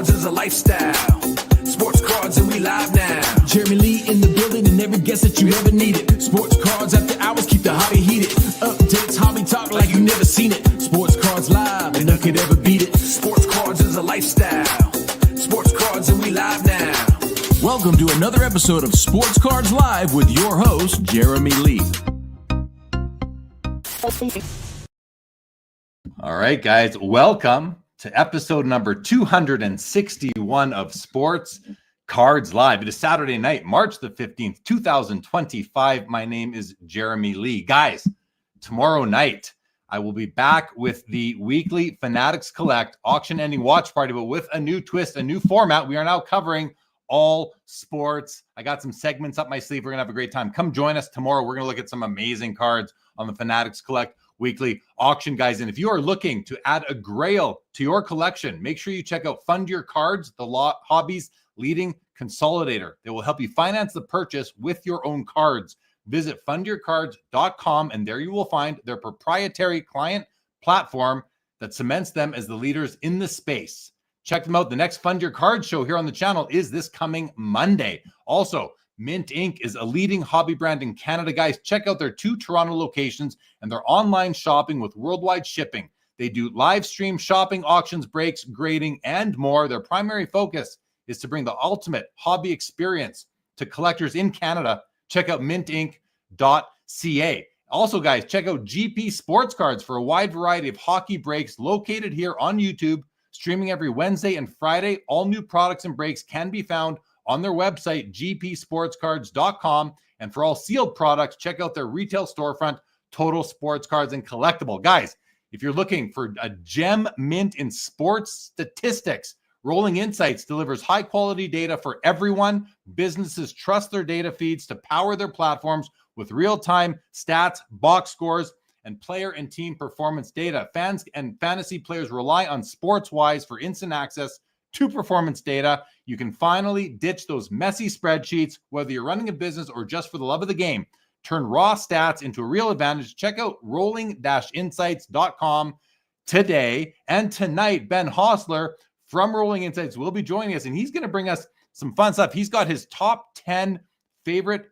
cards is a lifestyle. Sports cards and we live now. Jeremy Lee in the building and every guest that you ever needed. Sports cards after hours keep the hobby heated. Updates, hobby talk like you never seen it. Sports cards live and none could ever beat it. Sports cards is a lifestyle. Sports cards and we live now. Welcome to another episode of Sports Cards Live with your host, Jeremy Lee. All right, guys, welcome to episode number 261 of Sports Cards Live. It is Saturday night, March the 15th, 2025. My name is Jeremy Lee. Guys, tomorrow night, I will be back with the weekly Fanatics Collect auction-ending watch party, but with a new twist, a new format. We are now covering all sports. I got some segments up my sleeve. We're going to have a great time. Come join us tomorrow. We're going to look at some amazing cards on the Fanatics Collect weekly auction, guys. And if you are looking to add a grail to your collection, make sure you check out Fund Your Cards, the hobby's leading consolidator. They will help you finance the purchase with your own cards. Visit fundyourcards.com, and there you will find their proprietary client platform that cements them as the leaders in the space. Check them out. The next Fund Your Cards show here on the channel is this coming Monday. Also, Mint Inc. is a leading hobby brand in Canada, guys. Check out their 2 Toronto locations and their online shopping with worldwide shipping. They do live stream shopping, auctions, breaks, grading, and more. Their primary focus is to bring the ultimate hobby experience to collectors in Canada. Check out mintinc.ca. Also, guys, check out GP Sports Cards for a wide variety of hockey breaks located here on YouTube, streaming every Wednesday and Friday. All new products and breaks can be found on their website, gpsportscards.com. And for all sealed products, check out their retail storefront, Total Sports Cards and Collectible. Guys, if you're looking for a gem mint in sports statistics, Rolling Insights delivers high-quality data for everyone. Businesses trust their data feeds to power their platforms with real-time stats, box scores, and player and team performance data. Fans and fantasy players rely on SportsWise for instant access to performance data. You can finally ditch those messy spreadsheets, whether you're running a business or just for the love of the game. Turn raw stats into a real advantage. Check out rolling-insights.com today. And tonight, Ben Hossler from Rolling Insights will be joining us, and he's going to bring us some fun stuff. He's got his top 10 favorite,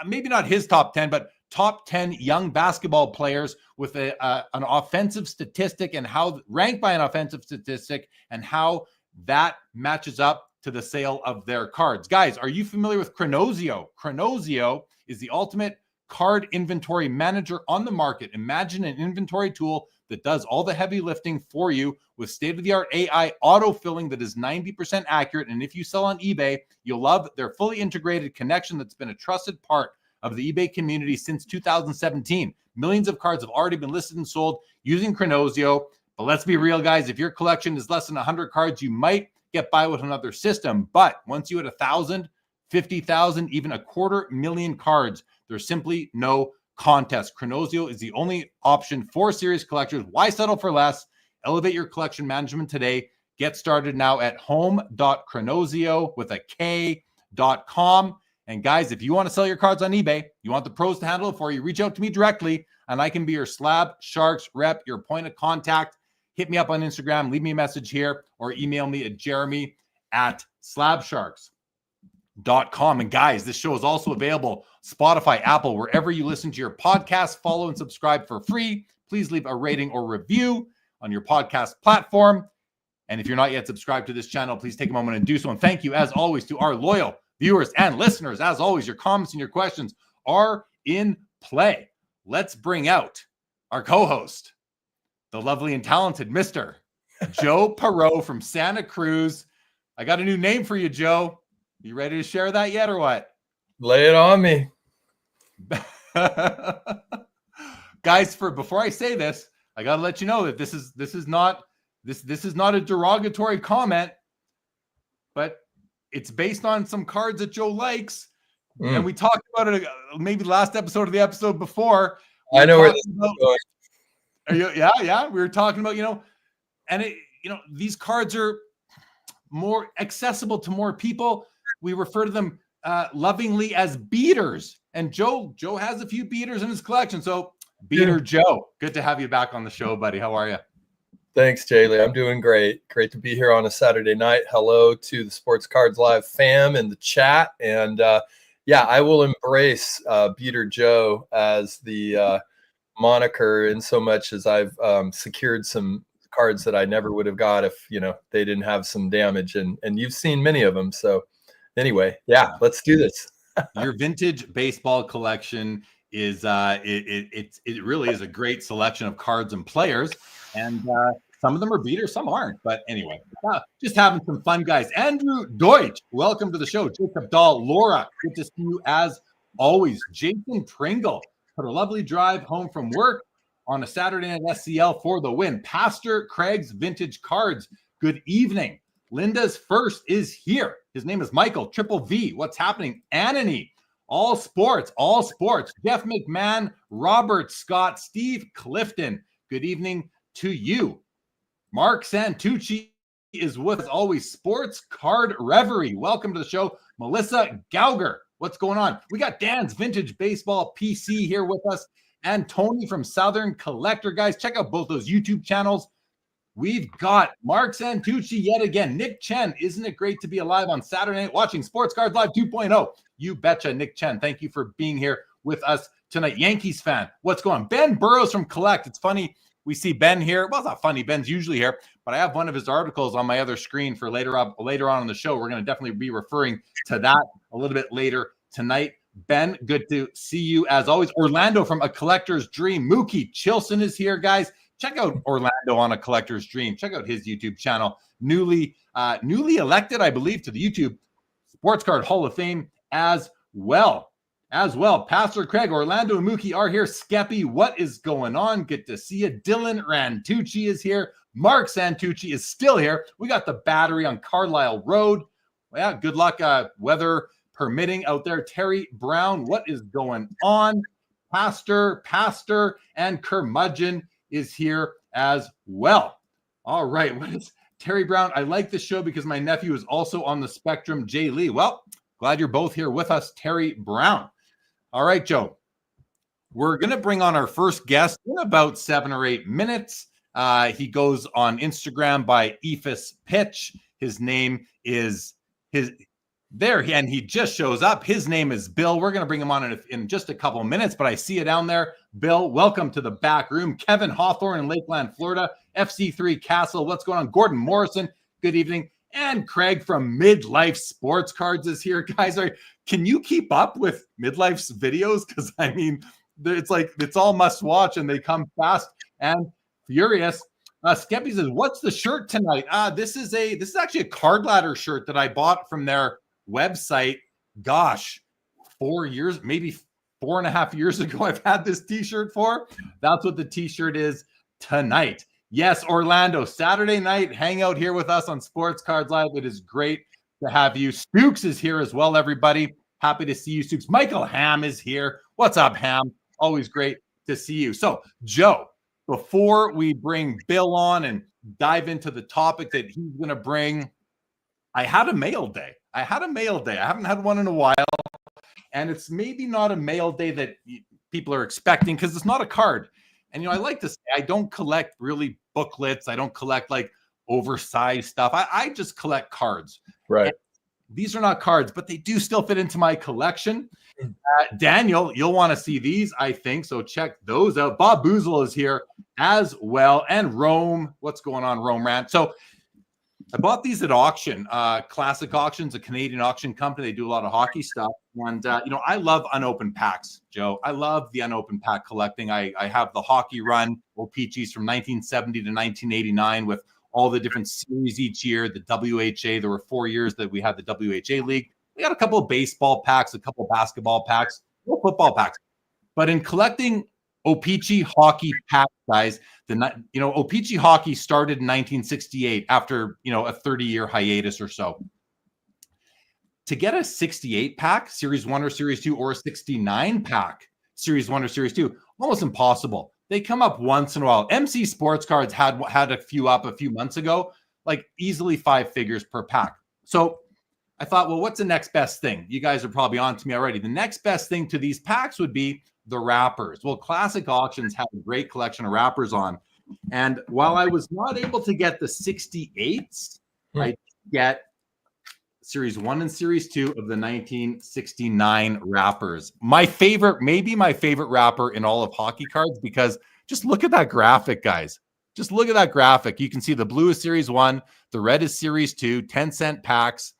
maybe not his top 10, but top 10 young basketball players with an offensive statistic and how ranked by an offensive statistic and how that matches up to the sale of their cards. Guys, are you familiar with Chronozio? Chronozio is the ultimate card inventory manager on the market. Imagine an inventory tool that does all the heavy lifting for you with state-of-the-art AI autofilling that is 90% accurate. And if you sell on eBay, you'll love their fully integrated connection that's been a trusted part of the eBay community since 2017. Millions of cards have already been listed and sold using Chronozio. But let's be real, guys. If your collection is less than 100 cards, you might get by with another system. But once you hit 1,000, 50,000, even 250,000 cards, there's simply no contest. Chronozio is the only option for serious collectors. Why settle for less? Elevate your collection management today. Get started now at home.chronozio with a K.com. And guys, if you want to sell your cards on eBay, you want the pros to handle it for you, reach out to me directly, and I can be your Slab Sharks rep, your point of contact. Hit me up on Instagram, leave me a message here, or email me at jeremy@slabsharks.com. And guys, this show is also available Spotify, Apple, wherever you listen to your podcast. Follow and subscribe for free. Please leave a rating or review on your podcast platform. And if you're not yet subscribed to this channel, please take a moment and do so. And thank you, as always, to our loyal viewers and listeners. As always, your comments and your questions are in play. Let's bring out our co-host, the lovely and talented Mr. Joe Poirot from Santa Cruz. I got a new name for you, Joe. You ready to share that yet or what? Lay it on me. Guys, before I say this, I got to let you know that this is not a derogatory comment, but it's based on some cards that Joe likes. And we talked about it maybe last episode of the episode before. I know where this is going. Yeah. We were talking about, and these cards are more accessible to more people. We refer to them lovingly as beaters. And Joe has a few beaters in his collection. So Beater Joe, good to have you back on the show, buddy. How are you? Thanks, Jaylee. I'm doing great. Great to be here on a Saturday night. Hello to the Sports Cards Live fam in the chat. And I will embrace Beater Joe as the moniker in so much as I've secured some cards that I never would have got if, they didn't have some damage. And you've seen many of them. So anyway, let's do this. Your vintage baseball collection is it really is a great selection of cards and players, and some of them are beaters, some aren't. But anyway, just having some fun, guys. Andrew Deutsch, welcome to the show. Jacob Dahl, Laura, good to see you as always. Jason Pringle put a lovely drive home from work on a Saturday night SCL for the win. Pastor Craig's Vintage Cards, good evening. Linda's first is here. His name is Michael, Triple V. What's happening? Anony, all sports. Jeff McMahon, Robert Scott, Steve Clifton. Good evening to you. Mark Santucci is with us always. Sports Card Reverie. Welcome to the show. Melissa Gauger. What's going on? We got Dan's Vintage Baseball PC here with us, and Tony from Southern Collector. Guys, check out both those YouTube channels. We've got Mark Santucci yet again. Nick Chen, isn't it great to be alive on Saturday night watching Sports Cards Live 2.0? You betcha, Nick Chen. Thank you for being here with us tonight. Yankees fan, what's going on? Ben Burrows from Collect. It's funny we see Ben here. Well, it's not funny. Ben's usually here, but I have one of his articles on my other screen for later on in the show. We're going to definitely be referring to that a little bit later tonight. Ben, good to see you as always. Orlando from A Collector's Dream. Mookie Chilson is here, guys. Check out Orlando on A Collector's Dream. Check out his YouTube channel. Newly elected, I believe, to the YouTube Sports Card Hall of Fame as well. Pastor Craig, Orlando, and Mookie are here. Skeppy, what is going on? Good to see you. Dylan Rantucci is here. Mark Santucci is still here. We got the battery on Carlisle Road. Well, yeah, good luck, weather permitting out there. Terry Brown, what is going on? Pastor, and Curmudgeon is here as well. All right. What is Terry Brown? I like the show because my nephew is also on the spectrum. Jay Lee. Well, glad you're both here with us, Terry Brown. All right, Joe. We're going to bring on our first guest in about 7 or 8 minutes. He goes on Instagram by Ephus Pitch. His name is there, and he just shows up. His name is Bill. We're going to bring him on in just a couple of minutes, but I see you down there. Bill, welcome to the back room. Kevin Hawthorne in Lakeland, Florida. FC3 Castle, what's going on? Gordon Morrison, good evening. And Craig from Midlife Sports Cards is here. Guys, can you keep up with Midlife's videos? Because, I mean, it's all must watch, and they come fast and furious. Skeppy says, what's the shirt tonight? This is actually a Card Ladder shirt that I bought from their website. Gosh, 4 years, maybe 4.5 years ago, I've had this t-shirt for. That's what the t-shirt is tonight. Yes, Orlando, Saturday night, hang out here with us on Sports Cards Live. It is great to have you. Stooks is here as well, everybody. Happy to see you, Stooks. Michael Ham is here. What's up, Ham? Always great to see you. So, Joe, before we bring Bill on and dive into the topic that he's going to bring, I had a mail day. I haven't had one in a while, and it's maybe not a mail day that people are expecting because it's not a card. And, I like to say I don't collect really booklets. I don't collect like oversized stuff. I just collect cards. Right. And these are not cards, but they do still fit into my collection. Daniel, you'll want to see these, I think. So check those out. Bob Boozle is here as well. And Rome. What's going on, Rome Rant? So I bought these at auction, Classic Auctions, a Canadian auction company. They do a lot of hockey stuff. And, I love unopened packs, Joe. I love the unopened pack collecting. I have the hockey run, OPGs from 1970 to 1989 with all the different series each year, the WHA. There were 4 years that we had the WHA League. We got a couple of baseball packs, a couple of basketball packs, no football packs. But in collecting O-Pee-Chee hockey pack, guys, O-Pee-Chee hockey started in 1968 after, a 30-year hiatus or so. To get a 68 pack, Series 1 or Series 2, or a 69 pack, Series 1 or Series 2, almost impossible. They come up once in a while. MC Sports Cards had a few up a few months ago, like easily 5 figures per pack. So I thought, well, what's the next best thing? You guys are probably on to me already. The next best thing to these packs would be the wrappers. Well, Classic Auctions have a great collection of wrappers on. And while I was not able to get the 68s, I did get Series 1 and Series 2 of the 1969 wrappers. Maybe my favorite wrapper in all of hockey cards, because just look at that graphic, guys. Just look at that graphic. You can see the blue is Series 1, the red is Series 2, 10-cent packs,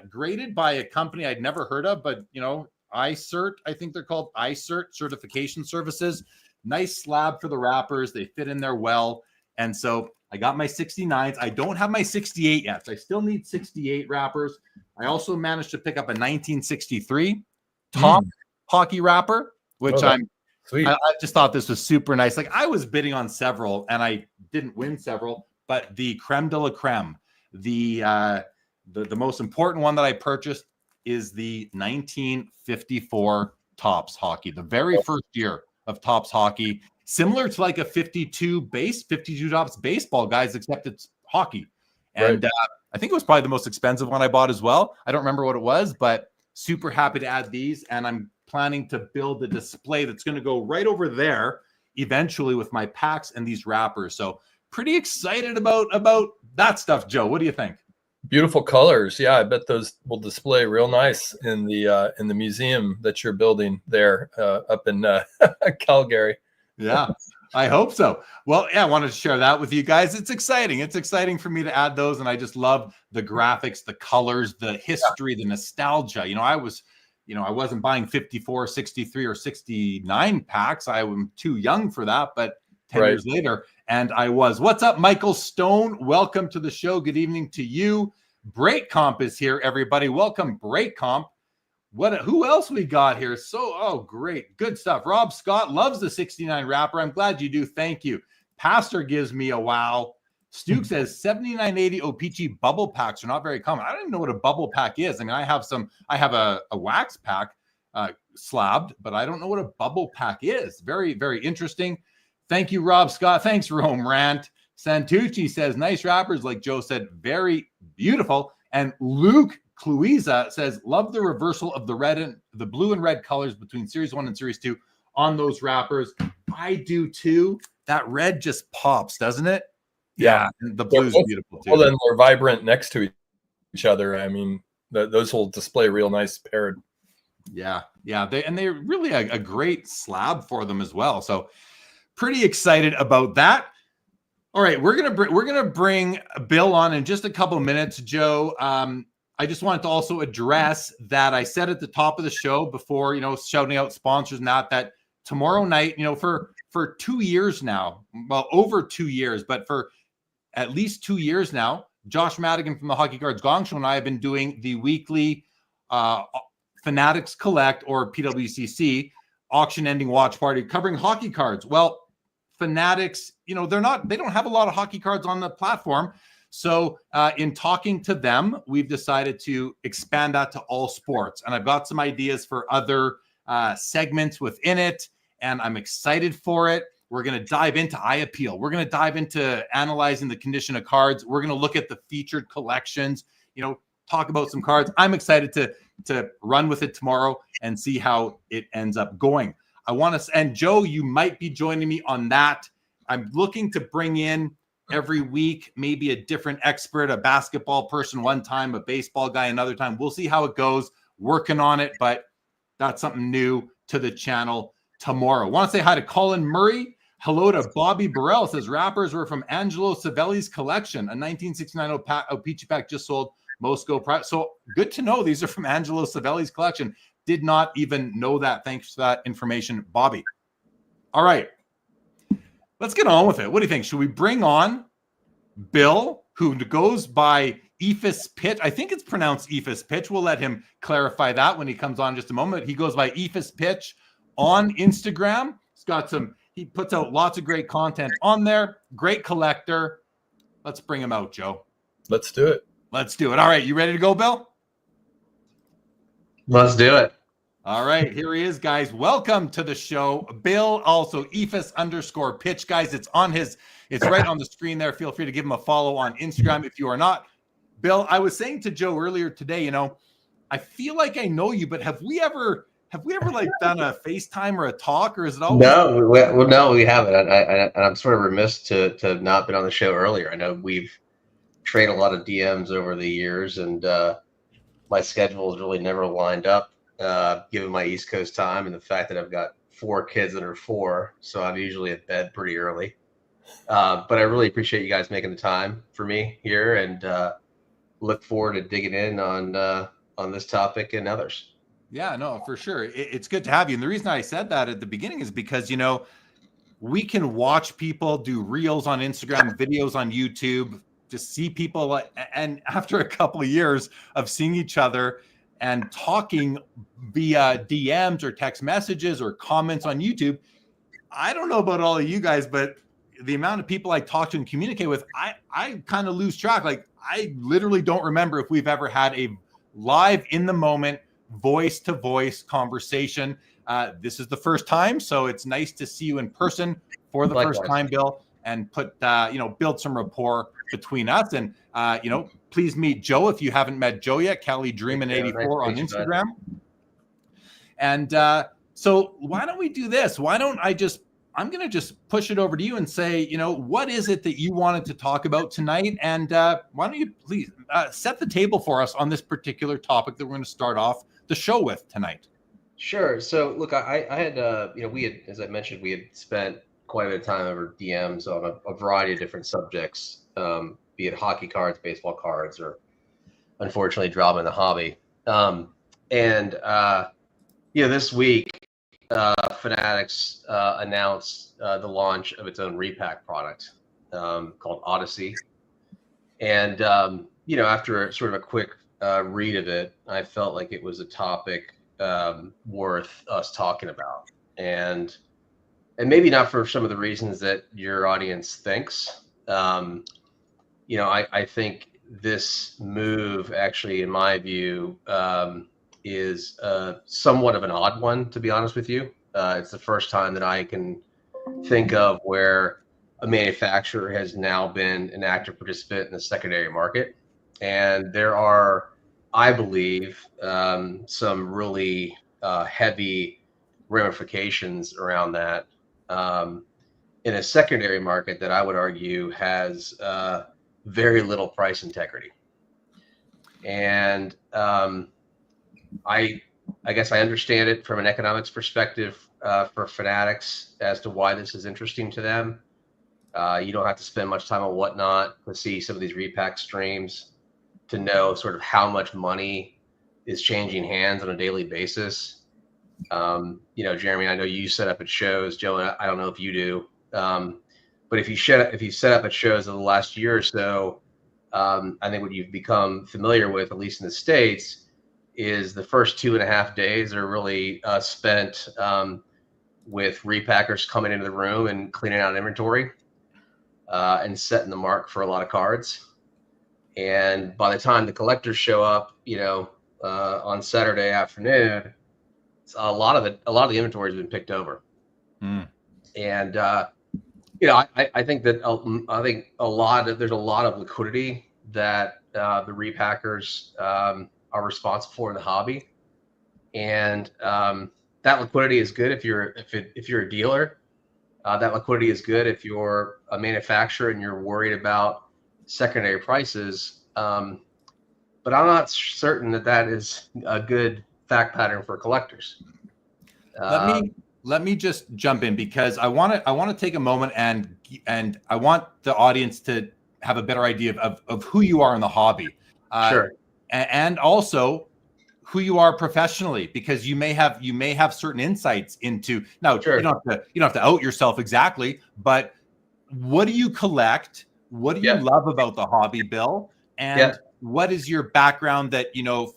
graded by a company I'd never heard of, but, iCert, I think they're called iCert Certification Services. Nice slab for the wrappers. They fit in there well. And so I got my 69s. I don't have my 68 yet. So I still need 68 wrappers. I also managed to pick up a 1963 top hockey wrapper, which Sweet. I just thought this was super nice. Like, I was bidding on several and I didn't win several, but the creme de la creme, the most important one that I purchased is the 1954 Topps hockey, the very first year of Topps hockey, similar to like a 52 Topps baseball, guys, except it's hockey. And I think it was probably the most expensive one I bought as well. I don't remember what it was, but super happy to add these. And I'm planning to build a display that's going to go right over there eventually with my packs and these wrappers. So pretty excited about that stuff, Joe. What do you think? Beautiful colors. Yeah, I bet those will display real nice in the museum that you're building there up in Calgary. Yeah, I hope so. Well, yeah, I wanted to share that with you guys. It's exciting. It's exciting for me to add those. And I just love the graphics, the colors, the history, the nostalgia. I wasn't buying 54, 63, or 69 packs. I was too young for that, but 10 years later, and I was. What's up, Michael Stone? Welcome to the show. Good evening to you. Break Comp is here, everybody. Welcome, Break Comp. Who else we got here? Great. Good stuff. Rob Scott loves the 69 wrapper. I'm glad you do. Thank you. Pastor gives me a wow. Stuke says 7980 O-Pee-Chee bubble packs are not very common. I don't even know what a bubble pack is. I mean, I have a wax pack slabbed, but I don't know what a bubble pack is. Very, very interesting. Thank you, Rob Scott. Thanks, Rome Rant. Santucci says, nice wrappers, like Joe said, very beautiful. And Luke Cluiza says, love the reversal of the blue and red colors between Series 1 and Series 2 on those wrappers. I do too. That red just pops, doesn't it? Yeah, the blue is beautiful too. Well, then they're vibrant next to each other. I mean, those will display real nice paired. Yeah. They're really a great slab for them as well. So pretty excited about that. All right, we're gonna bring Bill on in just a couple of minutes, Joe. I just wanted to also address that I said at the top of the show before, shouting out sponsors and that tomorrow night, for 2 years now, well, over 2 years, but for at least 2 years now, Josh Madigan from the Hockey Cards Gong Show and I have been doing the weekly Fanatics Collect, or PWCC, auction ending watch party covering hockey cards. Well, Fanatics, they don't have a lot of hockey cards on the platform. So in talking to them, we've decided to expand that to all sports. And I've got some ideas for other segments within it, and I'm excited for it. We're going to dive into eye appeal. We're going to dive into analyzing the condition of cards. We're going to look at the featured collections, talk about some cards. I'm excited to run with it tomorrow and see how it ends up going. And Joe, you might be joining me on that. I'm looking to bring in every week, maybe a different expert, a basketball person one time, a baseball guy another time. We'll see how it goes. Working on it, but that's something new to the channel tomorrow. Want to say hi to Colin Murray. Hello to Bobby Burrell. Says wrappers were from Angelo Savelli's collection. A 1969 O-Pee-Chee pack just sold Moscow. So good to know these are from Angelo Savelli's collection. Did not even know that. Thanks for that information, Bobby. All right. Let's get on with it. What do you think? Should we bring on Bill, who goes by Ephus Pitch? I think it's pronounced Ephus Pitch. We'll let him clarify that when he comes on in just a moment. He goes by Ephus Pitch on Instagram. He puts out lots of great content on there. Great collector. Let's bring him out, Joe. Let's do it. All right. You ready to go, Bill? Let's do it. All right, here he is, guys. Welcome to the show, Bill. Also, Ephus_Pitch, guys. It's right on the screen there. Feel free to give him a follow on Instagram if you are not. Bill, I was saying to Joe earlier today, I feel like I know you, but have we ever have we ever like done a FaceTime or a talk, or is it always? No, we haven't. And I'm sort of remiss to have not been on the show earlier. I know we've traded a lot of DMs over the years, and my schedule has really never lined up, given my East Coast time and the fact that I've got 4 kids that are 4, so I'm usually at bed pretty early. But I really appreciate you guys making the time for me here, and look forward to digging in on this topic and others. Yeah, no, for sure. It's good to have you. And the reason I said that at the beginning is because, we can watch people do reels on Instagram, videos on YouTube, just see people. And after a couple of years of seeing each other and talking via DMs or text messages or comments on YouTube, I don't know about all of you guys, but the amount of people I talk to and communicate with, I kind of lose track. Like, I literally don't remember if we've ever had a live in the moment, voice to voice conversation. This is the first time, so it's nice to see you in person for the first time, Bill, and put build some rapport between us. And please meet Joe if you haven't met Joe yet. Kelly Dreamin' 84 on Instagram. And so why don't we do this? I'm going to just push it over to you and say, what is it that you wanted to talk about tonight? And why don't you please set the table for us on this particular topic that we're going to start off the show with tonight? Sure. So look, I had, we had, as I mentioned, we had spent quite a bit of time over DMs on a variety of different subjects, be it hockey cards, baseball cards, or unfortunately drama in the hobby. This week, Fanatics announced the launch of its own repack product called Odyssey. And, after sort of a quick read of it, I felt like it was a topic worth us talking about. And maybe not for some of the reasons that your audience thinks. I think this move actually, in my view, is somewhat of an odd one, to be honest with you. It's the first time that I can think of where a manufacturer has now been an active participant in the secondary market. And there are, I believe, some really heavy ramifications around that in a secondary market that I would argue has very little price integrity. And I guess I understand it from an economics perspective for Fanatics as to why this is interesting to them. You don't have to spend much time on Whatnot to see some of these repack streams to know sort of how much money is changing hands on a daily basis. Jeremy, I know you set up at shows. Joe, I don't know if you do, but if you set up at shows in the last year or so, I think what you've become familiar with, at least in the States, is the first 2.5 days are really spent with repackers coming into the room and cleaning out inventory and setting the mark for a lot of cards. And by the time the collectors show up, on Saturday afternoon, a lot of the inventory has been picked over. And I think that there's a lot of liquidity that the repackers are responsible for in the hobby, and that liquidity is good if you're a dealer. That liquidity is good if you're a manufacturer and you're worried about secondary prices. But I'm not certain that is a good fact pattern for collectors. Let me just jump in, because I want to take a moment and I want the audience to have a better idea of who you are in the hobby. Sure. And also who you are professionally, because you may have certain insights into. Now, sure, you don't have to out yourself exactly, but what do you collect? What do you love about the hobby, Bill? And what is your background that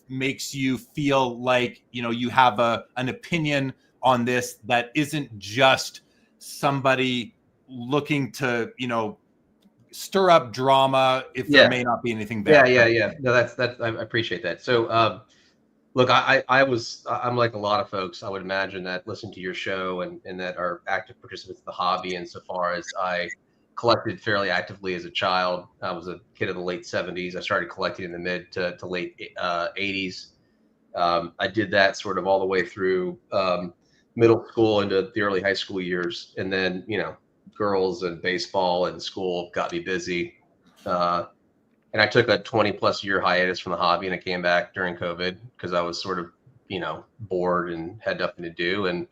makes you feel like you have an opinion on this that isn't just somebody looking to stir up drama if there may not be anything there. No, that's I appreciate that. So look, I'm like a lot of folks, I would imagine, that listen to your show and that are active participants in the hobby. Insofar as I collected fairly actively as a child, I was a kid of the late 70s. I started collecting in the mid to late 80s. I did that sort of all the way through middle school into the early high school years. And then, girls and baseball and school got me busy. And I took a 20+ year hiatus from the hobby, and I came back during COVID because I was sort of, bored and had nothing to do, and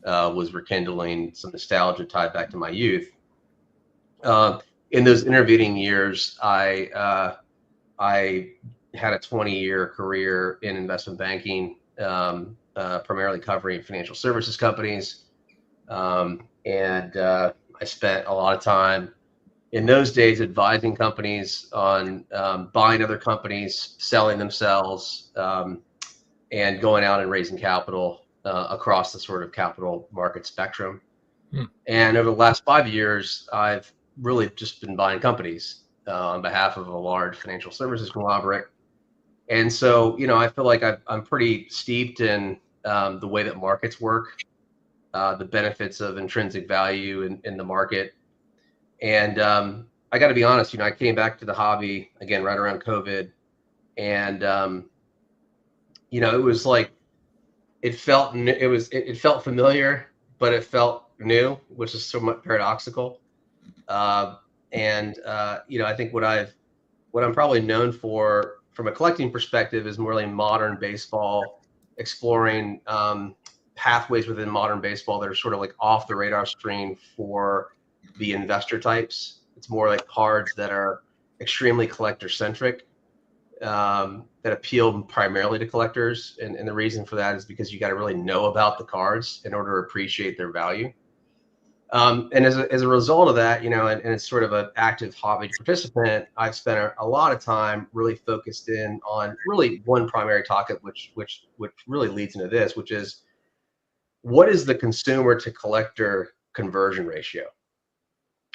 was rekindling some nostalgia tied back to my youth. In those intervening years, I had a 20-year career in investment banking, primarily covering financial services companies. And I spent a lot of time in those days advising companies on buying other companies, selling themselves, and going out and raising capital across the sort of capital market spectrum. And over the last 5 years, I've really just been buying companies on behalf of a large financial services conglomerate. And so, I feel like I'm pretty steeped in the way that markets work, the benefits of intrinsic value in the market. And I got to be honest, I came back to the hobby again right around COVID, and it was like it felt familiar, but it felt new, which is somewhat paradoxical. I think what I'm probably known for from a collecting perspective is more like modern baseball, exploring pathways within modern baseball that are sort of like off the radar screen for the investor types. It's more like cards that are extremely collector centric, that appeal primarily to collectors. And the reason for that is because you got to really know about the cards in order to appreciate their value. And as a result of that, and it's sort of an active hobby participant, I've spent a lot of time really focused in on really one primary topic, which really leads into this, which is what is the consumer to collector conversion ratio?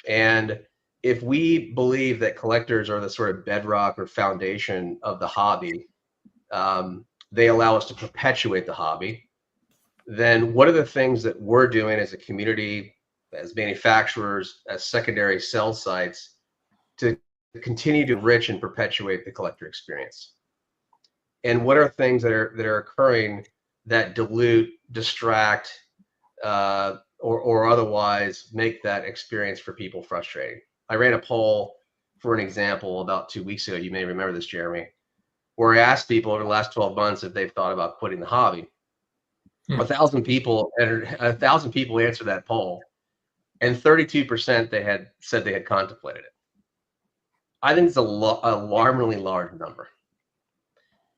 And if we believe that collectors are the sort of bedrock or foundation of the hobby, they allow us to perpetuate the hobby, then what are the things that we're doing as a community, as manufacturers, as secondary sell sites to continue to enrich and perpetuate the collector experience? And what are things that are occurring that dilute, distract, or otherwise make that experience for people frustrating? I ran a poll, for an example, about 2 weeks ago. You may remember this, Jeremy, where I asked people over the last 12 months if they've thought about quitting the hobby. 1,000 people answered that poll, and 32% they had said they had contemplated it. I think it's a alarmingly large number.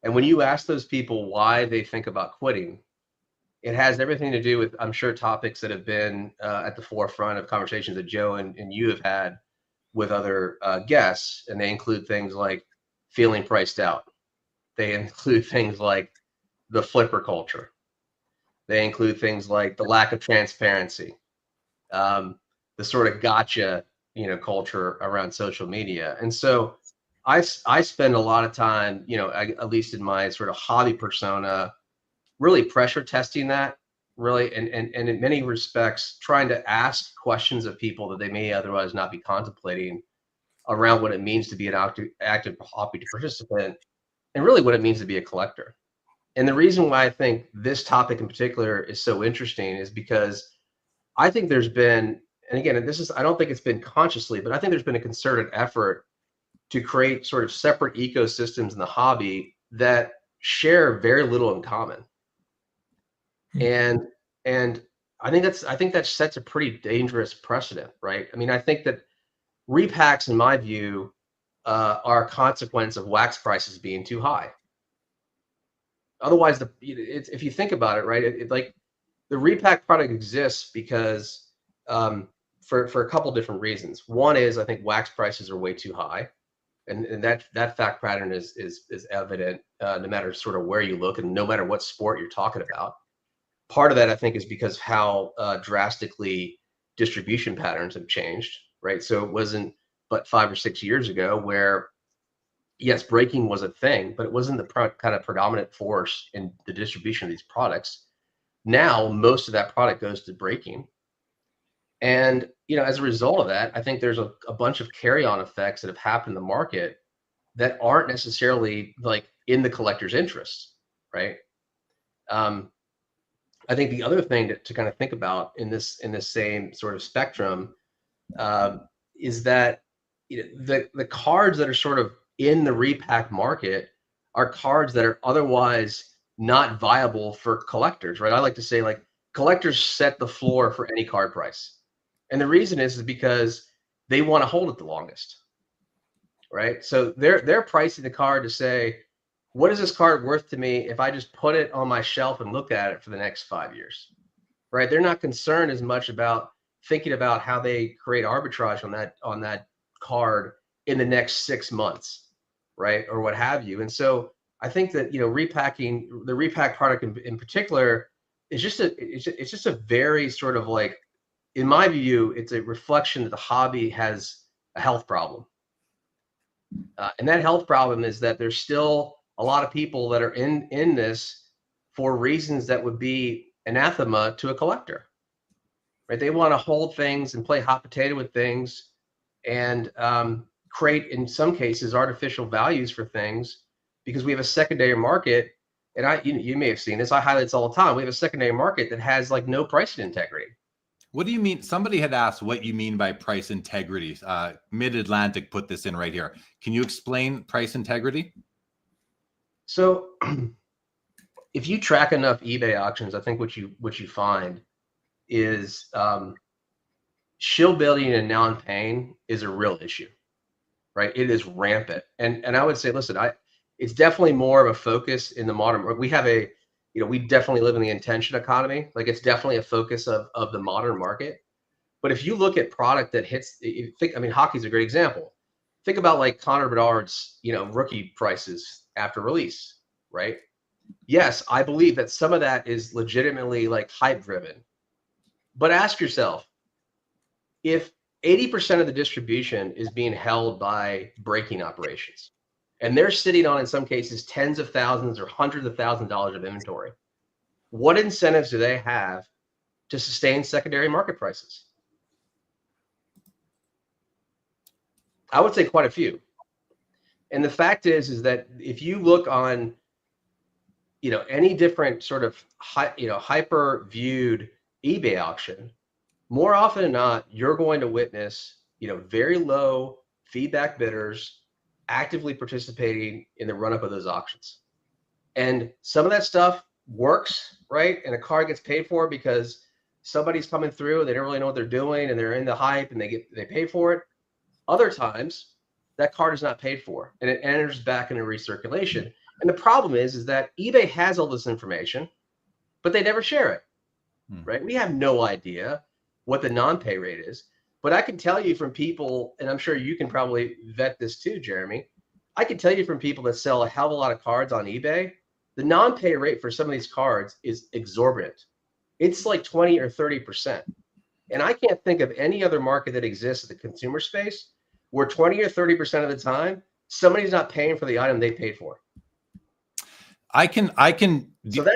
And when you ask those people why they think about quitting, it has everything to do with, I'm sure, topics that have been at the forefront of conversations that Joe and you have had with other guests. And they include things like feeling priced out. They include things like the flipper culture. They include things like the lack of transparency, the sort of gotcha, culture around social media. And so I spend a lot of time, at least in my sort of hobby persona, really pressure testing that, really, and in many respects, trying to ask questions of people that they may otherwise not be contemplating around what it means to be an active hobby participant, and really what it means to be a collector. And the reason why I think this topic in particular is so interesting is because I think there's been, and again, I don't think it's been consciously, but I think there's been a concerted effort to create sort of separate ecosystems in the hobby that share very little in common. And I think that sets a pretty dangerous precedent, right? I mean, I think that repacks, in my view, are a consequence of wax prices being too high. Otherwise, if you think about it, right, like the repack product exists because for a couple different reasons. One is I think wax prices are way too high, and that fact pattern is evident no matter sort of where you look and no matter what sport you're talking about. Part of that, I think, is because how drastically distribution patterns have changed, right? So it wasn't but 5 or 6 years ago where, yes, breaking was a thing, but it wasn't the kind of predominant force in the distribution of these products. Now, most of that product goes to breaking. And, as a result of that, I think there's a bunch of carry-on effects that have happened in the market that aren't necessarily like in the collector's interest. right? I think the other thing to kind of think about in this same sort of spectrum is that the cards that are sort of in the repack market are cards that are otherwise not viable for collectors, right? I like to say, like, collectors set the floor for any card price, and the reason is because they want to hold it the longest, right? So they're pricing the card to say, what is this card worth to me if I just put it on my shelf and look at it for the next 5 years, right? They're not concerned as much about thinking about how they create arbitrage on that card in the next 6 months, right, or what have you. And so I think that repacking, the repack product in particular, is just a very sort of, like, in my view, it's a reflection that the hobby has a health problem, and that health problem is that there's still a lot of people that are in this for reasons that would be anathema to a collector, right? They want to hold things and play hot potato with things, and create, in some cases, artificial values for things, because we have a secondary market. And you may have seen this. I highlight this all the time. We have a secondary market that has, like, no pricing integrity. What do you mean? Somebody had asked what you mean by price integrity. Mid-Atlantic put this in right here. Can you explain price integrity? So if you track enough eBay auctions, I think what you find is shill building and non-paying is a real issue, right? It is rampant. And I would say, listen, it's definitely more of a focus in the modern. We have we definitely live in the intention economy. Like, it's definitely a focus of the modern market. But if you look at product that hits, hockey's a great example. Think about, like, Connor Bedard's, rookie prices after release, right? Yes, I believe that some of that is legitimately, like, hype driven. But ask yourself, if 80% of the distribution is being held by breaking operations, and they're sitting on, in some cases, tens of thousands or hundreds of thousands of dollars of inventory, what incentives do they have to sustain secondary market prices? I would say quite a few. And the fact is that if you look on, any different sort of hyper viewed eBay auction, more often than not, you're going to witness, very low feedback bidders actively participating in the run-up of those auctions. And some of that stuff works, right? And a card gets paid for because somebody's coming through, they don't really know what they're doing, and they're in the hype, and they pay for it. Other times, that card is not paid for, and it enters back into recirculation. And the problem is that eBay has all this information, but they never share it, right? We have no idea what the non-pay rate is. But I can tell you from people, and I'm sure you can probably vet this too, Jeremy, I can tell you from people that sell a hell of a lot of cards on eBay, the non-pay rate for some of these cards is exorbitant. It's like 20 or 30%. And I can't think of any other market that exists in the consumer space where 20 or 30% of the time, somebody's not paying for the item they paid for. I can. So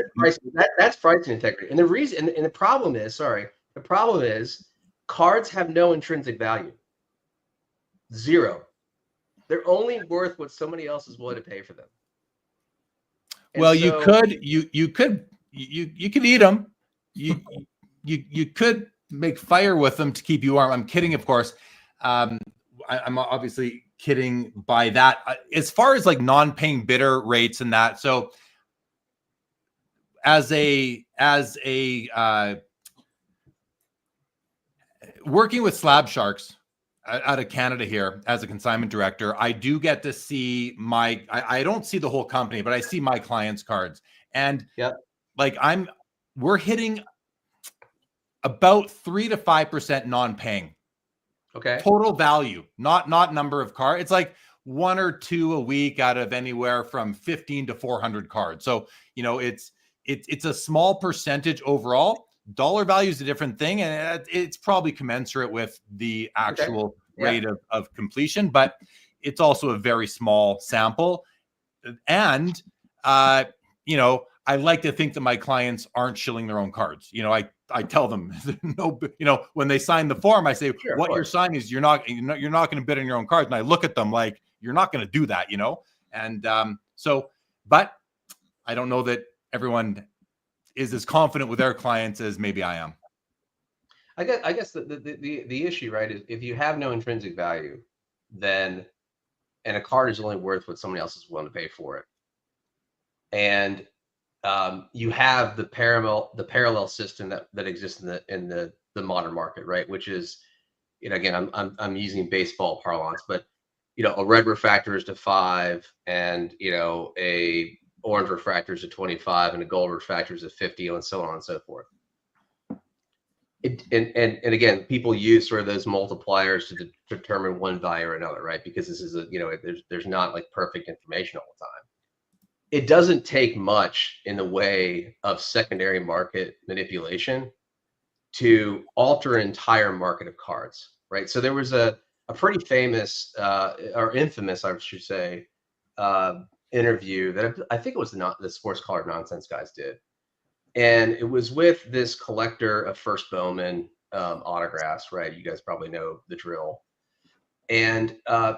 that's pricing integrity. And the reason, and the problem is, cards have no intrinsic value. Zero. They're only worth what somebody else is willing to pay for them. And well, so, you could eat them. You could make fire with them to keep you warm. I'm kidding, of course. I'm obviously kidding by that. As far as, like, non-paying bidder rates and that, so as a working with Slab Sharks out of Canada here as a consignment director, I do get to see I don't see the whole company, but I see my clients' cards. And like, we're hitting about 3 to 5% non-paying. Okay. Total value, not number of cards. It's like 1 or 2 a week out of anywhere from 15 to 400 cards. So, it's a small percentage overall. Dollar value is a different thing, and it's probably commensurate with the actual rate of completion, but it's also a very small sample. And, I like to think that my clients aren't shilling their own cards. I tell them, when they sign the form, I say, what you're signing is you're not going to bid on your own cards. And I look at them like, you're not going to do that, And but I don't know that everyone is as confident with their clients as maybe I am. I guess the issue, right, is if you have no intrinsic value, then, and a card is only worth what somebody else is willing to pay for it, and you have the parallel system that exists in the modern market, right? Which is, again, I'm using baseball parlance, but a red refractor is to 5, and a orange refractor is to 25, and a gold refractor is to 50, and so on and so forth. And again, people use sort of those multipliers to determine one value or another, right? Because this is there's not like perfect information all the time. It doesn't take much in the way of secondary market manipulation to alter an entire market of cards, right? So there was a pretty famous or infamous, I should say, interview that I think it was the Sports Card Nonsense guys did. And it was with this collector of First Bowman autographs, right? You guys probably know the drill. And I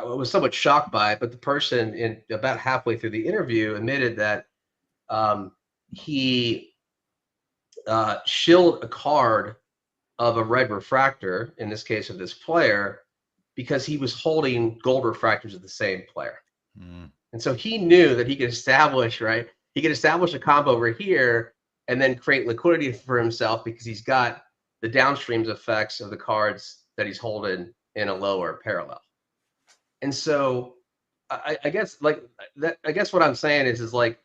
was somewhat shocked by it, but the person in about halfway through the interview admitted that he shilled a card of a red refractor, in this case of this player, because he was holding gold refractors of the same player. And so he knew that he could establish, right? He could establish a combo over here and then create liquidity for himself because he's got the downstreams effects of the cards that he's holding in a lower parallel. And so I guess like that, I guess what I'm saying is like,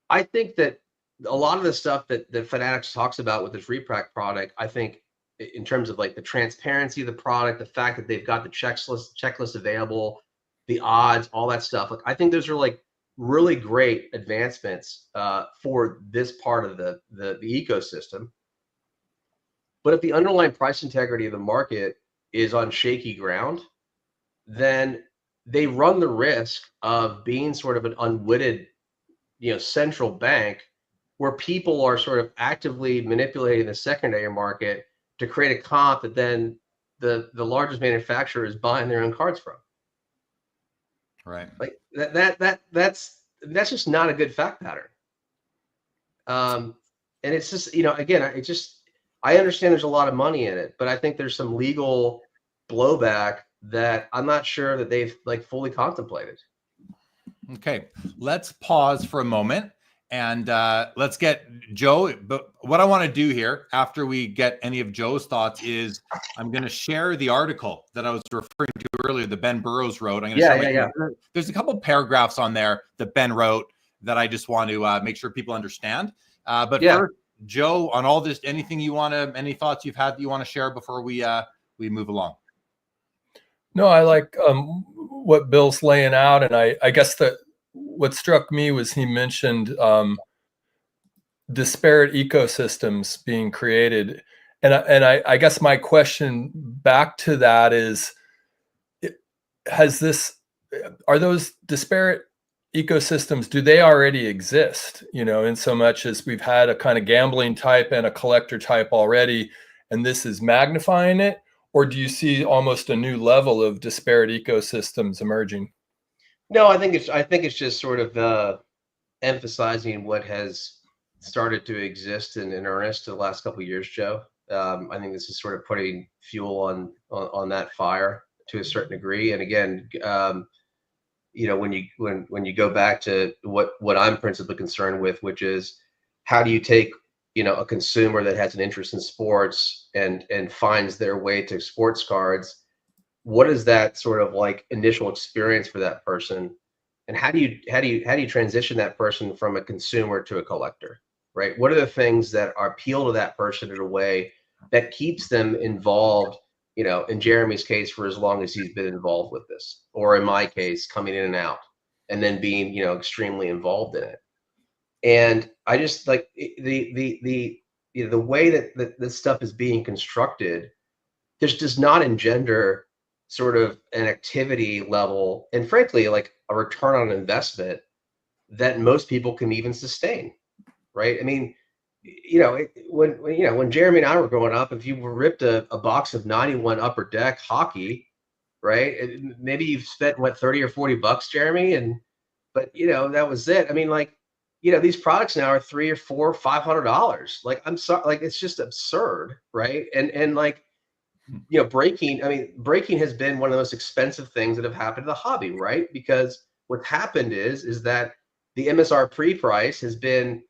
I think that a lot of the stuff that Fanatics talks about with this Repack product, I think in terms of like the transparency of the product, the fact that they've got the checklist available, the odds, all that stuff. Like, I think those are like really great advancements for this part of the ecosystem. But if the underlying price integrity of the market is on shaky ground, then they run the risk of being sort of an unwitted, central bank where people are sort of actively manipulating the secondary market to create a comp that then the largest manufacturer is buying their own cards from. Right. Like that's just not a good fact pattern. And it's just, again, I understand there's a lot of money in it, but I think there's some legal blowback that I'm not sure that they've like fully contemplated. Okay, let's pause for a moment and let's get Joe. But what I want to do here after we get any of Joe's thoughts is I'm going to share the article that I was referring to earlier, the Ben Burrows wrote. I'm going to share There's a couple of paragraphs on there that Ben wrote that I just want to make sure people understand. But first, Joe, on all this, any thoughts you've had that you want to share before we move along? No, I like what Bill's laying out, and I guess that what struck me was he mentioned disparate ecosystems being created, and I guess my question back to that is, are those disparate ecosystems, do they already exist? In so much as we've had a kind of gambling type and a collector type already, and this is magnifying it. Or do you see almost a new level of disparate ecosystems emerging? No, I think it's just sort of emphasizing what has started to exist in earnest the last couple of years, Joe. I think this is sort of putting fuel on that fire to a certain degree. And again, when you go back to what I'm principally concerned with, which is how do you take a consumer that has an interest in sports and finds their way to sports cards, what is that sort of like initial experience for that person, and how do you transition that person from a consumer to a collector, right? What are the things that appeal to that person in a way that keeps them involved, in Jeremy's case, for as long as he's been involved with this, or in my case, coming in and out and then being extremely involved in it. And I just like the way that this stuff is being constructed, this does not engender sort of an activity level and frankly like a return on investment that most people can even sustain, right? I mean, when Jeremy and I were growing up, if you were ripped a box of 91 Upper Deck hockey, right, maybe you've spent what, $30 or $40, Jeremy, and but that was it. I mean, like, these products now are $300 or $400 or $500. Like, I'm sorry, like, it's just absurd, right? And like, breaking has been one of the most expensive things that have happened to the hobby, right? Because what's happened is that the MSRP price has been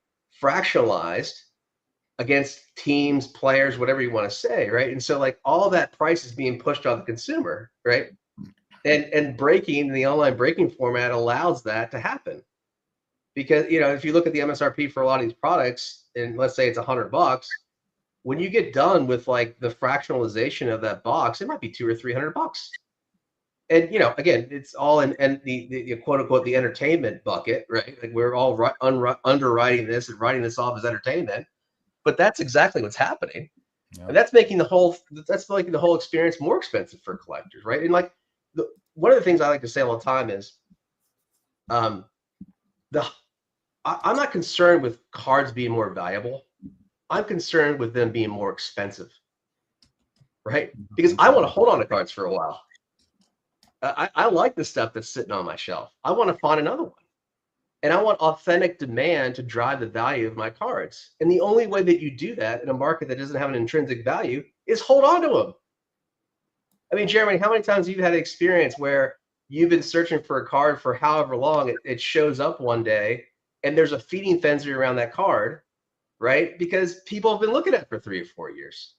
fractionalized against teams, players, whatever you want to say, right? And so, like, all of that price is being pushed on the consumer, right? And breaking, the online breaking format allows that to happen. Because, if you look at the MSRP for a lot of these products, and let's say it's $100, when you get done with like the fractionalization of that box, it might be $200 or $300. And again, it's all in the quote unquote the entertainment bucket, right? Like, we're all underwriting this and writing this off as entertainment, but that's exactly what's happening, and that's making the whole experience more expensive for collectors, right? And like, one of the things I like to say all the time is, I'm not concerned with cards being more valuable. I'm concerned with them being more expensive, right? Because I want to hold on to cards for a while. I like the stuff that's sitting on my shelf. I want to find another one. And I want authentic demand to drive the value of my cards. And the only way that you do that in a market that doesn't have an intrinsic value is hold on to them. I mean, Jeremy, how many times have you had an experience where you've been searching for a card for however long, it shows up one day and there's a feeding frenzy around that card, right? Because people have been looking at it for 3 or 4 years.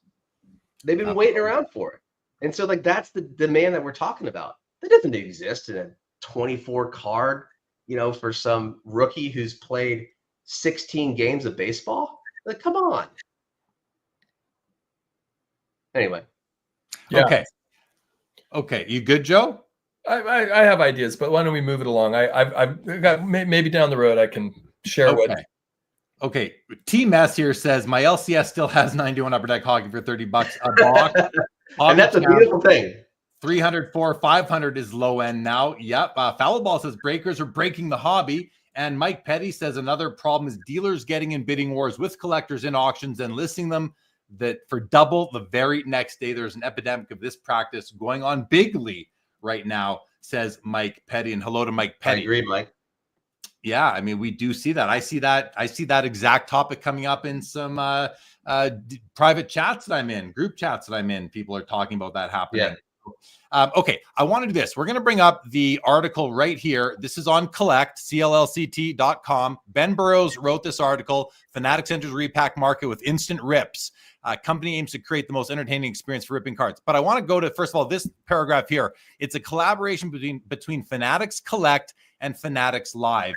They've been waiting around for it. And so, like, that's the demand that we're talking about. That doesn't exist in a 24 card, for some rookie who's played 16 games of baseball. Like, come on. Anyway. Yeah. Okay. You good, Joe? I have ideas, but why don't we move it along? I've got, maybe down the road I can share what. Okay. Team S here says my LCS still has 91 Upper Deck hockey for $30 a box. And that's a beautiful thing. 300, 400, 500 is low end now. Yep. Foul Ball says breakers are breaking the hobby. And Mike Petty says another problem is dealers getting in bidding wars with collectors in auctions and listing them that for double the very next day. There's an epidemic of this practice going on bigly right now, says Mike Petty. And hello to Mike Petty. I agree, Mike. Yeah, I mean, we do see that. I see that exact topic coming up in some private chats that I'm in, group chats that I'm in. People are talking about that happening. Yeah. Okay, I want to do this. We're going to bring up the article right here. This is on Collect, CLLCT.com. Ben Burrows wrote this article. Fanatics enters repack market with instant rips. Company aims to create the most entertaining experience for ripping cards. But I want to go to, first of all, this paragraph here. It's a collaboration between Fanatics Collect and Fanatics Live.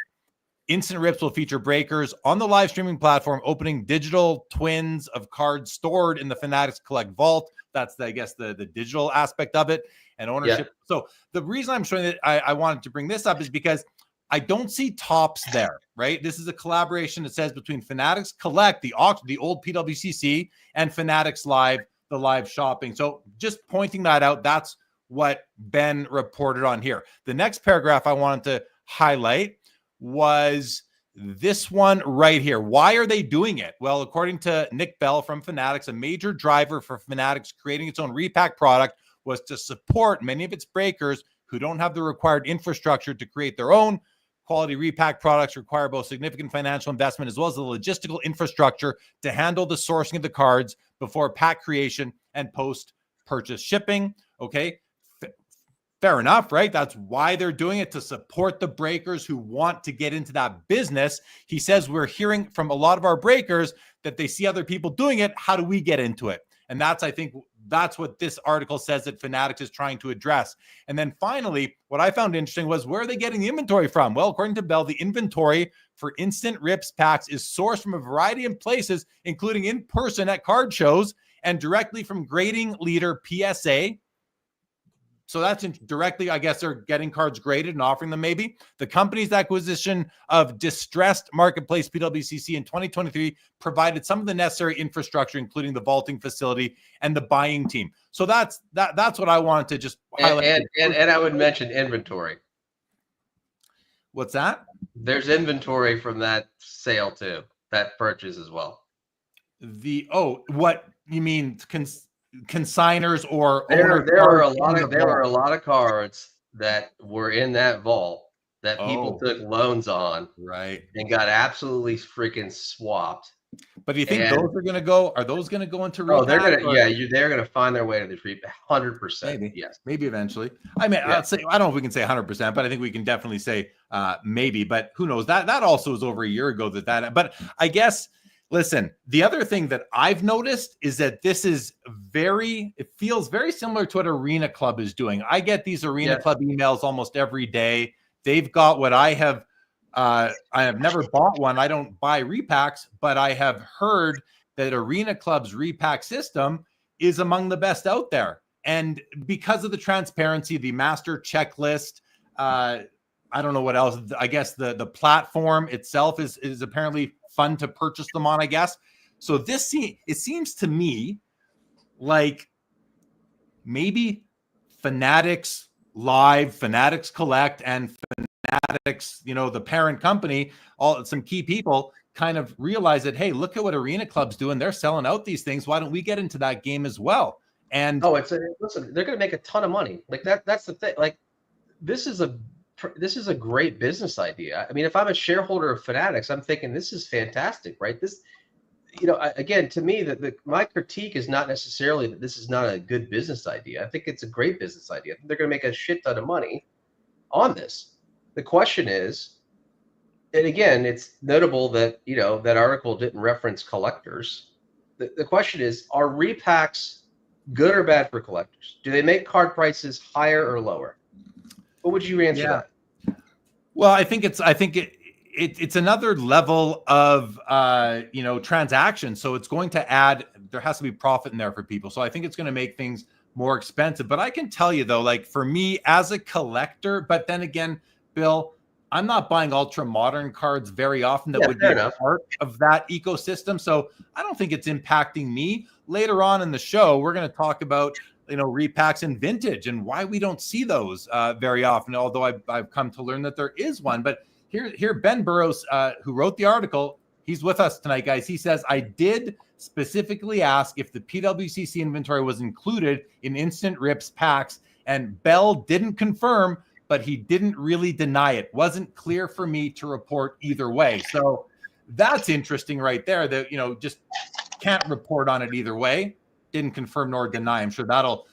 Instant rips will feature breakers on the live streaming platform, opening digital twins of cards stored in the Fanatics Collect vault. That's, I guess, the digital aspect of it and ownership. Yeah. So the reason I'm showing that I wanted to bring this up is because I don't see tops there, right? This is a collaboration, it says, between Fanatics Collect, the old PWCC, and Fanatics Live, the live shopping. So just pointing that out, that's what Ben reported on here. The next paragraph I wanted to highlight was this one right here. Why are they doing it? Well, according to Nick Bell from Fanatics, a major driver for Fanatics creating its own repack product was to support many of its breakers who don't have the required infrastructure to create their own. Quality repack products require both significant financial investment as well as the logistical infrastructure to handle the sourcing of the cards before pack creation and post-purchase shipping. Okay. Fair enough, right? That's why they're doing it, to support the breakers who want to get into that business. He says we're hearing from a lot of our breakers that they see other people doing it. How do we get into it? And I think that's what this article says that Fanatics is trying to address. And then finally, what I found interesting was, where are they getting the inventory from? Well, according to Bell, the inventory for instant rips packs is sourced from a variety of places, including in person at card shows and directly from grading leader PSA. So that's directly, I guess, they're getting cards graded and offering them maybe. The company's acquisition of distressed marketplace PWCC in 2023 provided some of the necessary infrastructure, including the vaulting facility and the buying team. So that's what I wanted to just highlight. And I would mention inventory. What's that? There's inventory from that sale too, that purchase as well. What you mean? Consigners or there are a lot of cards that were in that vault that people took loans on, right, and got absolutely freaking swapped. But do you think those are going to go? Are those going to go into Oh, they're Repack? gonna they're gonna find their way to the Repack. 100%. Yes. Maybe eventually. I mean, I'd say, I don't know if we can say 100%, but I think we can definitely say maybe. But who knows? That also was over a year ago. But I guess. Listen, the other thing that I've noticed is that this is it feels very similar to what Arena Club is doing. I get these Arena Club emails almost every day. They've got what I have never bought one. I don't buy repacks, but I have heard that Arena Club's repack system is among the best out there. And because of the transparency, the master checklist, I don't know what else. I guess the platform itself is apparently fun to purchase them on, I guess. So it seems to me like maybe Fanatics Live, Fanatics Collect, and Fanatics, the parent company, some key people kind of realize that, hey, look at what Arena Club's doing. They're selling out these things. Why don't we get into that game as well? And listen, they're going to make a ton of money. Like that's the thing. Like this is a great business idea. I mean, if I'm a shareholder of Fanatics, I'm thinking this is fantastic, right? This, again, to me, my critique is not necessarily that this is not a good business idea. I think it's a great business idea. I think they're going to make a shit ton of money on this. The question is, and again, it's notable that that article didn't reference collectors. The question is, are repacks good or bad for collectors? Do they make card prices higher or lower? What would you answer that? Well, I think it's another level of transaction. So it's going to add. There has to be profit in there for people. So I think it's going to make things more expensive. But I can tell you though, like for me as a collector, but then again, Bill, I'm not buying ultra modern cards very often that would be a part of that ecosystem. So I don't think it's impacting me. Later on in the show, we're going to talk about repacks and vintage and why we don't see those very often, although I've come to learn that there is one. But here Ben Burrows, who wrote the article, he's with us tonight, guys. He says, I did specifically ask if the PWCC inventory was included in instant rips packs, and Bell didn't confirm, but he didn't really deny it. Wasn't clear for me to report either way. So that's interesting right there, that just can't report on it either way. Didn't confirm nor deny. I'm sure that'll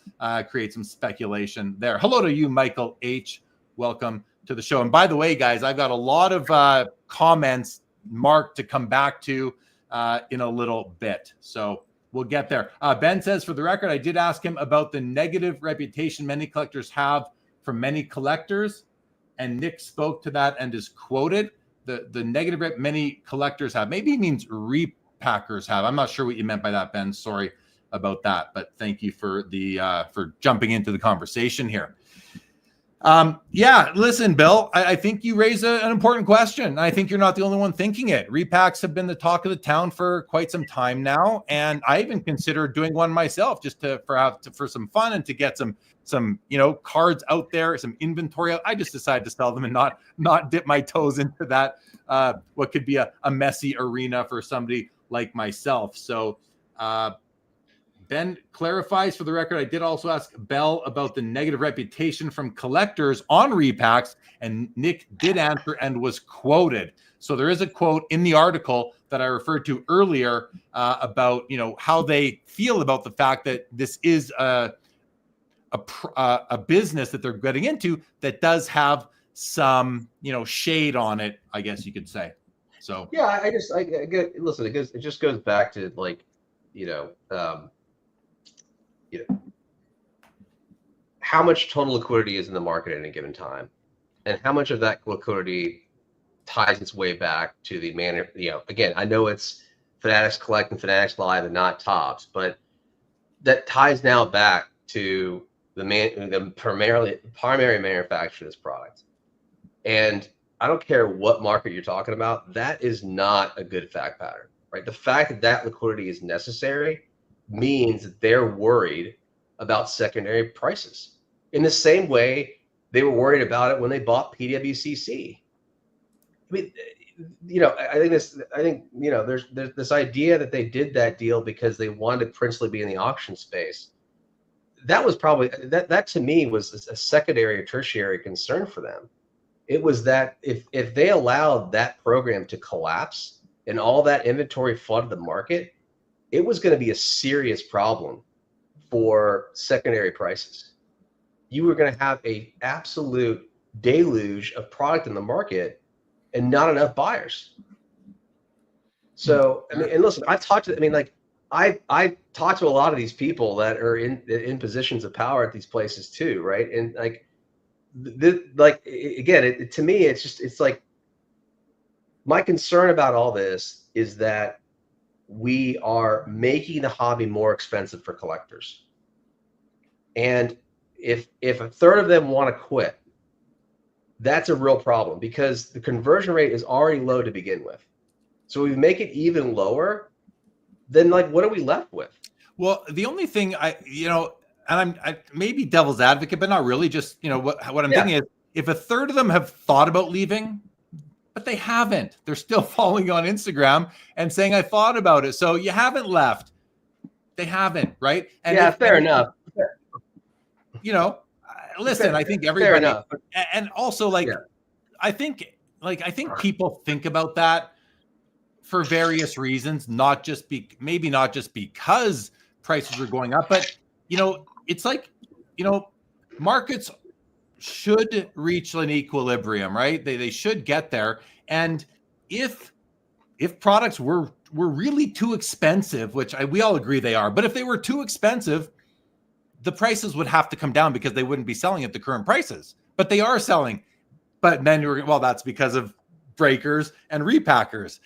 create some speculation there. Hello to you, Michael H. Welcome to the show. And by the way, guys, I've got a lot of comments marked to come back to in a little bit. So we'll get there. Ben says, for the record, I did ask him about the negative reputation many collectors have from many collectors, and Nick spoke to that and is quoted. The negative rep many collectors have. Maybe he means repackers have. I'm not sure what you meant by that, Ben. Sorry about that, but thank you for for jumping into the conversation here. Listen, Bill, I think you raise an important question. I think you're not the only one thinking it. Repacks have been the talk of the town for quite some time now, and I even considered doing one myself just for some fun and to get some cards out there, some inventory. I just decided to sell them and not dip my toes into that what could be a messy arena for somebody like myself. So Ben clarifies, for the record, I did also ask Bell about the negative reputation from collectors on repacks, and Nick did answer and was quoted. So there is a quote in the article that I referred to earlier about how they feel about the fact that this is a business that they're getting into that does have some shade on it, I guess you could say. So yeah, listen, it just goes back to how much total liquidity is in the market at any given time, and how much of that liquidity ties its way back to the again, I know it's Fanatics Collect and Fanatics Live and not Tops, but that ties now back to the primary manufacturer of this product. And I don't care what market you're talking about, that is not a good fact pattern, right? The fact that liquidity is necessary means that they're worried about secondary prices in the same way they were worried about it when they bought PWCC. I mean, I think there's this idea that they did that deal because they wanted to principally be in the auction space. That was probably that to me was a secondary or tertiary concern for them. It was that if they allowed that program to collapse and all that inventory flooded the market, it was going to be a serious problem for secondary prices. You were going to have a absolute deluge of product in the market and not enough buyers. So, I mean, and listen, I've talked to, I mean, like, I talk to a lot of these people that are in positions of power at these places too, right? And like, again, to me, it's like, my concern about all this is that we are making the hobby more expensive for collectors. And if a third of them want to quit, that's a real problem, because the conversion rate is already low to begin with. So we make it even lower, then like, what are we left with? Well, the only thing and I maybe devil's advocate, but not really, just, what I'm thinking is, if a third of them have thought about leaving, but they haven't, they're still following on Instagram and saying, I thought about it. So you haven't left. They haven't, right? And fair enough. Listen, I think everybody, and also I think people think about that for various reasons, not just maybe not just because prices are going up, but it's like, markets should reach an equilibrium, right? They should get there. And if products were really too expensive, which we all agree they are, but if they were too expensive, the prices would have to come down, because they wouldn't be selling at the current prices. But they are selling. But then that's because of breakers and repackers.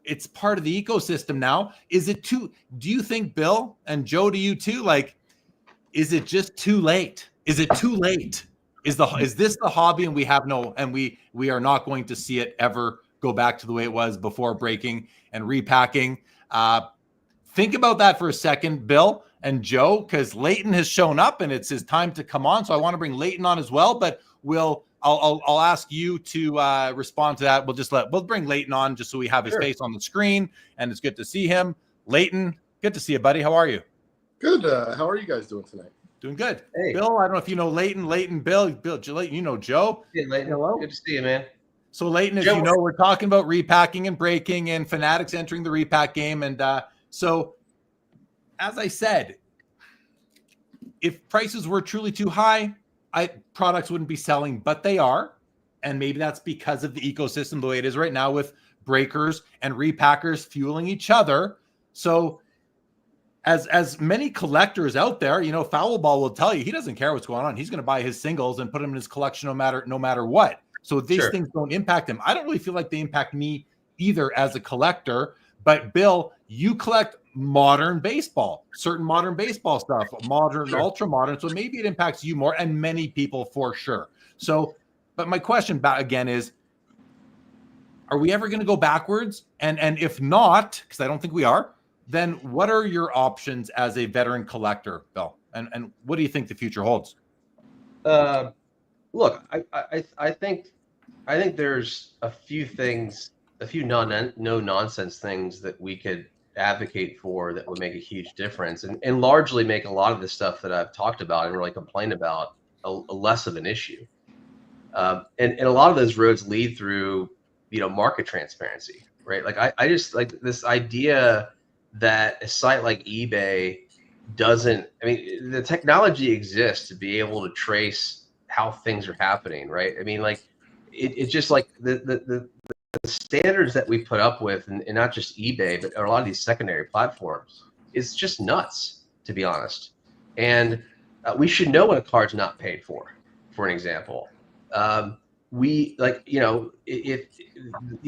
It's part of the ecosystem now. Do you think, Bill and Joe, to you too, like, is it just too late? Is it too late? Is this the hobby, and we are not going to see it ever go back to the way it was before breaking and repacking? Think about that for a second, Bill and Joe, because Leighton has shown up and it's his time to come on. So I want to bring Leighton on as well, but I'll ask you to respond to that. We'll bring Leighton on just so we have his face on the screen, and it's good to see him. Leighton, good to see you, buddy. How are you? Good. How are you guys doing tonight? Doing good. Hey. Bill, I don't know if you know Leighton, Bill, Leighton, you know Joe. Hey, Leighton. Hello. Good to see you, man. So Leighton, as you know, we're talking about repacking and breaking and Fanatics entering the repack game. And so, as I said, if prices were truly too high, products wouldn't be selling, but they are. And maybe that's because of the ecosystem the way it is right now, with breakers and repackers fueling each other. So as many collectors out there, Foul Ball will tell you he doesn't care what's going on. He's going to buy his singles and put them in his collection no matter what. So these things don't impact him. I don't really feel like they impact me either as a collector. But Bill, you collect modern baseball, certain modern baseball stuff, modern, ultra modern. So maybe it impacts you more, and many people for sure. So, but my question again is, are we ever going to go backwards? And if not, because I don't think we are, then what are your options as a veteran collector, Bill? And what do you think the future holds? Look, I think there's a few things, a few no nonsense things that we could advocate for that would make a huge difference, and largely make a lot of the stuff that I've talked about and really complained about a less of an issue. And a lot of those roads lead through, market transparency, right? Like I just like this idea that a site like eBay doesn't, the technology exists to be able to trace how things are happening, right? Like it's just like the standards that we put up with, and not just eBay, but a lot of these secondary platforms, it's just nuts, to be honest. And we should know when a card's not paid for an example. If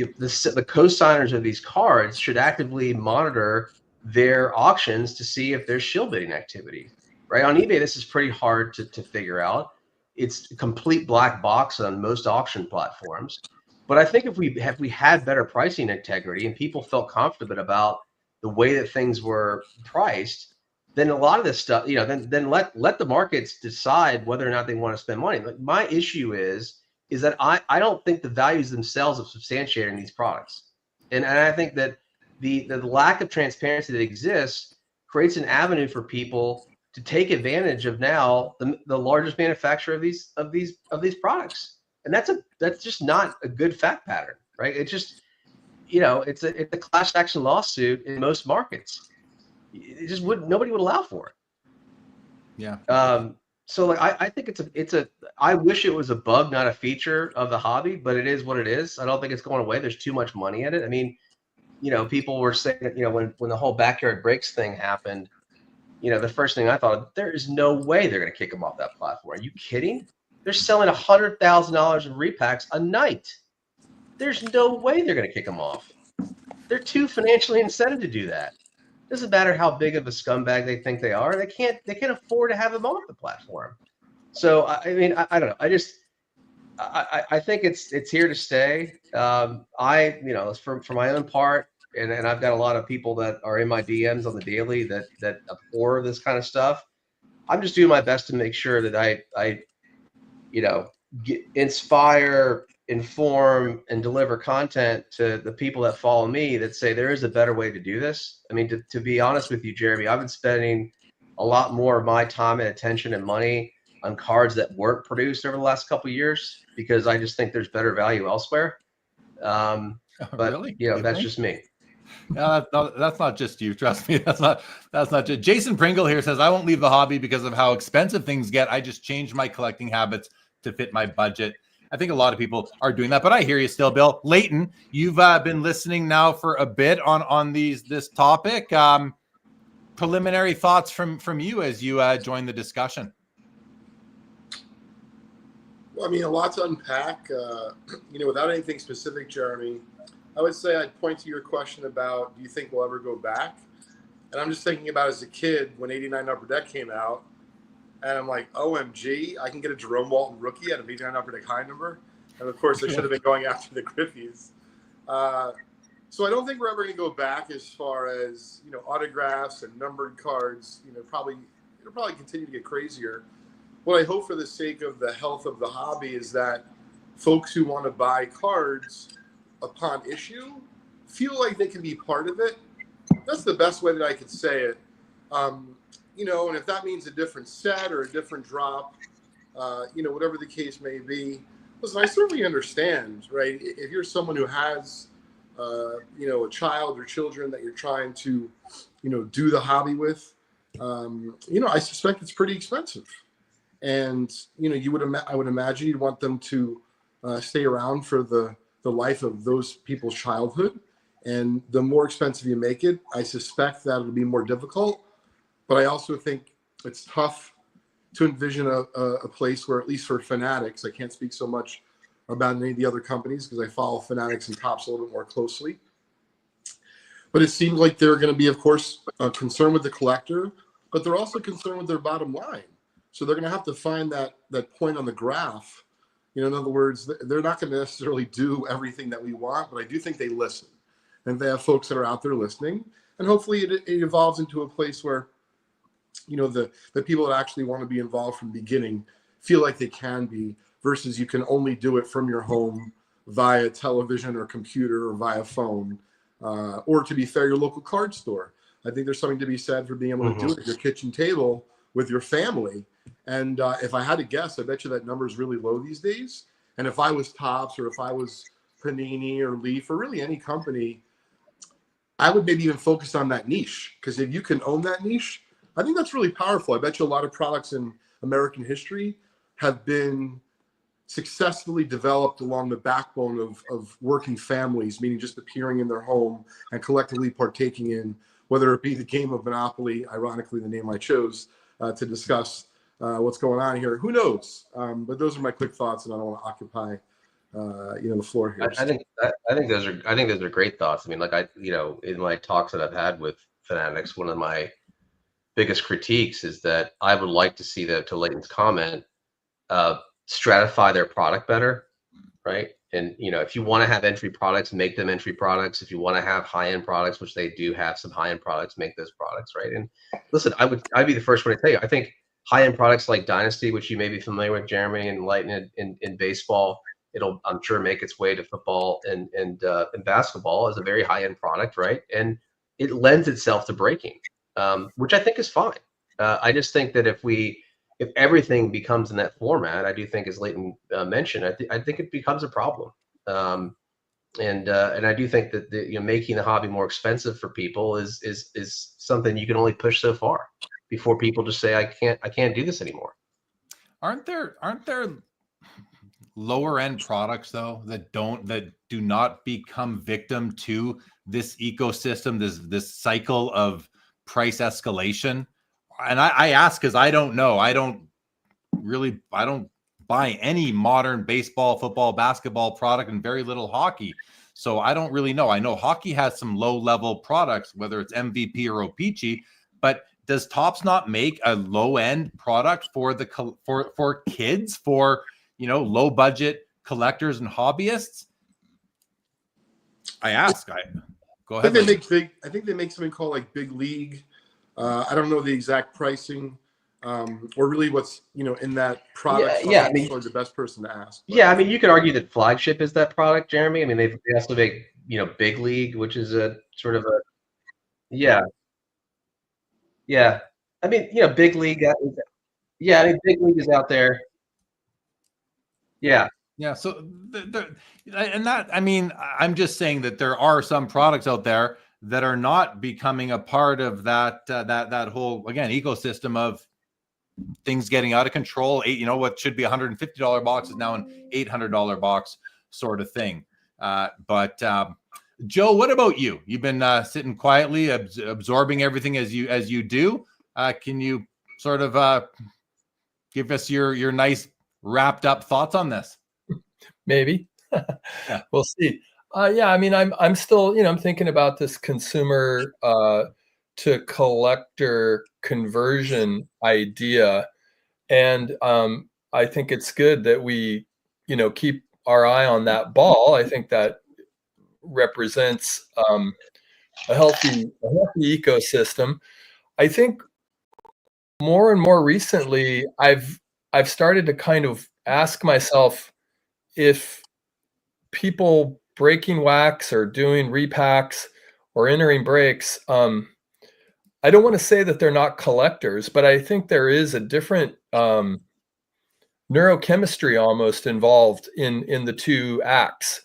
the co-signers of these cards should actively monitor their auctions to see if there's shill bidding activity, right? On eBay, this is pretty hard to figure out. It's a complete black box on most auction platforms. But I think if we had better pricing integrity and people felt confident about the way that things were priced, then a lot of this stuff, then let the markets decide whether or not they want to spend money. Like, my issue is that I don't think the values themselves are substantiating these products. And I think that the lack of transparency that exists creates an avenue for people to take advantage of now the largest manufacturer of these products. And that's just not a good fact pattern, right? It just, it's a class action lawsuit in most markets. It just nobody would allow for it. Yeah. So like I think I wish it was a bug, not a feature of the hobby, but it is what it is. I don't think it's going away. There's too much money in it. I mean, people were saying that, when the whole backyard breaks thing happened, the first thing I thought, there is no way they're going to kick them off that platform. Are you kidding? They're selling $100,000 in repacks a night. There's no way they're going to kick them off. They're too financially incented to do that. Doesn't matter how big of a scumbag they think they are. They can't afford to have them off the platform. So I mean, I don't know. I think it's here to stay. For my own part, and I've got a lot of people that are in my DMs on the daily that abhor this kind of stuff. I'm just doing my best to make sure that I inspire, inform, and deliver content to the people that follow me that say there is a better way to do this. I mean, to be honest with you, Jeremy, I've been spending a lot more of my time and attention and money on cards that weren't produced over the last couple of years because I just think there's better value elsewhere. But Really? That's just me. No, that's not just you. Trust me. That's not just Jason Pringle here says, I won't leave the hobby because of how expensive things get. I just changed my collecting habits to fit my budget. I think a lot of people are doing that, but I hear you still, Bill. Leighton, you've been listening now for a bit on this topic. Preliminary thoughts from you as you join the discussion. Well, I mean, a lot to unpack. Without anything specific, Jeremy, I would say I'd point to your question about, do you think we'll ever go back? And I'm just thinking about as a kid when 89 Upper Deck came out, and I'm like, OMG, I can get a Jerome Walton rookie at an 89 Upper Deck high number. And of course, I should have been going after the Griffies. So I don't think we're ever going to go back as far as, autographs and numbered cards. It'll probably continue to get crazier. What I hope for the sake of the health of the hobby is that folks who want to buy cards upon issue feel like they can be part of it. That's the best way that I could say it. And if that means a different set or a different drop, whatever the case may be, listen, I certainly understand, right? If you're someone who has, a child or children that you're trying to, do the hobby with, I suspect it's pretty expensive. And, I would imagine you'd want them to stay around for the life of those people's childhood. And the more expensive you make it, I suspect that it'll be more difficult. But I also think it's tough to envision a place where, at least for Fanatics, I can't speak so much about any of the other companies because I follow Fanatics and Topps a little bit more closely. But it seems like they're going to be, of course, concerned with the collector, but they're also concerned with their bottom line. So they're going to have to find that point on the graph. In other words, they're not going to necessarily do everything that we want, but I do think they listen. And they have folks that are out there listening. And hopefully it evolves into a place where, the people that actually want to be involved from the beginning feel like they can be, versus you can only do it from your home via television or computer or via phone, or, to be fair, your local card store. I think there's something to be said for being able to do it at your kitchen table with your family. And if I had to guess, I bet you that number is really low these days. And if I was Topps, or if I was Panini or Leaf, or really any company, I would maybe even focus on that niche. Because if you can own that niche, I think that's really powerful. I bet you a lot of products in American history have been successfully developed along the backbone of working families, meaning just appearing in their home and collectively partaking in, whether it be the game of Monopoly, ironically the name I chose to discuss what's going on here. Who knows? But those are my quick thoughts, and I don't want to occupy the floor here. I think those are great thoughts. I mean, like in my talks that I've had with Fanatics, one of my biggest critiques is that I would like to see that, to Leighton's comment, stratify their product better, right? And if you want to have entry products, make them entry products. If you want to have high-end products, which they do have some high-end products, make those products, right? And listen, I'd be the first one to tell you, I think high-end products like Dynasty, which you may be familiar with, Jeremy, and Leighton in baseball, it'll, I'm sure, make its way to football and basketball as a very high-end product, right? And it lends itself to breaking, which I think is fine. I just think that if we if everything becomes in that format, I do think, as Leighton mentioned, I think it becomes a problem. And I do think that making the hobby more expensive for people is something you can only push so far before people just say, I can't do this anymore. Aren't there lower end products though that do not become victim to this ecosystem, this cycle of price escalation? And I ask because I don't know. I don't buy any modern baseball, football, basketball product, and very little hockey. So I don't really know. I know hockey has some low level products, whether it's MVP or O-Pee-Chee, but does Topps not make a low end product for for kids, for low budget collectors and hobbyists? I ask. Go ahead. I think they make something called like Big League. I don't know the exact pricing, or really what's in that product. Yeah, I'm probably the best person to ask. But. Yeah, I mean, you could argue that Flagship is that product, Jeremy. I mean, they also make Big League, which is a sort of a yeah. I mean, Big League. Yeah, I mean, Big League is out there. Yeah. Yeah. So, I mean, I'm just saying that there are some products out there that are not becoming a part of that whole, again, ecosystem of things getting out of control. What should be $150 box is now an $800 box sort of thing. But Joe, what about you? You've been sitting quietly, absorbing everything as you do. Can you sort of give us your nice wrapped up thoughts on this? Maybe. Yeah. We'll see. Yeah, I mean, I'm still, I'm thinking about this consumer to collector conversion idea, and I think it's good that we, keep our eye on that ball. I think that represents a healthy ecosystem. I think more and more recently, I've started to kind of ask myself if people breaking wax or doing repacks or entering breaks, I don't want to say that they're not collectors, but I think there is a different neurochemistry almost involved in the two acts.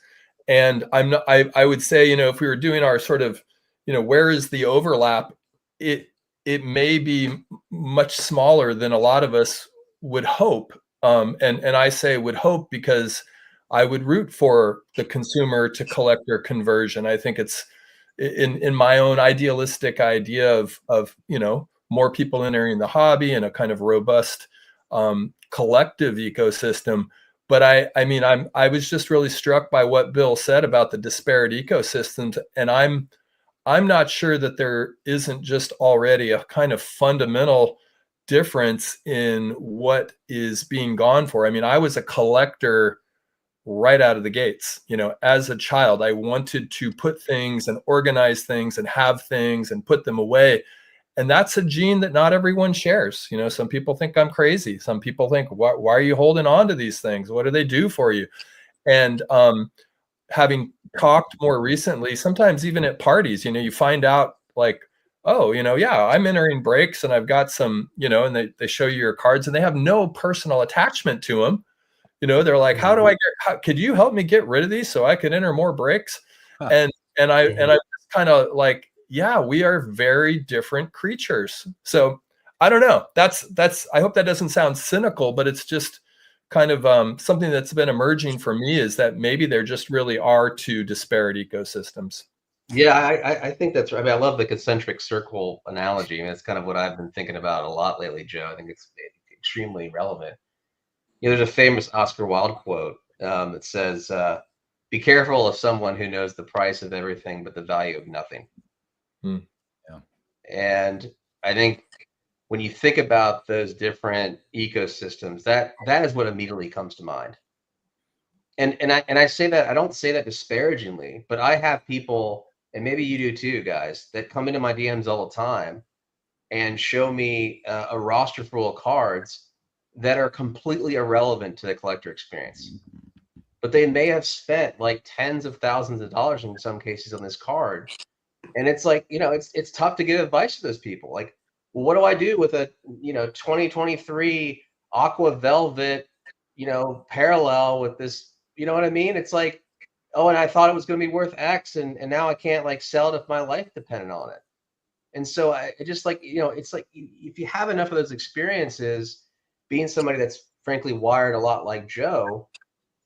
And I would say, if we were doing our sort of, where is the overlap, it may be much smaller than a lot of us would hope. And I say would hope because I would root for the consumer to collector conversion. I think it's in my own idealistic idea of more people entering the hobby and a kind of robust collective ecosystem. But I was just really struck by what Bill said about the disparate ecosystems, and I'm not sure that there isn't just already a kind of fundamental difference in what is being gone for. I mean, I was a collector right out of the gates. As a child, I wanted to put things and organize things and have things and put them away. And that's a gene that not everyone shares. Some people think I'm crazy. Some people think, why are you holding on to these things? What do they do for you? And having talked more recently, sometimes even at parties, you find out like, oh, yeah, I'm entering breaks and I've got some, and they show you your cards and they have no personal attachment to them. They're like, could you help me get rid of these so I can enter more breaks? Huh. And I just kind of like, yeah, we are very different creatures. So I don't know. That's, I hope that doesn't sound cynical, but it's just kind of something that's been emerging for me, is that maybe there just really are two disparate ecosystems. Yeah, I think that's right. I mean, I love the concentric circle analogy. I mean, it's kind of what I've been thinking about a lot lately, Joe. I think it's extremely relevant. There's a famous Oscar Wilde quote that says, be careful of someone who knows the price of everything but the value of nothing. Yeah. And I think when you think about those different ecosystems, that is what immediately comes to mind. And I say that, I don't say that disparagingly, but I have people, and maybe you do too, guys, that come into my DMs all the time and show me a roster full of cards that are completely irrelevant to the collector experience. But they may have spent like tens of thousands of dollars in some cases on this card. And it's like, it's tough to give advice to those people. Like, well, what do I do with a 2023 aqua velvet, parallel with this? You know what I mean? It's like, oh, and I thought it was going to be worth X, and now I can't like sell it if my life depended on it. And so I just like, it's like if you have enough of those experiences, being somebody that's frankly wired a lot like Joe,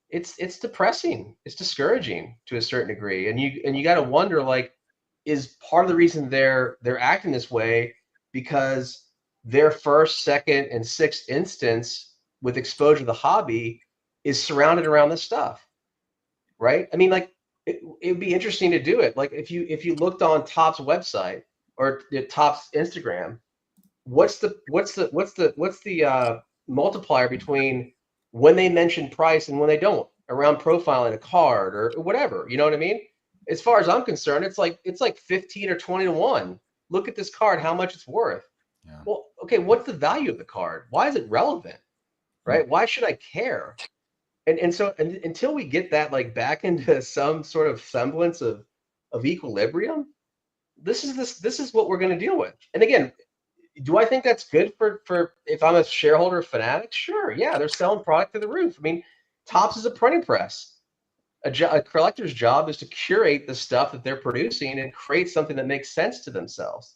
it's depressing, it's discouraging to a certain degree, and you got to wonder, like, is part of the reason they're acting this way because their first, second, and sixth instance with exposure to the hobby is surrounded around this stuff, right? I mean, like, it would be interesting to do it. Like, if you looked on Topps website or the Topps Instagram, what's the multiplier between when they mention price and when they don't around profiling a card or whatever? You know what I mean? As far as I'm concerned, it's like 15 or 20 to 1. Look at this card, how much it's worth. Yeah. Well, okay, what's the value of the card? Why is it relevant? Right? Why should I care? And so until we get that like back into some sort of semblance of equilibrium, this is what we're going to deal with. And again, do I think that's good for if I'm a shareholder of Fanatics? Sure, yeah, they're selling product to the roof. I mean, Topps is a printing press. A collector's job is to curate the stuff that they're producing and create something that makes sense to themselves.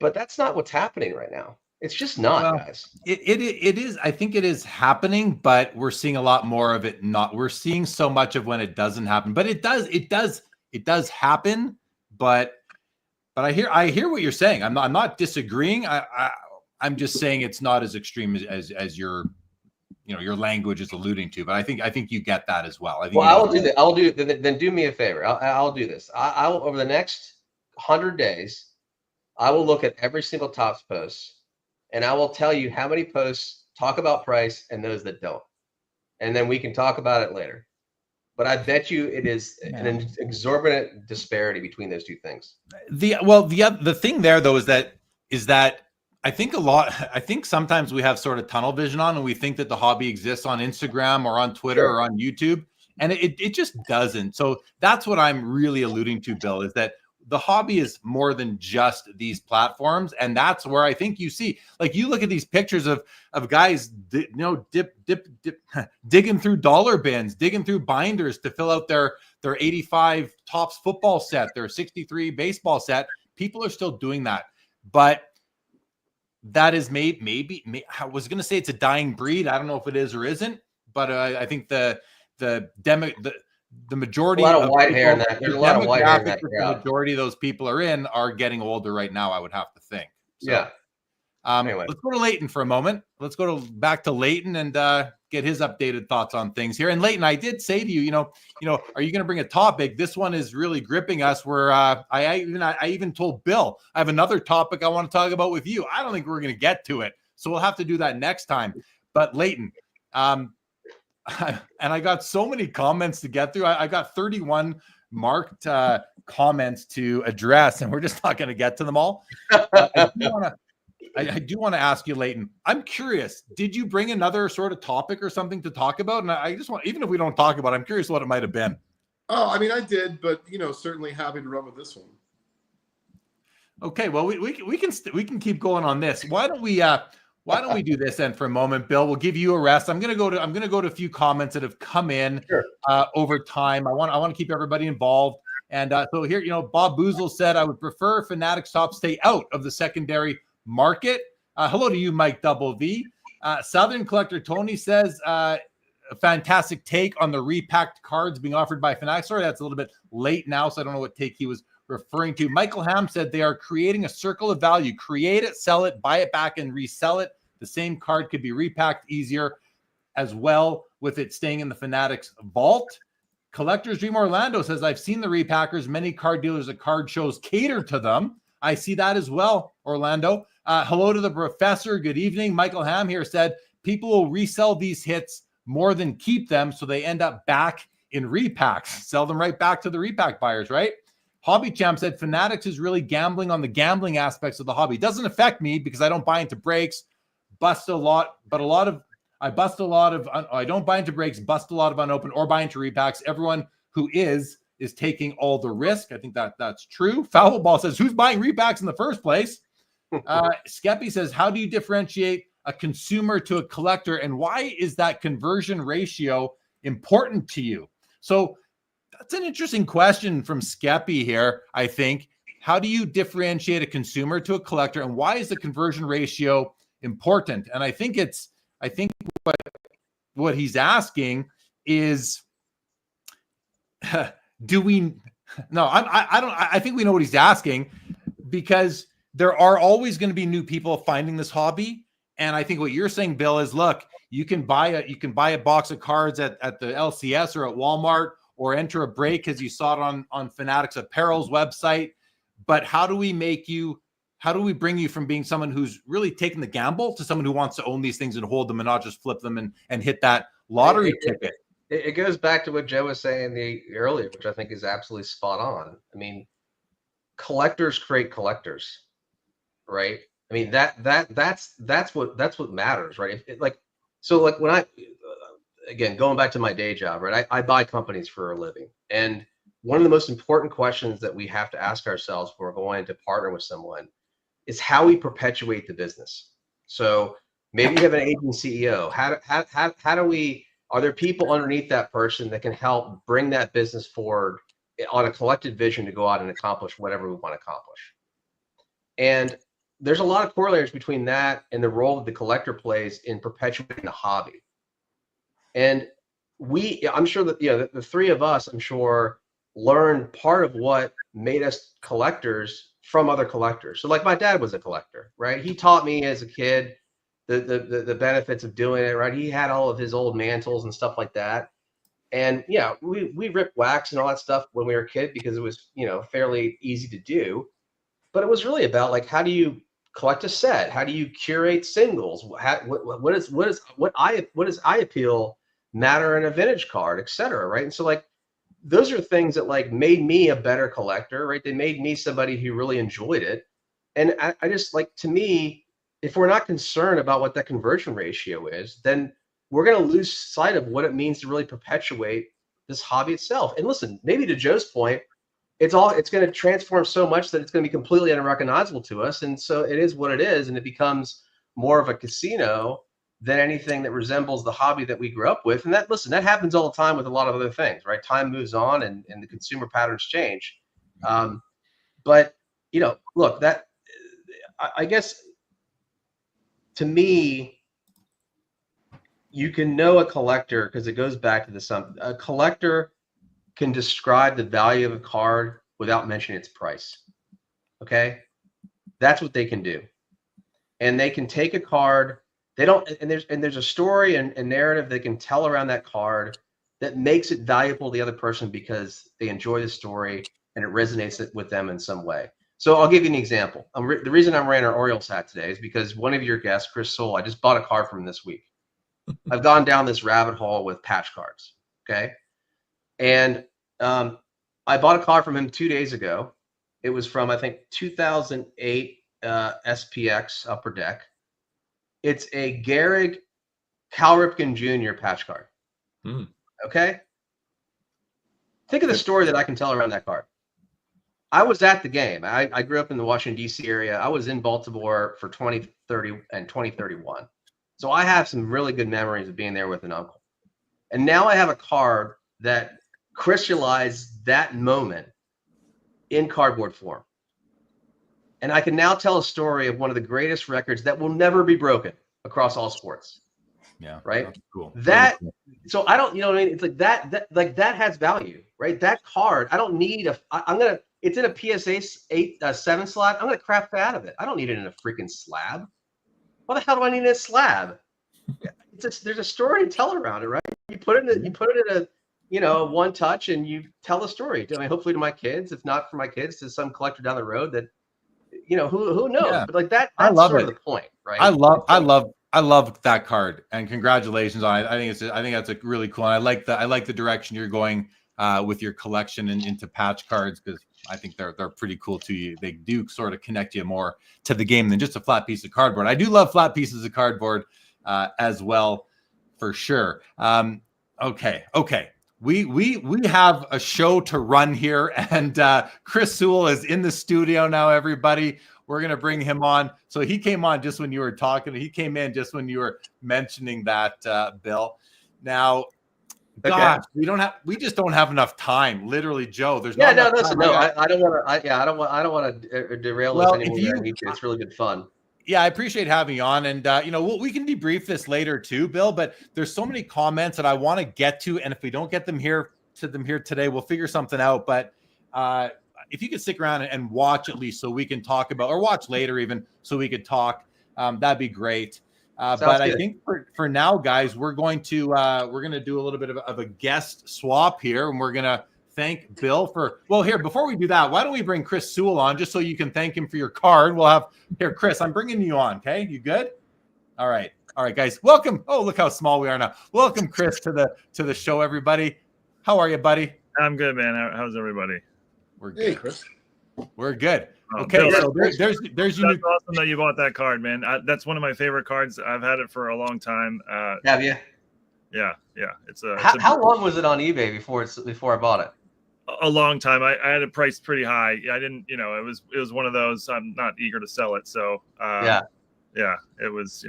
But that's not what's happening right now. It's just not, guys. It is. I think it is happening, but we're seeing a lot more of it. We're seeing so much of when it doesn't happen, but it does happen. But I hear what you're saying. I'm not disagreeing. I'm just saying it's not as extreme as your language is alluding to. But I think you get that as well. I will do that. Then do me a favor. I'll do this. I will, over the next 100 days, I will look at every single Topps post, and I will tell you how many posts talk about price and those that don't, and then we can talk about it later. But I bet you it is an exorbitant disparity between those two things. The thing there though is that I think sometimes we have sort of tunnel vision on, and we think that the hobby exists on Instagram or on Twitter or on YouTube, and it just doesn't. So that's what I'm really alluding to, Bill, is that the hobby is more than just these platforms. And that's where I think you see, like, you look at these pictures of guys, digging through dollar bins, digging through binders to fill out their 85 Topps football set, their 63 baseball set. People are still doing that, but that is maybe I was going to say it's a dying breed. I don't know if it is or isn't, but I think the majority a lot of white hair in that. There's a lot of white hair in that crowd. The majority of those people are getting older right now, I would have to think. So, yeah. Anyway, let's go to Leighton for a moment. Let's go back to Leighton and get his updated thoughts on things here. And Leighton, I did say to you, are you going to bring a topic? This one is really gripping us. Where I even told Bill I have another topic I want to talk about with you. I don't think we're going to get to it, so we'll have to do that next time. But Leighton, and I got so many comments to get through. I got 31 marked comments to address, and we're just not going to get to them all. I do want to ask you, Leighton, I'm curious, did you bring another sort of topic or something to talk about? And I just want, even if we don't talk about it, I'm curious what it might have been. Oh, I mean, I did, but, certainly happy to run with this one. Okay, well, we can keep going on this. Why don't we do this then for a moment, Bill? We'll give you a rest. I'm gonna go to a few comments that have come in over time. I want to keep everybody involved. And so here, Bob Boozle said, I would prefer Fanatics Topps stay out of the secondary market. Hello to you, Mike Double V. Southern Collector Tony says, a fantastic take on the repacked cards being offered by Fanatics. Sorry, that's a little bit late now, so I don't know what take he was referring to. Michael Ham said they are creating a circle of value. Create it, sell it, buy it back, and resell it. The same card could be repacked easier as well, with it staying in the Fanatics vault. Collector's Dream Orlando says, I've seen the repackers. Many card dealers at card shows cater to them. I see that as well, Orlando. Hello to the professor. Good evening. Michael Ham here said, people will resell these hits more than keep them, so they end up back in repacks. Sell them right back to the repack buyers, right? Hobby Champ said, Fanatics is really gambling on the gambling aspects of the hobby. It doesn't affect me because I don't buy into breaks, I don't buy into breaks, bust a lot of unopened, or buy into repacks. Everyone who is taking all the risk. I think that's true. Foul Ball says, who's buying repacks in the first place? Skeppy says, how do you differentiate a consumer to a collector, and why is that conversion ratio important to you? So that's an interesting question from Skeppy here, I think. How do you differentiate a consumer to a collector, and why is the conversion ratio important? And I think what he's asking is, I think we know what he's asking, because there are always going to be new people finding this hobby. And I think what you're saying, Bill, is, look, you can buy a box of cards at the LCS or at Walmart, or enter a break as you saw it on Fanatics Apparel's website. But how do we bring you from being someone who's really taken the gamble to someone who wants to own these things and hold them and not just flip them and hit that lottery ticket? It goes back to what Joe was saying earlier, which I think is absolutely spot on. I mean, collectors create collectors, right? I mean, that's what matters, right? When I, again, going back to my day job, right? I buy companies for a living, and one of the most important questions that we have to ask ourselves when we're going to partner with someone is how we perpetuate the business. So maybe you have an aging CEO. How do we? Are there people underneath that person that can help bring that business forward on a collective vision to go out and accomplish whatever we want to accomplish? And there's a lot of corollaries between that and the role that the collector plays in perpetuating the hobby. And I'm sure that, the three of us, I'm sure, learned part of what made us collectors from other collectors. So, like, my dad was a collector, right? He taught me as a kid the benefits of doing it, right? He had all of his old mantles and stuff like that. And yeah, we ripped wax and all that stuff when we were a kid because it was, fairly easy to do. But it was really about, like, how do you collect a set? How do you curate singles? What does eye appeal matter in a vintage card, et cetera, right? And so, like, those are things that, like, made me a better collector, right? They made me somebody who really enjoyed it. And I just, like, to me, if we're not concerned about what that conversion ratio is, then we're going to lose sight of what it means to really perpetuate this hobby itself. And listen, maybe to Joe's point, it's going to transform so much that it's going to be completely unrecognizable to us. And so it is what it is. And it becomes more of a casino than anything that resembles the hobby that we grew up with. And that happens all the time with a lot of other things, right? Time moves on and the consumer patterns change. But, look, that, I guess, to me, you can know a collector because it goes back to a collector can describe the value of a card without mentioning its price. Okay? That's what they can do. And they can take a card, there's a story and narrative they can tell around that card that makes it valuable to the other person because they enjoy the story and it resonates with them in some way. So I'll give you an example. The reason I'm wearing our Orioles hat today is because one of your guests, Chris Sewall, I just bought a card from him this week. I've gone down this rabbit hole with patch cards. Okay. And I bought a card from him 2 days ago. It was from, I think, 2008 SPX Upper Deck. It's a Gehrig Cal Ripken Jr. patch card. Okay. Think of the story that I can tell around that card. I was at the game. I grew up in the Washington, D.C. area. I was in Baltimore for 2030 and 2031. So I have some really good memories of being there with an uncle. And now I have a card that crystallized that moment in cardboard form. And I can now tell a story of one of the greatest records that will never be broken across all sports. Yeah. Right. Cool. So I don't, it's like that has value, right? That card, I don't need it's in a PSA 7 slot. I'm going to craft out of it. I don't need it in a freaking slab. What the hell do I need in a slab? There's a story to tell around it, right? You put it in a one touch and you tell the story. I mean, hopefully to my kids, if not for my kids, to some collector down the road that, who knows? Yeah. But like that's sort of the point, right? I love that card, and congratulations on it. I think that's a really cool. And I like the direction you're going with your collection and into patch cards, because I think they're pretty cool too. They do sort of connect you more to the game than just a flat piece of cardboard. I do love flat pieces of cardboard as well, for sure. Okay. We have a show to run here, and Chris Sewall is in the studio now, everybody. we're going to bring him on. So he came on just when you were talking. He came in just when you were mentioning that, Bill. Now, gosh, we just don't have enough time. Literally, Joe. There's I don't want to derail this anymore. It's really been fun. Yeah, I appreciate having you on, and we can debrief this later too, Bill. But there's so many comments that I want to get to, and if we don't get them here today, we'll figure something out. But if you could stick around and watch at least, so we can talk about, or watch later even, so we could talk, that'd be great. But good. I think for now, guys, we're going to do a little bit of a guest swap here, and we're gonna thank Bill for. Well, here, before we do that, why don't we bring Chris Sewall on just so you can thank him for your card? We'll have here, Chris. I'm bringing you on. Okay, you good? All right, guys. Welcome. Oh, look how small we are now. Welcome, Chris, to the show, everybody. How are you, buddy? I'm good, man. How's everybody? We're good. Hey, Chris. We're good. Okay, Bill, so there's that's awesome that you bought that card, man. That's one of my favorite cards. I've had it for a long time. Have you? Yeah. How long was it on eBay before I bought it? A long time. I had it priced pretty high. I didn't, it was one of those. I'm not eager to sell it, so it was,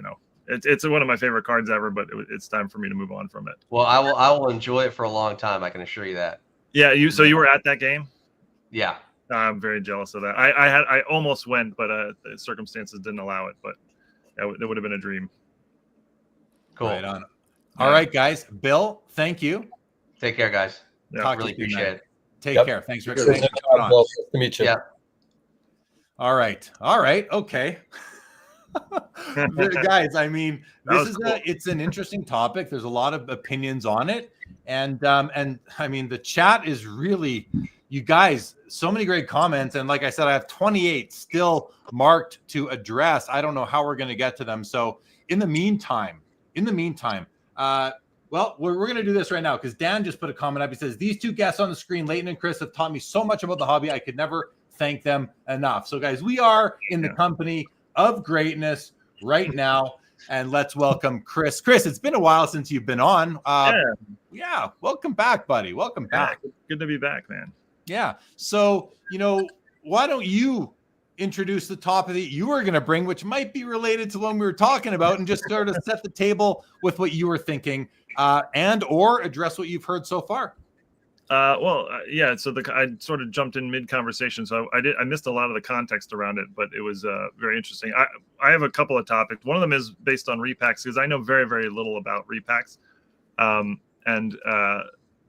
it's one of my favorite cards ever. But it's time for me to move on from it. Well, I will enjoy it for a long time. I can assure you that. Yeah, So you were at that game? Yeah. I'm very jealous of that. I almost went, but the circumstances didn't allow it. But that would have been a dream. Cool. Right on. All right, guys. Bill, thank you. Take care, guys. Yeah. Really appreciate it. Take care. Thanks for Nice to meet you. Yeah. All right. Okay. Guys, I mean, it's an interesting topic. There's a lot of opinions on it. And I mean, the chat is really, you guys, so many great comments. And like I said, I have 28 still marked to address. I don't know how we're going to get to them. So in the meantime, well, we're going to do this right now because Dan just put a comment up. He says, these two guests on the screen, Leighton and Chris, have taught me so much about the hobby. I could never thank them enough. So guys, we are in the company of greatness right now. And let's welcome Chris. Chris, it's been a while since you've been on. Yeah. Welcome back, buddy. Welcome back. Good to be back, man. Yeah. So, why don't you introduce the topic that you were going to bring, which might be related to what we were talking about, and just sort of set the table with what you were thinking, and or address what you've heard so far. So I sort of jumped in mid-conversation, so I missed a lot of the context around it, but it was very interesting. I have a couple of topics. One of them is based on repacks because I know very, very little about repacks, and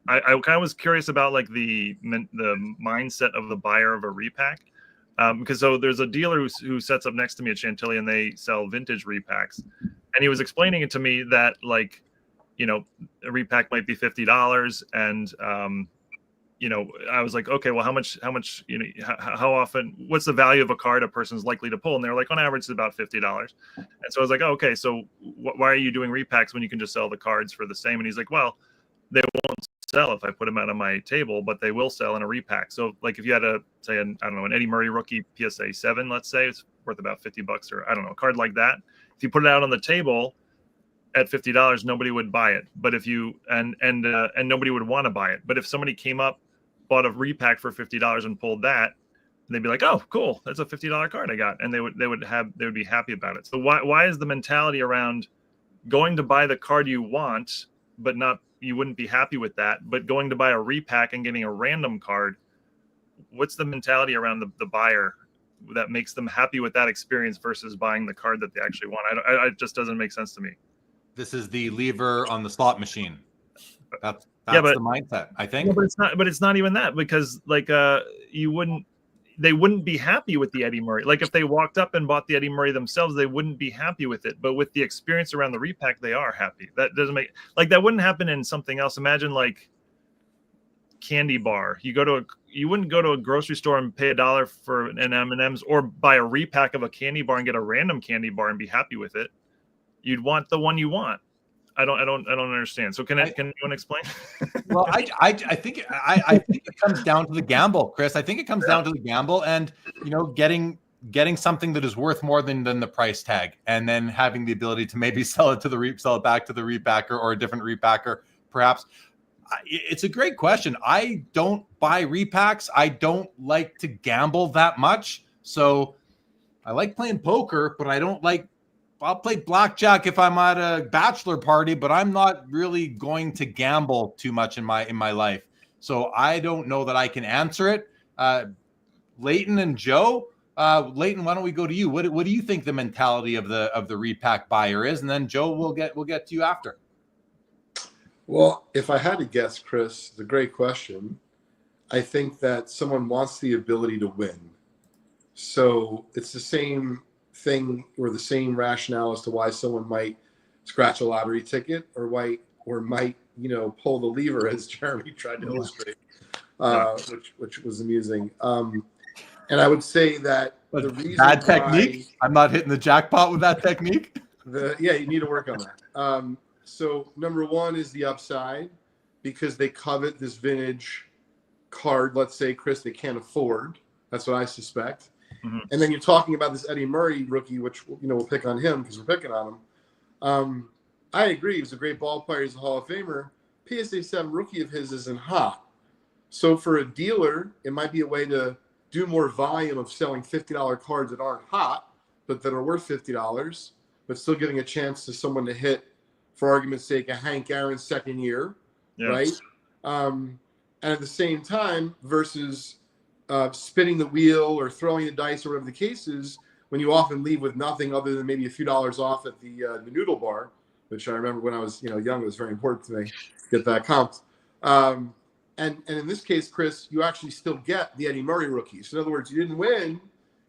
I kind of was curious about like the mindset of the buyer of a repack, because so there's a dealer who sets up next to me at Chantilly and they sell vintage repacks, and he was explaining it to me that like, a repack might be $50, and I was like, okay, well, how much, how often, what's the value of a card a person's likely to pull? And they're like, on average, it's about $50. And so I was like, oh, okay, so why are you doing repacks when you can just sell the cards for the same? And he's like, well, they won't sell if I put them out on my table, but they will sell in a repack. So like if you had say, an Eddie Murray rookie PSA 7, let's say, it's worth about $50, or I don't know, a card like that. If you put it out on the table at $50, nobody would buy it. But if you and nobody would want to buy it. But if somebody came up, bought a repack for $50 and pulled that, they'd be like, "Oh, cool, that's a $50 card I got," and they would be happy about it. So why is the mentality around going to buy the card you want, but you wouldn't be happy with that, but going to buy a repack and getting a random card? What's the mentality around the buyer that makes them happy with that experience versus buying the card that they actually want? It just doesn't make sense to me. This is the lever on the slot machine. That's the mindset, I think. No, but it's not even that, because like they wouldn't be happy with the Eddie Murray. Like if they walked up and bought the Eddie Murray themselves, they wouldn't be happy with it. But with the experience around the repack, they are happy. That doesn't make, like, that wouldn't happen in something else. Imagine like candy bar. You wouldn't go to a grocery store and pay $1 for an M&Ms, or buy a repack of a candy bar and get a random candy bar and be happy with it. You'd want the one you want. I don't understand. So can anyone explain? Well, I think it comes down to the gamble, Chris. I think it comes down to the gamble, and getting something that is worth more than the price tag, and then having the ability to maybe sell it back to the repacker or a different repacker, perhaps. It's a great question. I don't buy repacks. I don't like to gamble that much, so I like playing poker, but I don't like. I'll play blackjack if I'm at a bachelor party, but I'm not really going to gamble too much in my life. So I don't know that I can answer it. Leighton and Joe. Leighton, why don't we go to you? What do you think the mentality of the repack buyer is? And then Joe, we'll get to you after. Well, if I had to guess, Chris, it's a great question. I think that someone wants the ability to win. So it's the same thing or the same rationale as to why someone might scratch a lottery ticket or might pull the lever, as Jeremy tried to illustrate, which was amusing. And I would say that the reason bad technique. I'm not hitting the jackpot with that technique. You need to work on that. So number one is the upside, because they covet this vintage card. Let's say, Chris, they can't afford. That's what I suspect. Mm-hmm. And then you're talking about this Eddie Murray rookie, which we'll pick on him because we're picking on him. I agree. He's a great ball player. He's a Hall of Famer. PSA 7 rookie of his isn't hot. So for a dealer, it might be a way to do more volume of selling $50 cards that aren't hot, but that are worth $50, but still giving a chance to someone to hit, for argument's sake, a Hank Aaron second year, right? And at the same time, versus spinning the wheel or throwing the dice or whatever the case is, when you often leave with nothing other than maybe a few dollars off at the noodle bar, which I remember when I was young, it was very important to me to get that comped. And in this case, Chris, you actually still get the Eddie Murray rookie. So in other words, you didn't win,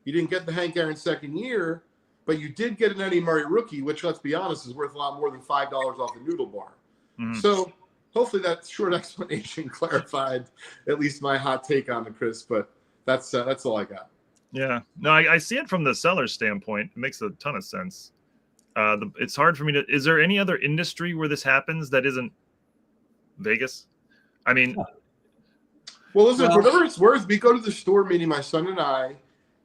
you didn't get the Hank Aaron second year, but you did get an Eddie Murray rookie, which, let's be honest, is worth a lot more than $5 off the noodle bar. Mm-hmm. So hopefully that short explanation clarified at least my hot take on it, Chris. But that's all I got. Yeah, no, I see it from the seller's standpoint. It makes a ton of sense. It's hard for me to. Is there any other industry where this happens that isn't Vegas? I mean, well, listen, whatever it's worth, we go to the store, meaning my son and I,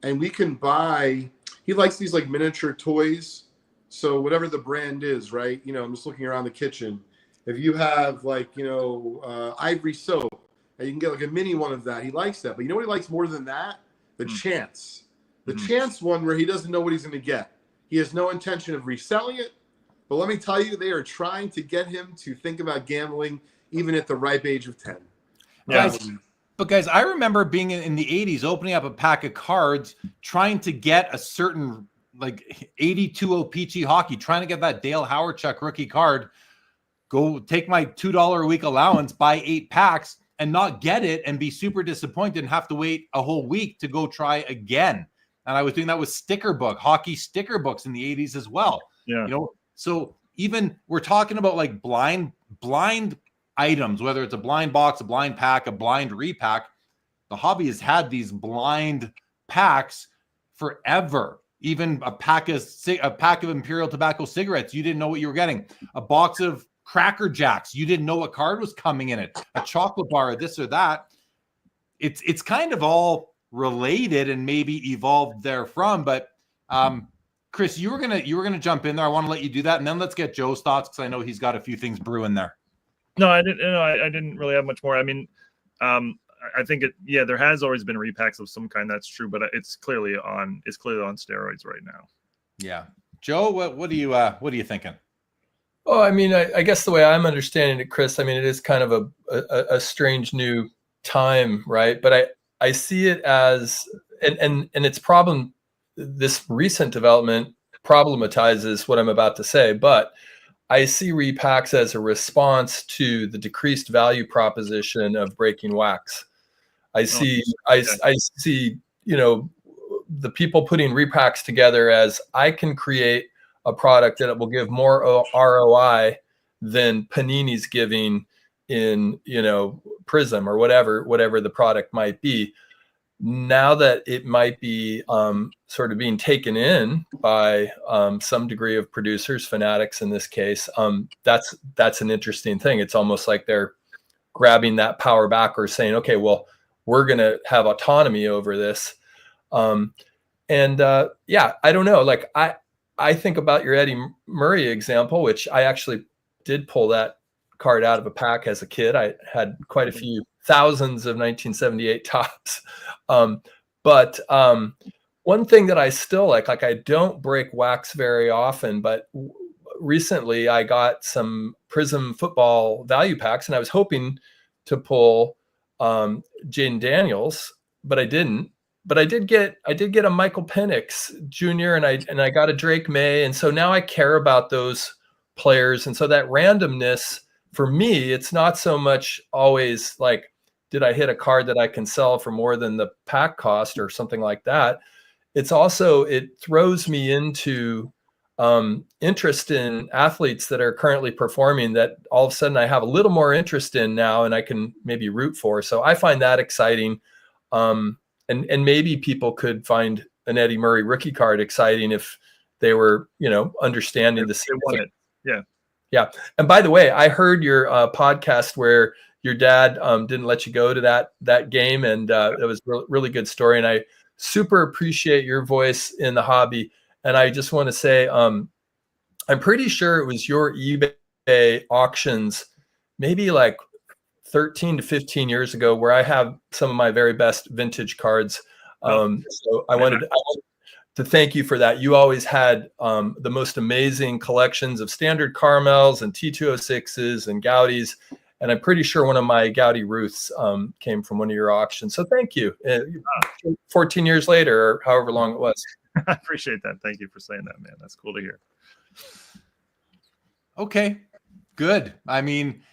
and we can buy. He likes these like miniature toys, so whatever the brand is, right? I'm just looking around the kitchen. If you have like Ivory soap, and you can get like a mini one of that, he likes that. But you know what he likes more than that? The chance. The chance one where he doesn't know what he's going to get. He has no intention of reselling it. But let me tell you, they are trying to get him to think about gambling even at the ripe age of 10. Yeah. But guys, I remember being in the 80s, opening up a pack of cards, trying to get a certain like 82 O-Peachy hockey, trying to get that Dale Hawerchuk rookie card, go take my $2 a week allowance, buy 8 packs, and not get it and be super disappointed and have to wait a whole week to go try again. And I was doing that with hockey sticker books in the 80s as well. Yeah. So even we're talking about like blind items, whether it's a blind box, a blind pack, a blind repack. The hobby has had these blind packs forever. Even a pack of Imperial Tobacco cigarettes, you didn't know what you were getting. A box of Cracker Jacks, you didn't know what card was coming in it. A chocolate bar, this or that. It's kind of all related and maybe evolved therefrom. But Chris, you were gonna jump in there. I want to let you do that, and then let's get Joe's thoughts because I know he's got a few things brewing there. No, I didn't really have much more. I mean, I think there has always been repacks of some kind. That's true, but it's clearly on steroids right now. Yeah, Joe, what are you thinking? Oh, I mean, I guess the way I'm understanding it, Chris, I mean, it is kind of a strange new time, right? But I see it as, and its problem, this recent development problematizes what I'm about to say, but I see repacks as a response to the decreased value proposition of breaking wax. I see, the people putting repacks together as I can create a product that will give more ROI than Panini's giving in, Prism or whatever the product might be. Now that it might be sort of being taken in by some degree of producers, Fanatics in this case, that's an interesting thing. It's almost like they're grabbing that power back or saying, okay, well, we're going to have autonomy over this. I don't know. Like I think about your Eddie Murray example, which I actually did pull that card out of a pack as a kid. I had quite a few thousands of 1978 tops. But one thing that I still like I don't break wax very often, but recently I got some Prism football value packs, and I was hoping to pull Jaden Daniels, but I didn't. But I did get a Michael Penix Jr. and I got a Drake May, and so now I care about those players, and so that randomness for me, it's not so much always like, did I hit a card that I can sell for more than the pack cost or something like that? It's also, it throws me into interest in athletes that are currently performing that all of a sudden I have a little more interest in now and I can maybe root for. So I find that exciting. And maybe people could find an Eddie Murray rookie card exciting if they were, understanding the season. Yeah. Yeah. And by the way, I heard your podcast where your dad didn't let you go to that game. And it was really good story. And I super appreciate your voice in the hobby. And I just want to say, I'm pretty sure it was your eBay auctions, maybe like 13 to 15 years ago, where I have some of my very best vintage cards. So I wanted to thank you for that. You always had the most amazing collections of standard caramels and T206s and Gaudis. And I'm pretty sure one of my Gaudi Ruths came from one of your auctions. So thank you. 14 years later, or however long it was. I appreciate that. Thank you for saying that, man. That's cool to hear. Okay, good. I mean,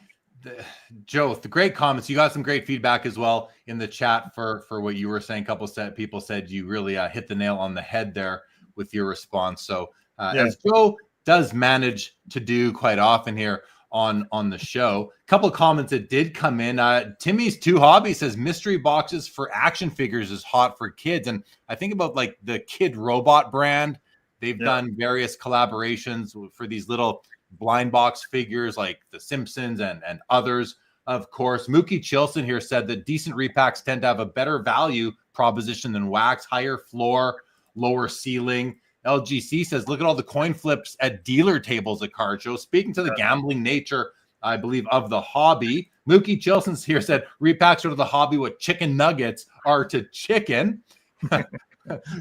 Joe, the great comments. You got some great feedback as well in the chat for what you were saying. A couple of people said you really hit the nail on the head there with your response. So as Joe does manage to do quite often here on the show, a couple of comments that did come in. Timmy's 2 Hobby says mystery boxes for action figures is hot for kids. And I think about like the Kid Robot brand. They've done various collaborations for these little blind box figures like the Simpsons and others. Of course, Mookie Chilson here said that decent repacks tend to have a better value proposition than wax, higher floor, lower ceiling. LGC says, look at all the coin flips at dealer tables at card shows. Speaking to the gambling nature, I believe, of the hobby. Mookie Chilson's here said, repacks are to the hobby what chicken nuggets are to chicken.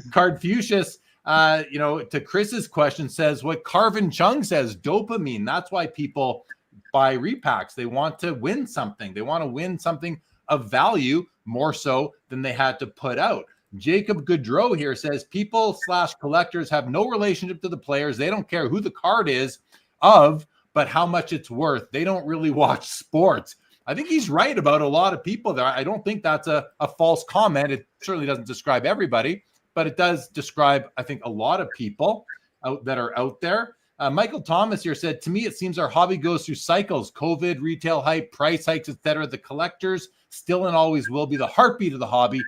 Cardfucius, to Chris's question, says what Carvin Chung says, dopamine. That's why people buy repacks. They want to win something. They want to win something of value more so than they had to put out. Jacob Goodrow here says people/collectors have no relationship to the players. They don't care who the card is but how much it's worth. They don't really watch sports. I think he's right about a lot of people there. I don't think that's a false comment. It certainly doesn't describe everybody, but it does describe, I think, a lot of people that are out there. Michael Thomas here said, to me, it seems our hobby goes through cycles, COVID, retail hype, price hikes, etc. The collectors still and always will be the heartbeat of the hobby.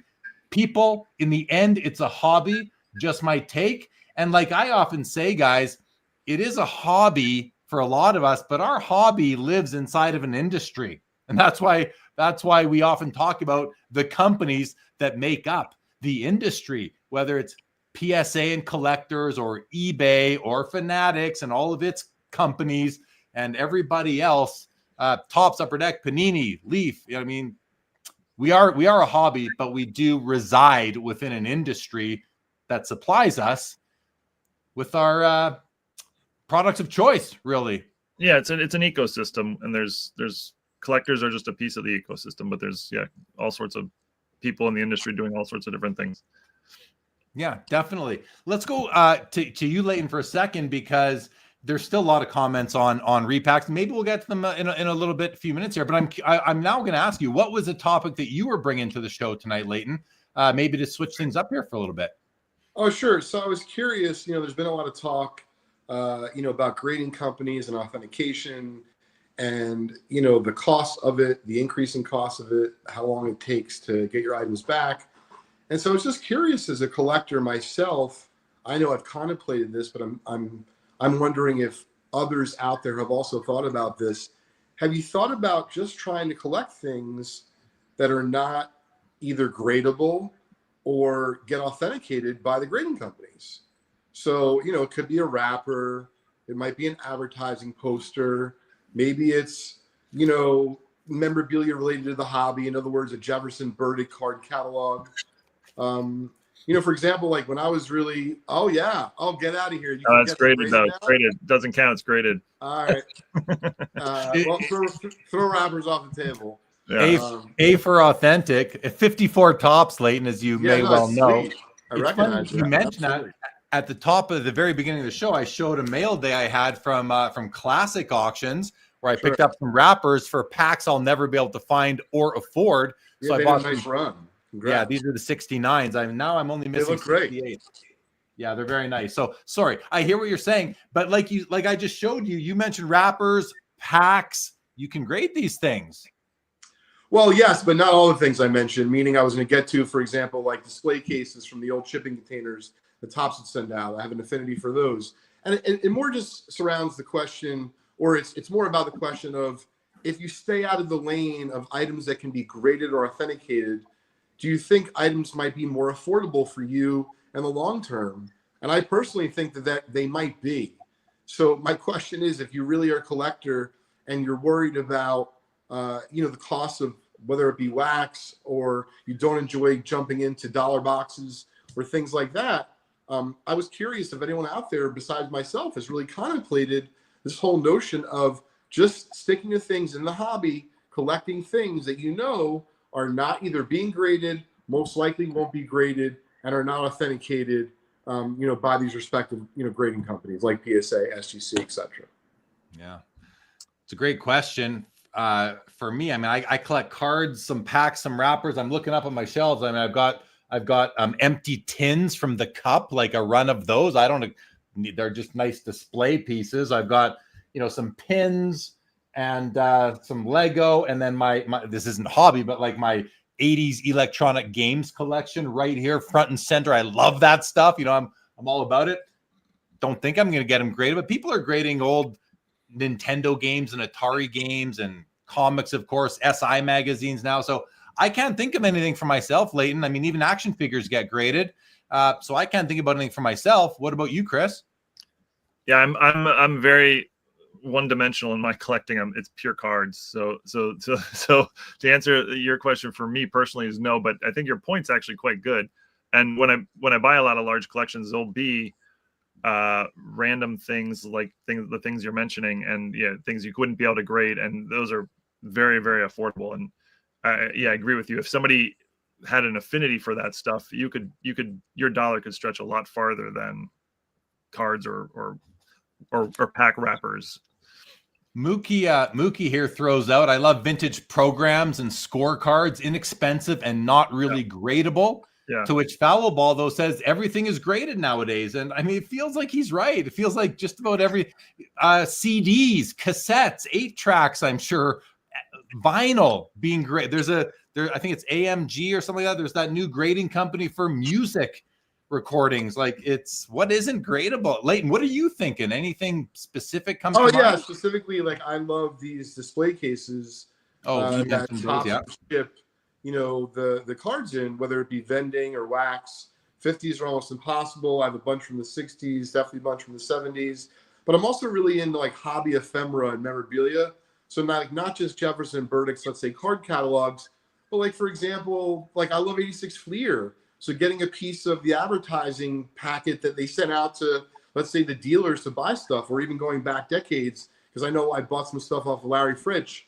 People, in the end, it's a hobby, just my take. And like I often say, guys, it is a hobby for a lot of us, but our hobby lives inside of an industry. And that's why we often talk about the companies that make up the industry, whether it's PSA and collectors or eBay or Fanatics and all of its companies and everybody else, Topps, Upper Deck, Panini, Leaf. I mean, we are a hobby, but we do reside within an industry that supplies us with our products of choice, really. Yeah, it's an ecosystem, and there's collectors are just a piece of the ecosystem, but there's all sorts of people in the industry doing all sorts of different things. Yeah, definitely. Let's go to you, Leighton, for a second, because there's still a lot of comments on repacks. Maybe we'll get to them in a little bit, a few minutes here. But I'm now going to ask you, what was the topic that you were bringing to the show tonight, Leighton? Maybe to switch things up here for a little bit. Oh, sure. So I was curious. There's been a lot of talk, about grading companies and authentication, and the cost of it, the increasing cost of it, how long it takes to get your items back. And so I was just curious, as a collector myself. I know I've contemplated this, but I'm wondering if others out there have also thought about this. Have you thought about just trying to collect things that are not either gradable or get authenticated by the grading companies? So, it could be a wrapper. It might be an advertising poster. Maybe it's, memorabilia related to the hobby. In other words, a Jefferson Bird card catalog. For example, like when I was really, oh yeah, I'll get out of here. You It's graded though. It's graded. Doesn't count. It's graded. All right. Well, throw wrappers off the table. Yeah. A for authentic. 54 tops, Leighton, as you may well know. I recognize you mentioned that at the top of the very beginning of the show. I showed a mail day I had from Classic Auctions where I picked up some wrappers for packs I'll never be able to find or afford. So I bought a nice run. Congrats. Yeah, these are the 69s. I'm only missing. They look great. 68. Yeah, they're very nice. So sorry, I hear what you're saying, but like I just showed you, you mentioned wrappers, packs. You can grade these things. Well, yes, but not all the things I mentioned, meaning I was going to get to, for example, like display cases from the old shipping containers the Tops would send out. I have an affinity for those. And it more just surrounds the question, or it's more about the question of, if you stay out of the lane of items that can be graded or authenticated, do you think items might be more affordable for you in the long term? And I personally think that they might be. So my question is, if you really are a collector and you're worried about, the cost of whether it be wax, or you don't enjoy jumping into dollar boxes or things like that, I was curious if anyone out there besides myself has really contemplated this whole notion of just sticking to things in the hobby, collecting things that are not either being graded, most likely won't be graded, and are not authenticated, by these respective, grading companies like PSA, SGC, etc. Yeah, it's a great question. For me, I collect cards, some packs, some wrappers. I'm looking up on my shelves. I've got empty tins from the cup, like a run of those. They're just nice display pieces. I've got, some pins and some Lego, and then my this isn't hobby, but like my 80s electronic games collection right here, front and center. I love that stuff. I'm all about it. Don't think I'm going to get them graded, but people are grading old Nintendo games and Atari games and comics, of course, SI magazines now. So I can't think of anything for myself, Leighton. Even action figures get graded. So I can't think about anything for myself. What about you, Chris? Yeah, I'm very one-dimensional in my collecting. It's pure cards. So to answer your question for me personally is no, but I think your point's actually quite good. And when I buy a lot of large collections, there'll be random things like the things you're mentioning, and things you wouldn't be able to grade, and those are very, very affordable. And I agree with you. If somebody had an affinity for that stuff, your dollar could stretch a lot farther than cards or pack wrappers. Mookie here throws out, I love vintage programs and scorecards, inexpensive and not really gradable. Yeah. To which Foul Ball, though, says everything is graded nowadays. And it feels like he's right. It feels like just about every CDs, cassettes, 8-tracks, I'm sure, vinyl being great. I think it's AMG or something like that. There's that new grading company for music recordings. What isn't gradable? Leighton, what are you thinking? Anything specific comes to mind? Yeah, specifically, I love these display cases that Tops ship, the cards in, whether it be vending or wax. 50s are almost impossible. I have a bunch from the 60s, definitely a bunch from the 70s. But I'm also really into hobby ephemera and memorabilia. So not just Jefferson Burdick's, let's say, card catalogs, but for example, I love 86 Fleer. So getting a piece of the advertising packet that they sent out to, let's say, the dealers to buy stuff, or even going back decades, because I know I bought some stuff off of Larry Fritsch,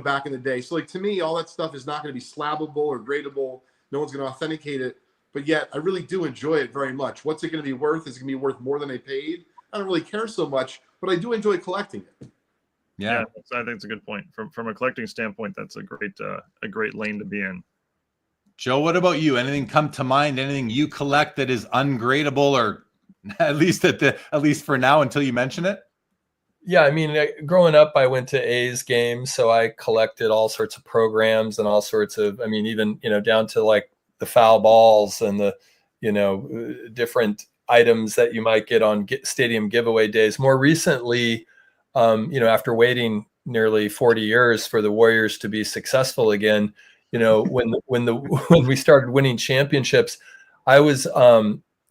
back in the day. So to me, all that stuff is not going to be slabbable or gradable. No one's going to authenticate it. But yet I really do enjoy it very much. What's it going to be worth? Is it going to be worth more than I paid? I don't really care so much, but I do enjoy collecting it. Yeah, I think it's a good point. From a collecting standpoint, that's a great lane to be in. Joe, what about you? Anything come to mind? Anything you collect that is ungradable, or at least for now until you mention it? Yeah, growing up, I went to A's games, so I collected all sorts of programs and all sorts of, even, down to the foul balls and the, different items that you might get on stadium giveaway days. More recently, after waiting nearly 40 years for the Warriors to be successful again, when we started winning championships, I was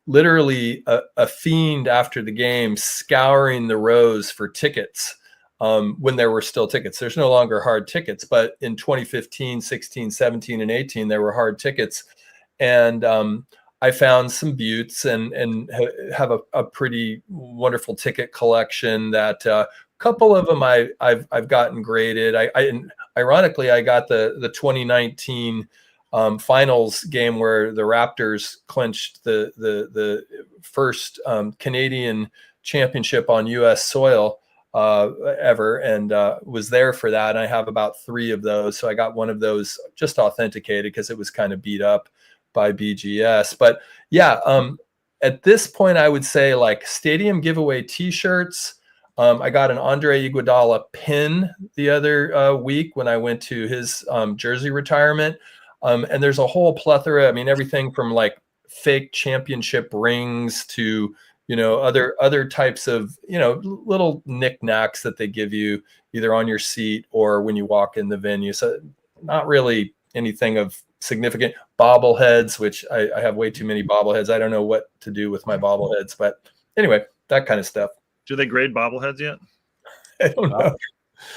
literally a fiend after the game, scouring the rows for tickets when there were still tickets. There's no longer hard tickets, but in 2015, 16, 17, and 18, there were hard tickets. And I found some buttes and have a pretty wonderful ticket collection that a couple of them I've gotten graded. And ironically, I got the 2019 finals game where the Raptors clinched the first Canadian championship on U.S. soil ever, and was there for that. And I have about 3 of those. So I got one of those just authenticated because it was kind of beat up by BGS. But yeah, at this point, I would say like stadium giveaway T-shirts. I got an Andre Iguodala pin the other week when I went to his jersey retirement. And there's a whole plethora. I mean, everything from like fake championship rings to, other types of, little knickknacks that they give you either on your seat or when you walk in the venue. So not really anything of significant. Bobbleheads, which I have way too many bobbleheads. I don't know what to do with my bobbleheads, but anyway, that kind of stuff. Do they grade bobbleheads yet? I don't know.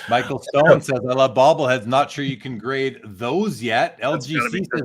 Michael Stone says, I love bobbleheads. Not sure you can grade those yet. LGC says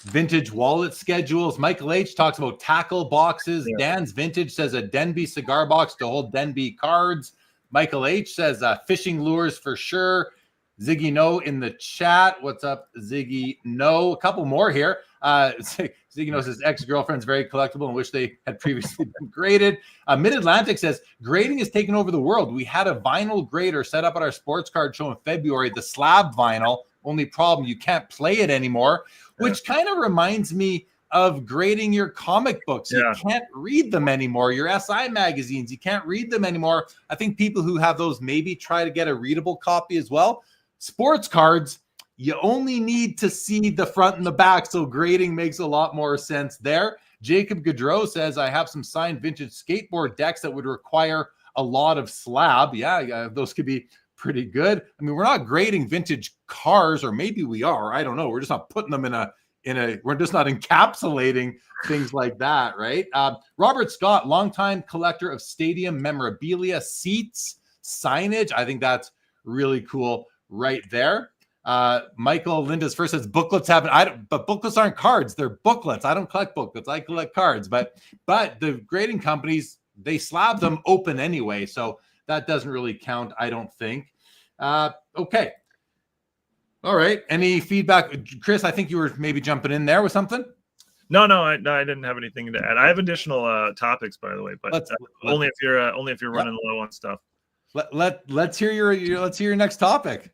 vintage wallet schedules. Michael H talks about tackle boxes. Yeah. Dan's Vintage says a Denby cigar box to hold Denby cards. Michael H says fishing lures for sure. Ziggy No in the chat. What's up, Ziggy No? A couple more here. Ziggy No says ex-girlfriend's very collectible and wish they had previously been graded. Mid-Atlantic says grading has taken over the world. We had a vinyl grader set up at our sports card show in February, the slab vinyl. Only problem, you can't play it anymore, which kind of reminds me of grading your comic books. You can't read them anymore. Your SI magazines, you can't read them anymore. I think people who have those maybe try to get a readable copy as well. Sports cards, you only need to see the front and the back, so grading makes a lot more sense there. Jacob Gaudreau says, I have some signed vintage skateboard decks that would require a lot of slab. Yeah, those could be pretty good. I mean, we're not grading vintage cars, or maybe we are. I don't know. We're just not putting them we're just not encapsulating things like that, right? Robert Scott, longtime collector of stadium memorabilia, seats, signage. I think that's really cool right there. Michael Linda's first says booklets but booklets aren't cards. They're booklets. I don't collect booklets. I collect cards, but the grading companies, they slab them open anyway. So that doesn't really count, I don't think. Okay. All right. Any feedback? Chris, I think you were maybe jumping in there with something. No, I didn't have anything to add. I have additional topics, by the way, but only if you're running low on stuff. Let's hear your next topic.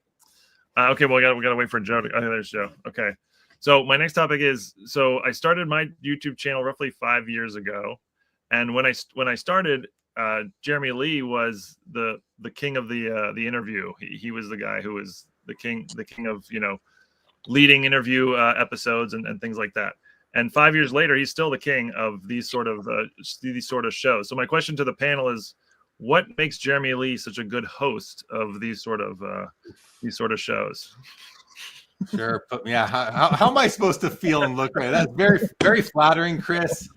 Okay, well, we gotta wait for Joe. Okay, there's Joe. Okay, so my next topic is, so I started my YouTube channel roughly 5 years ago, and when I started, Jeremy Lee was the king of the interview. He was the guy who was the king of leading interview episodes and things like that. And 5 years later, he's still the king of these sort of shows. So my question to the panel is, what makes Jeremy Lee such a good host of these sort of shows? Sure. Yeah. How am I supposed to feel and look right? That's very, very flattering, Chris.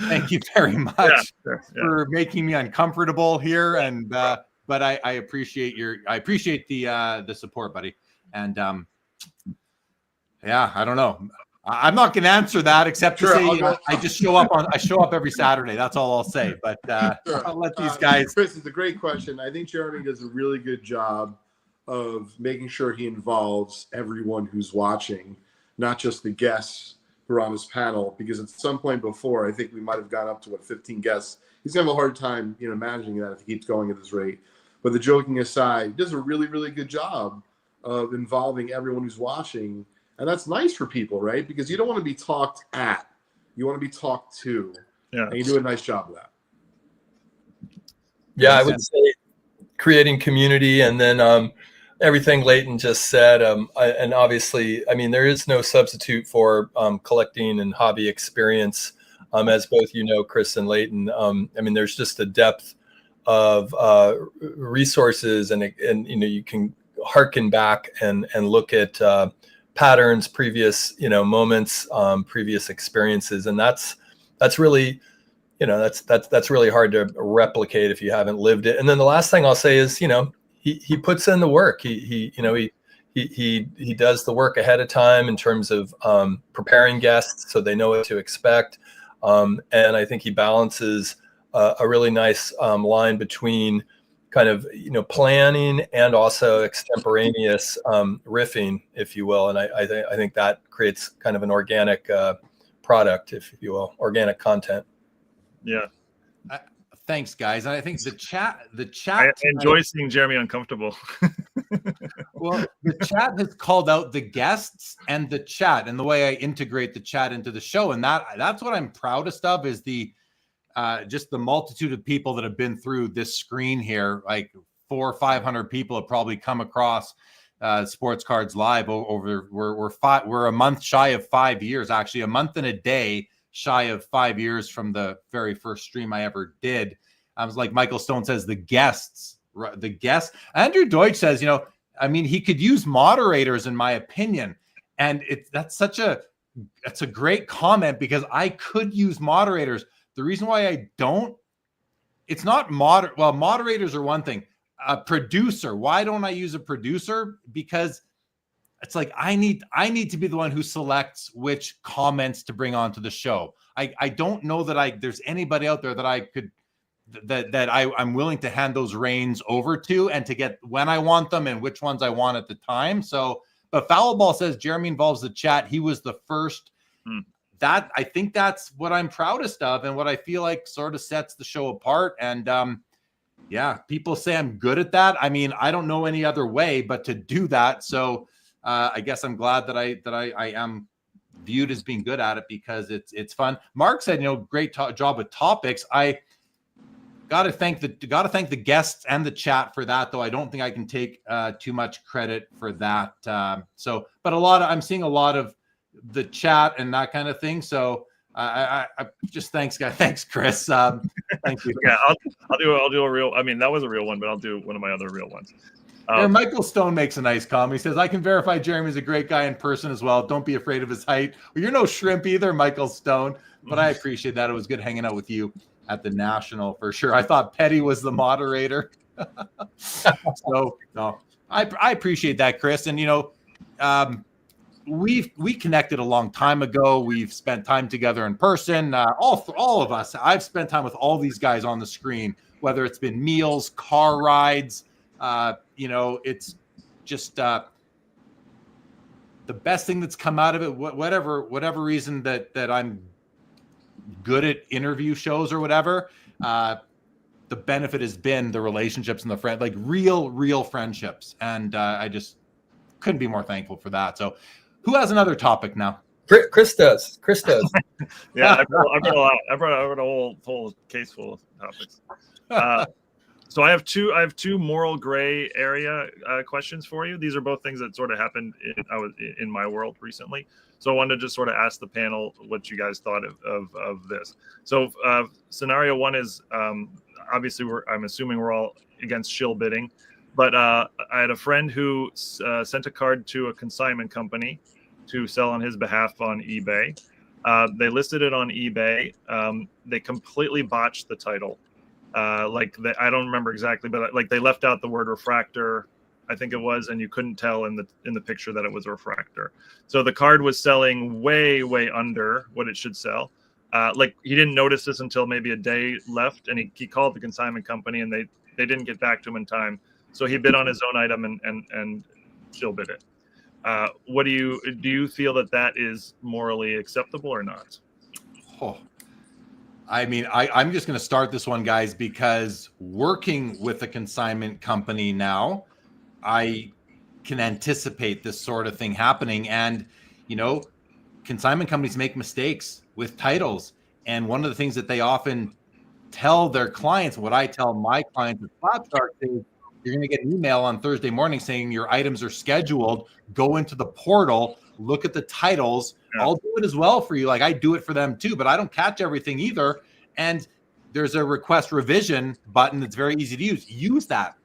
Thank you very much for making me uncomfortable here. And but I appreciate the support, buddy. And I don't know. I'm not going to answer that except to say I just show up every Saturday. That's all I'll say. But I'll let these guys. Chris, it's a great question. I think Jeremy does a really good job of making sure he involves everyone who's watching, not just the guests who are on his panel. Because at some point before, I think we might have gone up to 15 guests. He's gonna have a hard time, managing that if he keeps going at this rate. But the joking aside, he does a really, really good job of involving everyone who's watching. And that's nice for people, right? Because you don't want to be talked at. You want to be talked to. Yeah. And you do a nice job of that. Yeah, I would say creating community, and then everything Leighton just said. And obviously, I mean, there is no substitute for collecting and hobby experience. As both Chris and Leighton. I mean, there's just a depth of resources, and you can harken back and look at patterns, previous moments, previous experiences, and that's really that's really hard to replicate if you haven't lived it. And then the last thing I'll say is he puts in the work. He he does the work ahead of time in terms of preparing guests so they know what to expect. And I think he balances a really nice line between kind of, planning and also extemporaneous riffing, if you will. And I think that creates kind of an organic product, if you will, organic content. Yeah. Thanks, guys. And I think the chat. I enjoy seeing Jeremy uncomfortable. Well, the chat has called out the guests and the chat, and the way I integrate the chat into the show, and that's what I'm proudest of, is the just the multitude of people that have been through this screen here. Like 400 or 500 people have probably come across Sports Cards Live over. We're a month shy of 5 years, actually a month and a day shy of 5 years from the very first stream I ever did. I was like Michael Stone says, the guests. Andrew Deutsch says, he could use moderators, in my opinion. And that's a great comment, because I could use moderators. The reason why I don't, it's not moderators are one thing. A producer. Why don't I use a producer? Because it's like I need to be the one who selects which comments to bring onto the show. I don't know that there's anybody out there that I could I'm willing to hand those reins over to, and to get when I want them and which ones I want at the time. So, but Foul Ball says Jeremy involves the chat. He was the first. That I think that's what I'm proudest of, and what I feel like sort of sets the show apart. And yeah, people say I'm good at that. I mean, I don't know any other way but to do that. So I guess I'm glad that I am viewed as being good at it, because it's fun. Mark said, great job with topics. I got to thank the guests and the chat for that, though. I don't think I can take too much credit for that. But I'm seeing a lot of the chat and that kind of thing. So I just thanks, guys. Thanks, Chris. Thank you. Yeah, I'll do a real. I mean, that was a real one, but I'll do one of my other real ones. Michael Stone makes a nice comment. He says, I can verify Jeremy's a great guy in person as well. Don't be afraid of his height. Well, you're no shrimp either, Michael Stone. But I appreciate that. It was good hanging out with you at the National for sure. I thought Petty was the moderator. So no, I appreciate that, Chris. And we connected a long time ago. We've spent time together in person. All of us. I've spent time with all these guys on the screen, whether it's been meals, car rides. It's just the best thing that's come out of it. Whatever reason that I'm good at interview shows or whatever. The benefit has been the relationships and the friend, like real friendships. And I just couldn't be more thankful for that. So who has another topic now? Chris does. Yeah, I brought a lot. I brought a whole case full of topics. So I have two moral gray area questions for you. These are both things that sort of happened in my world recently. So I wanted to just sort of ask the panel what you guys thought of this. So scenario one is obviously I'm assuming we're all against shill bidding, but I had a friend who sent a card to a consignment company to sell on his behalf on eBay. They listed it on eBay. They completely botched the title. I don't remember exactly, but like they left out the word refractor, I think it was, and you couldn't tell in the picture that it was a refractor. So the card was selling way under what it should sell. He didn't notice this until maybe a day left, and he called the consignment company, and they didn't get back to him in time. So he bid on his own item and shill bid it. What do you feel that is morally acceptable or not? Oh. I mean, I'm just going to start this one, guys, because working with a consignment company now, I can anticipate this sort of thing happening. And, consignment companies make mistakes with titles. And one of the things that they often tell their clients, what I tell my clients at Flapshark, is you're going to get an email on Thursday morning saying your items are scheduled. Go into the portal, look at the titles. Yeah. I'll do it as well for you. Like I do it for them too, but I don't catch everything either. And there's a request revision button that's very easy to use. Use that.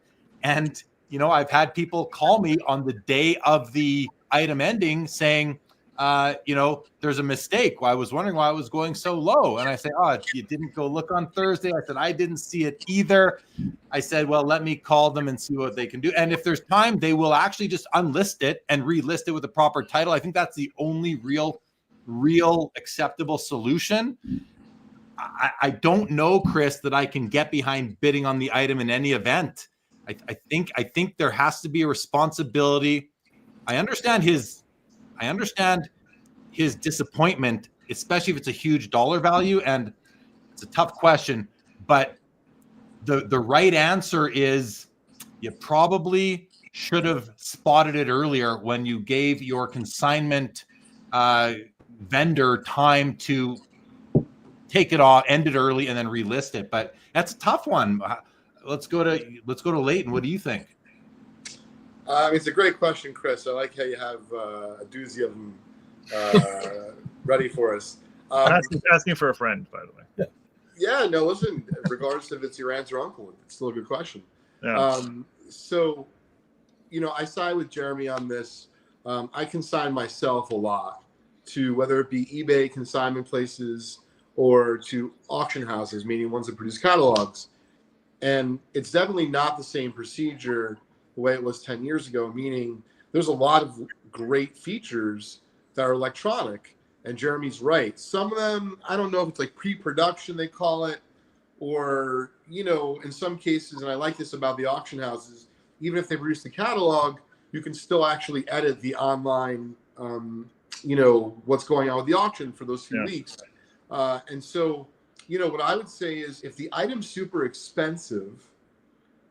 And, I've had people call me on the day of the item ending saying, there's a mistake. Well, I was wondering why it was going so low. And I say, oh, you didn't go look on Thursday. I said, I didn't see it either. I said, well, let me call them and see what they can do. And if there's time, they will actually just unlist it and relist it with the proper title. I think that's the only real acceptable solution. I don't know, Chris, that I can get behind bidding on the item in any event. I think there has to be a responsibility. I understand his disappointment, especially if it's a huge dollar value, and it's a tough question, but the right answer is you probably should have spotted it earlier when you gave your consignment vendor time to take it off, end it early, and then relist it. But that's a tough one. Let's go to Leighton. What do you think? It's a great question, Chris. I like how you have a doozy of them ready for us. Asking for a friend, by the way. Yeah, no, listen, regardless if it's your aunt or uncle, it's still a good question. Yeah. So, I side with Jeremy on this. I consign myself a lot to whether it be eBay consignment places or to auction houses, meaning ones that produce catalogs. And it's definitely not the same procedure the way it was 10 years ago, meaning there's a lot of great features that are electronic. And Jeremy's right. Some of them, I don't know if it's like pre-production, they call it, or, in some cases, and I like this about the auction houses, even if they produce the catalog, you can still actually edit the online, what's going on with the auction for those few weeks. And so, what I would say is if the item's super expensive,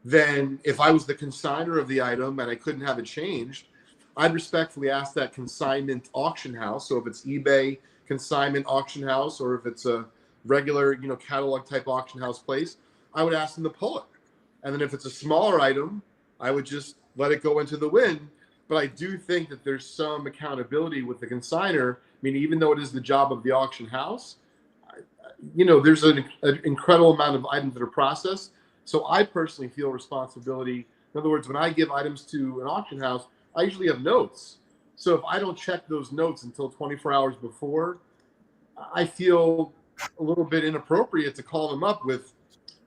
then if I was the consigner of the item and I couldn't have it changed, I'd respectfully ask that consignment auction house. So if it's eBay consignment auction house, or if it's a regular, catalog type auction house place, I would ask them to pull it. And then if it's a smaller item, I would just let it go into the wind. But I do think that there's some accountability with the consigner. I mean, even though it is the job of the auction house, there's an incredible amount of items that are processed. So I personally feel responsibility. In other words, when I give items to an auction house, I usually have notes. So if I don't check those notes until 24 hours before, I feel a little bit inappropriate to call them up with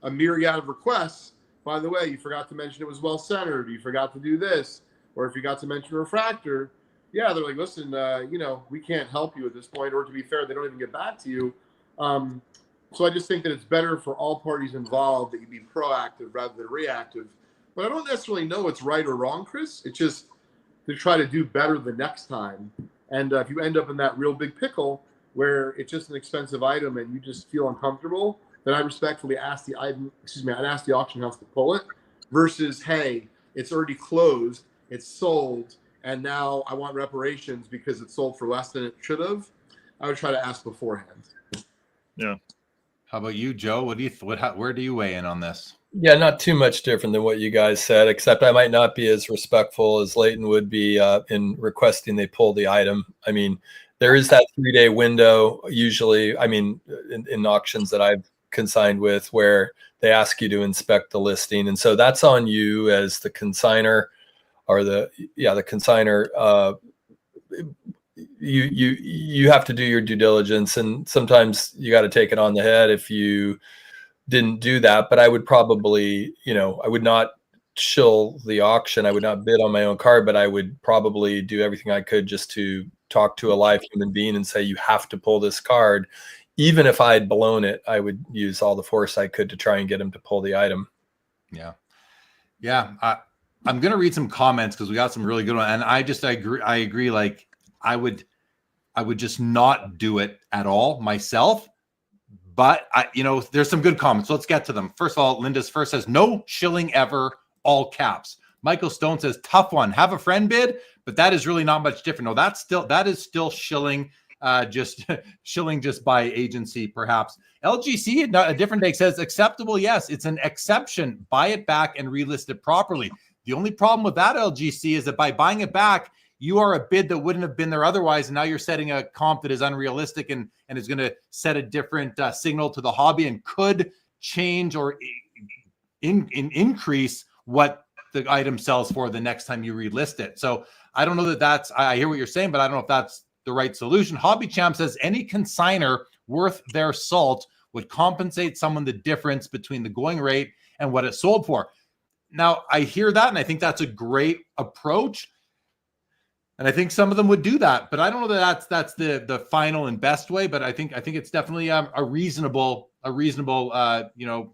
a myriad of requests. By the way, you forgot to mention it was well centered. You forgot to do this. Or if you got to mention refractor, yeah, they're like, listen, we can't help you at this point. Or to be fair, they don't even get back to you. So I just think that it's better for all parties involved that you be proactive rather than reactive. But I don't necessarily know it's right or wrong, Chris. It's just to try to do better the next time. And if you end up in that real big pickle where it's just an expensive item and you just feel uncomfortable, then I respectfully ask I'd ask the auction house to pull it versus, hey, it's already closed, it's sold, and now I want reparations because it sold for less than it should have. I would try to ask beforehand. Yeah. How about you, Joe? Where do you weigh in on this? Yeah, not too much different than what you guys said, except I might not be as respectful as Leighton would be in requesting they pull the item. I mean, there is that 3-day window usually, in auctions that I've consigned with, where they ask you to inspect the listing. And so that's on you as the consigner or the consigner. You have to do your due diligence, and sometimes you got to take it on the head if you didn't do that. But I would probably, I would not shill the auction. I would not bid on my own card, but I would probably do everything I could just to talk to a live human being and say, you have to pull this card. Even if I had blown it, I would use all the force I could to try and get him to pull the item. Yeah. I'm going to read some comments because we got some really good ones. And I agree. Like I would just not do it at all myself. But there's some good comments. So let's get to them. First of all, Linda's first says, no shilling ever, all caps. Michael Stone says, tough one. Have a friend bid, but that is really not much different. No, that is still shilling, just shilling just by agency, perhaps. LGC, a different take, says acceptable. Yes, it's an exception. Buy it back and relist it properly. The only problem with that, LGC, is that by buying it back, you are a bid that wouldn't have been there otherwise. And now you're setting a comp that is unrealistic and is going to set a different signal to the hobby and could change or increase what the item sells for the next time you relist it. So I don't know I hear what you're saying, but I don't know if that's the right solution. Hobby Champ says any consigner worth their salt would compensate someone the difference between the going rate and what it sold for. Now, I hear that, and I think that's a great approach. And I think some of them would do that, but I don't know that that's the final and best way. But I think it's definitely a reasonable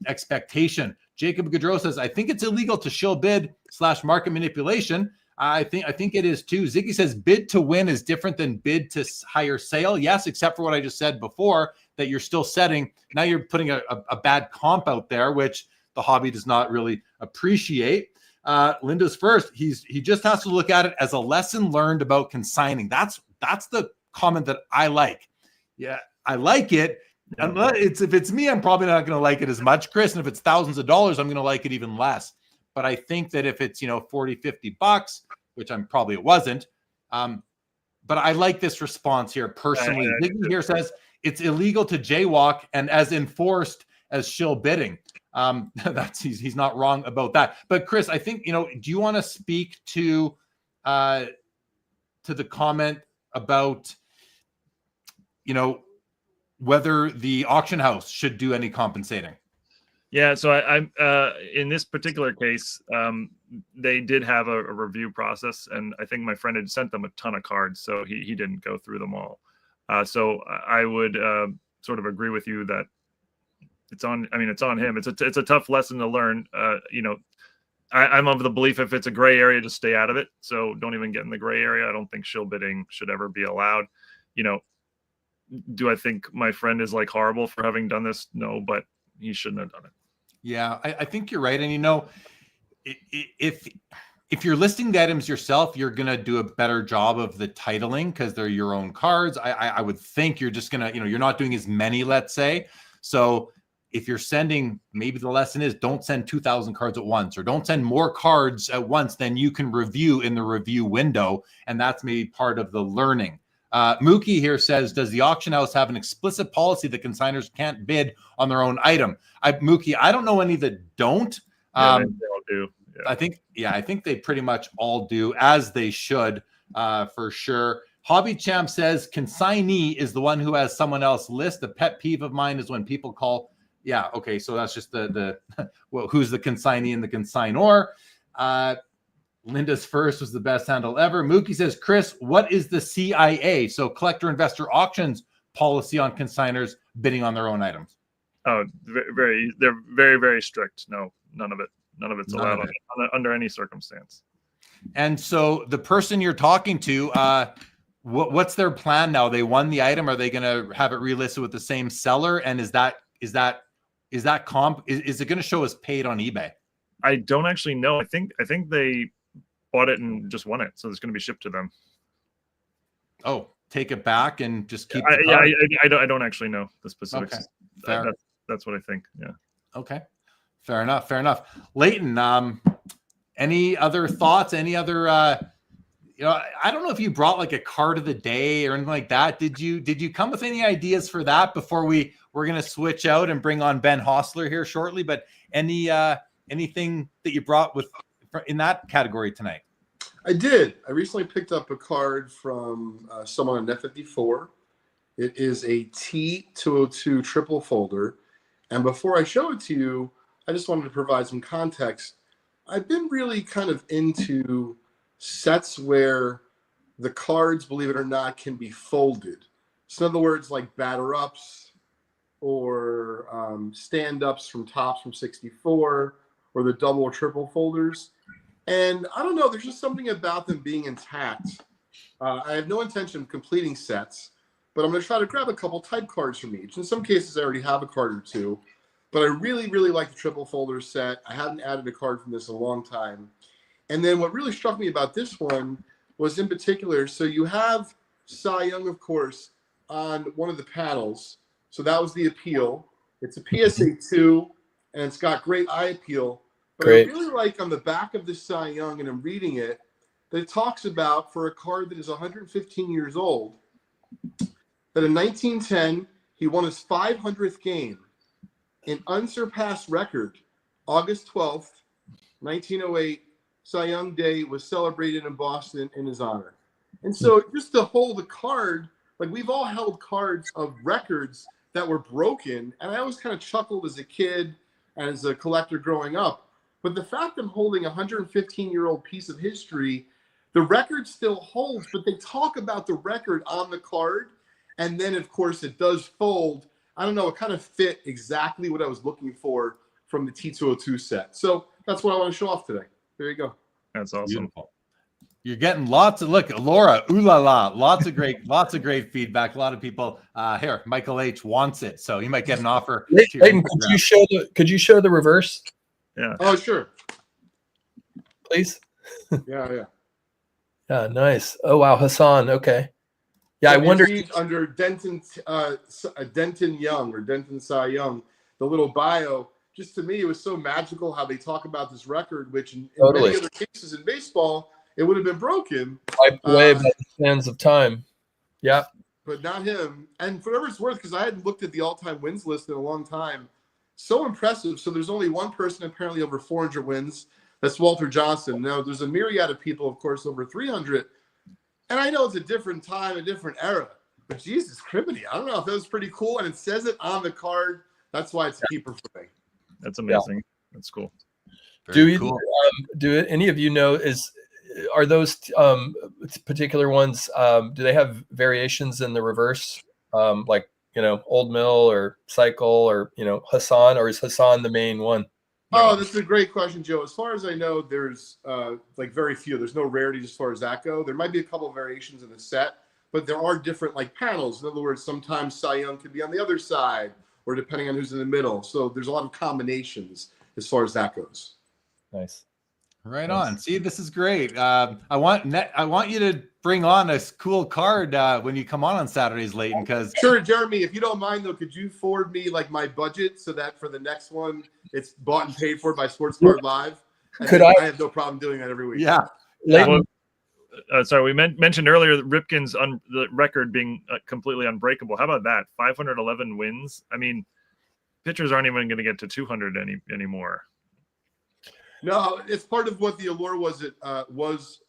expectation. Jacob Gaudreau says, I think it's illegal to shill bid / market manipulation. I think it is too. Ziggy says bid to win is different than bid to higher sale. Yes, except for what I just said before, that you're still setting. Now you're putting a bad comp out there, which the hobby does not really appreciate. Linda's first. He just has to look at it as a lesson learned about consigning. That's the comment that I like. Yeah, I like it. If it's me, I'm probably not going to like it as much, Chris. And if it's thousands of dollars, I'm going to like it even less. But I think that if it's, $40-$50, which it wasn't. But I like this response here personally. Ziggy here says it's illegal to jaywalk and as enforced as shill bidding. He's not wrong about that. But Chris, I think, do you want to speak to the comment about, whether the auction house should do any compensating? Yeah, so I'm in this particular case, they did have a review process, and I think my friend had sent them a ton of cards, so he didn't go through them all. So I would sort of agree with you that it's on him. It's a tough lesson to learn. I'm of the belief if it's a gray area, just stay out of it. So don't even get in the gray area. I don't think shill bidding should ever be allowed. Do I think my friend is horrible for having done this? No, but he shouldn't have done it. Yeah, I think you're right. And if you're listing the items yourself, you're gonna do a better job of the titling because they're your own cards. I would think you're just gonna, you're not doing as many, let's say. So if you're sending, maybe the lesson is don't send 2,000 cards at once, or don't send more cards at once than you can review in the review window. And that's maybe part of the learning. Mookie here says, does the auction house have an explicit policy that consigners can't bid on their own item? Mookie, I don't know any that don't. They all do. Yeah. I think they pretty much all do, as they should, for sure. Hobby Champ says consignee is the one who has someone else list. The pet peeve of mine is when people call. Yeah. Okay. So that's just the well, who's the consignee and the consignor. Linda's first was the best handle ever. Mookie says, Chris, what is the CIA? So collector investor auctions policy on consigners bidding on their own items? Oh, they're very, very strict. No, none of it's allowed under any circumstance. And so the person you're talking to, what's their plan now? They won the item. Are they going to have it relisted with the same seller? And is that comp? Is it going to show as paid on eBay? I don't actually know. I think they bought it and just won it, so it's going to be shipped to them. Oh, take it back and just keep. I don't actually know the specifics. Okay. Fair. That's what I think. Yeah. Okay. Fair enough. Leighton, any other thoughts? Any other? I don't know if you brought a card of the day or anything like that. Did you come with any ideas for that before we're going to switch out and bring on Ben Hossler here shortly? But anything that you brought in that category tonight? I did. I recently picked up a card from someone on Net54. It is a T202 triple folder. And before I show it to you, I just wanted to provide some context. I've been really kind of into sets where the cards, believe it or not, can be folded. So in other words, like batter-ups or stand-ups from Topps from 64, or the double or triple folders. And I don't know, there's just something about them being intact. I have no intention of completing sets, but I'm going to try to grab a couple type cards from each. In some cases, I already have a card or two, but I really, really like the triple folder set. I haven't added a card from this in a long time. And then what really struck me about this one was in particular, so you have Cy Young, of course, on one of the panels. So that was the appeal. It's a PSA 2, and it's got great eye appeal. But I really like on the back of the Cy Young, and I'm reading it, that it talks about, for a card that is 115 years old, that in 1910, he won his 500th game. An unsurpassed record. August 12th, 1908, Cy Young Day was celebrated in Boston in his honor. And so just to hold a card, like we've all held cards of records that were broken. And I always kind of chuckled as a kid and as a collector growing up. But the fact I'm holding a 115-year-old piece of history, the record still holds, but they talk about the record on the card. And then, of course, it does fold. I don't know, it kind of fit exactly what I was looking for from the T202 set. So that's what I want to show off today. There you go. That's awesome. Beautiful. You're getting lots of look, Laura, ooh la la, lots of great feedback. A lot of people here. Michael H wants it, so you might get an offer. Leighton, could you show the reverse? Yeah. Oh, sure. Please. Yeah. Yeah, nice. Oh wow, Hassan. Okay. Yeah, I wonder under Denton Young or Denton Cy Young, the little bio. Just to me, it was so magical how they talk about this record, which in many other cases in baseball, it would have been broken. Wiped away by the sands of time. Yeah. But not him. And for whatever it's worth, because I hadn't looked at the all-time wins list in a long time. So impressive. So there's only one person apparently over 400 wins. That's Walter Johnson. Now, there's a myriad of people, of course, over 300. And I know it's a different time, a different era. But Jesus, criminy. I don't know if that was pretty cool. And it says it on the card. That's why it's a keeper for me. That's amazing. Yeah. That's cool. Do any of you know, are those particular ones, do they have variations in the reverse? Like, Old Mill or Cycle or, Hassan, or is Hassan the main one? Oh, that's a great question, Joe. As far as I know, there's like very few. There's no rarities as far as that go. There might be a couple of variations in the set, but there are different like panels. In other words, sometimes Cy Young could be on the other side or depending on who's in the middle. So there's a lot of combinations as far as that goes. Nice. Right on. See, this is great. I want you to bring on a cool card when you come on Saturdays, Leighton. Because sure, Jeremy, if you don't mind though, could you forward me like my budget so that for the next one it's bought and paid for by Sports Card Live? I have no problem doing that every week. Yeah. Sorry, we mentioned earlier Ripken's the record being completely unbreakable. How about that? 511 wins. I mean, pitchers aren't even going to get to 200 anymore. No, it's part of what the allure was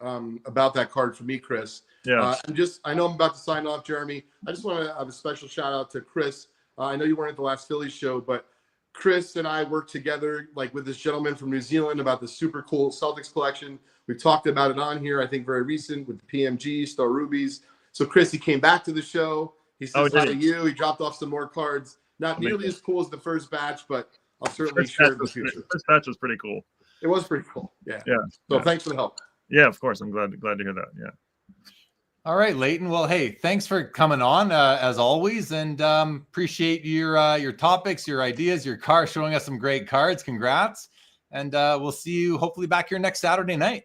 about that card for me, Chris. Yeah. I know I'm about to sign off, Jeremy. I just want to have a special shout out to Chris. I know you weren't at the last Phillies show, but Chris and I worked together like with this gentleman from New Zealand about the super cool Celtics collection. We talked about it on here, I think very recent with the PMG, Star Rubies. So Chris, he came back to the show. He says hi to you. He dropped off some more cards. Not nearly as cool as the first batch, but I'll certainly share in the future. First batch was pretty cool. It was pretty cool. Yeah. So thanks for the help. Yeah, of course. I'm glad to hear that. Yeah. All right, Leighton. Well, hey, thanks for coming on as always, and appreciate your topics, your ideas, your cards, showing us some great cards. Congrats, and we'll see you hopefully back here next Saturday night.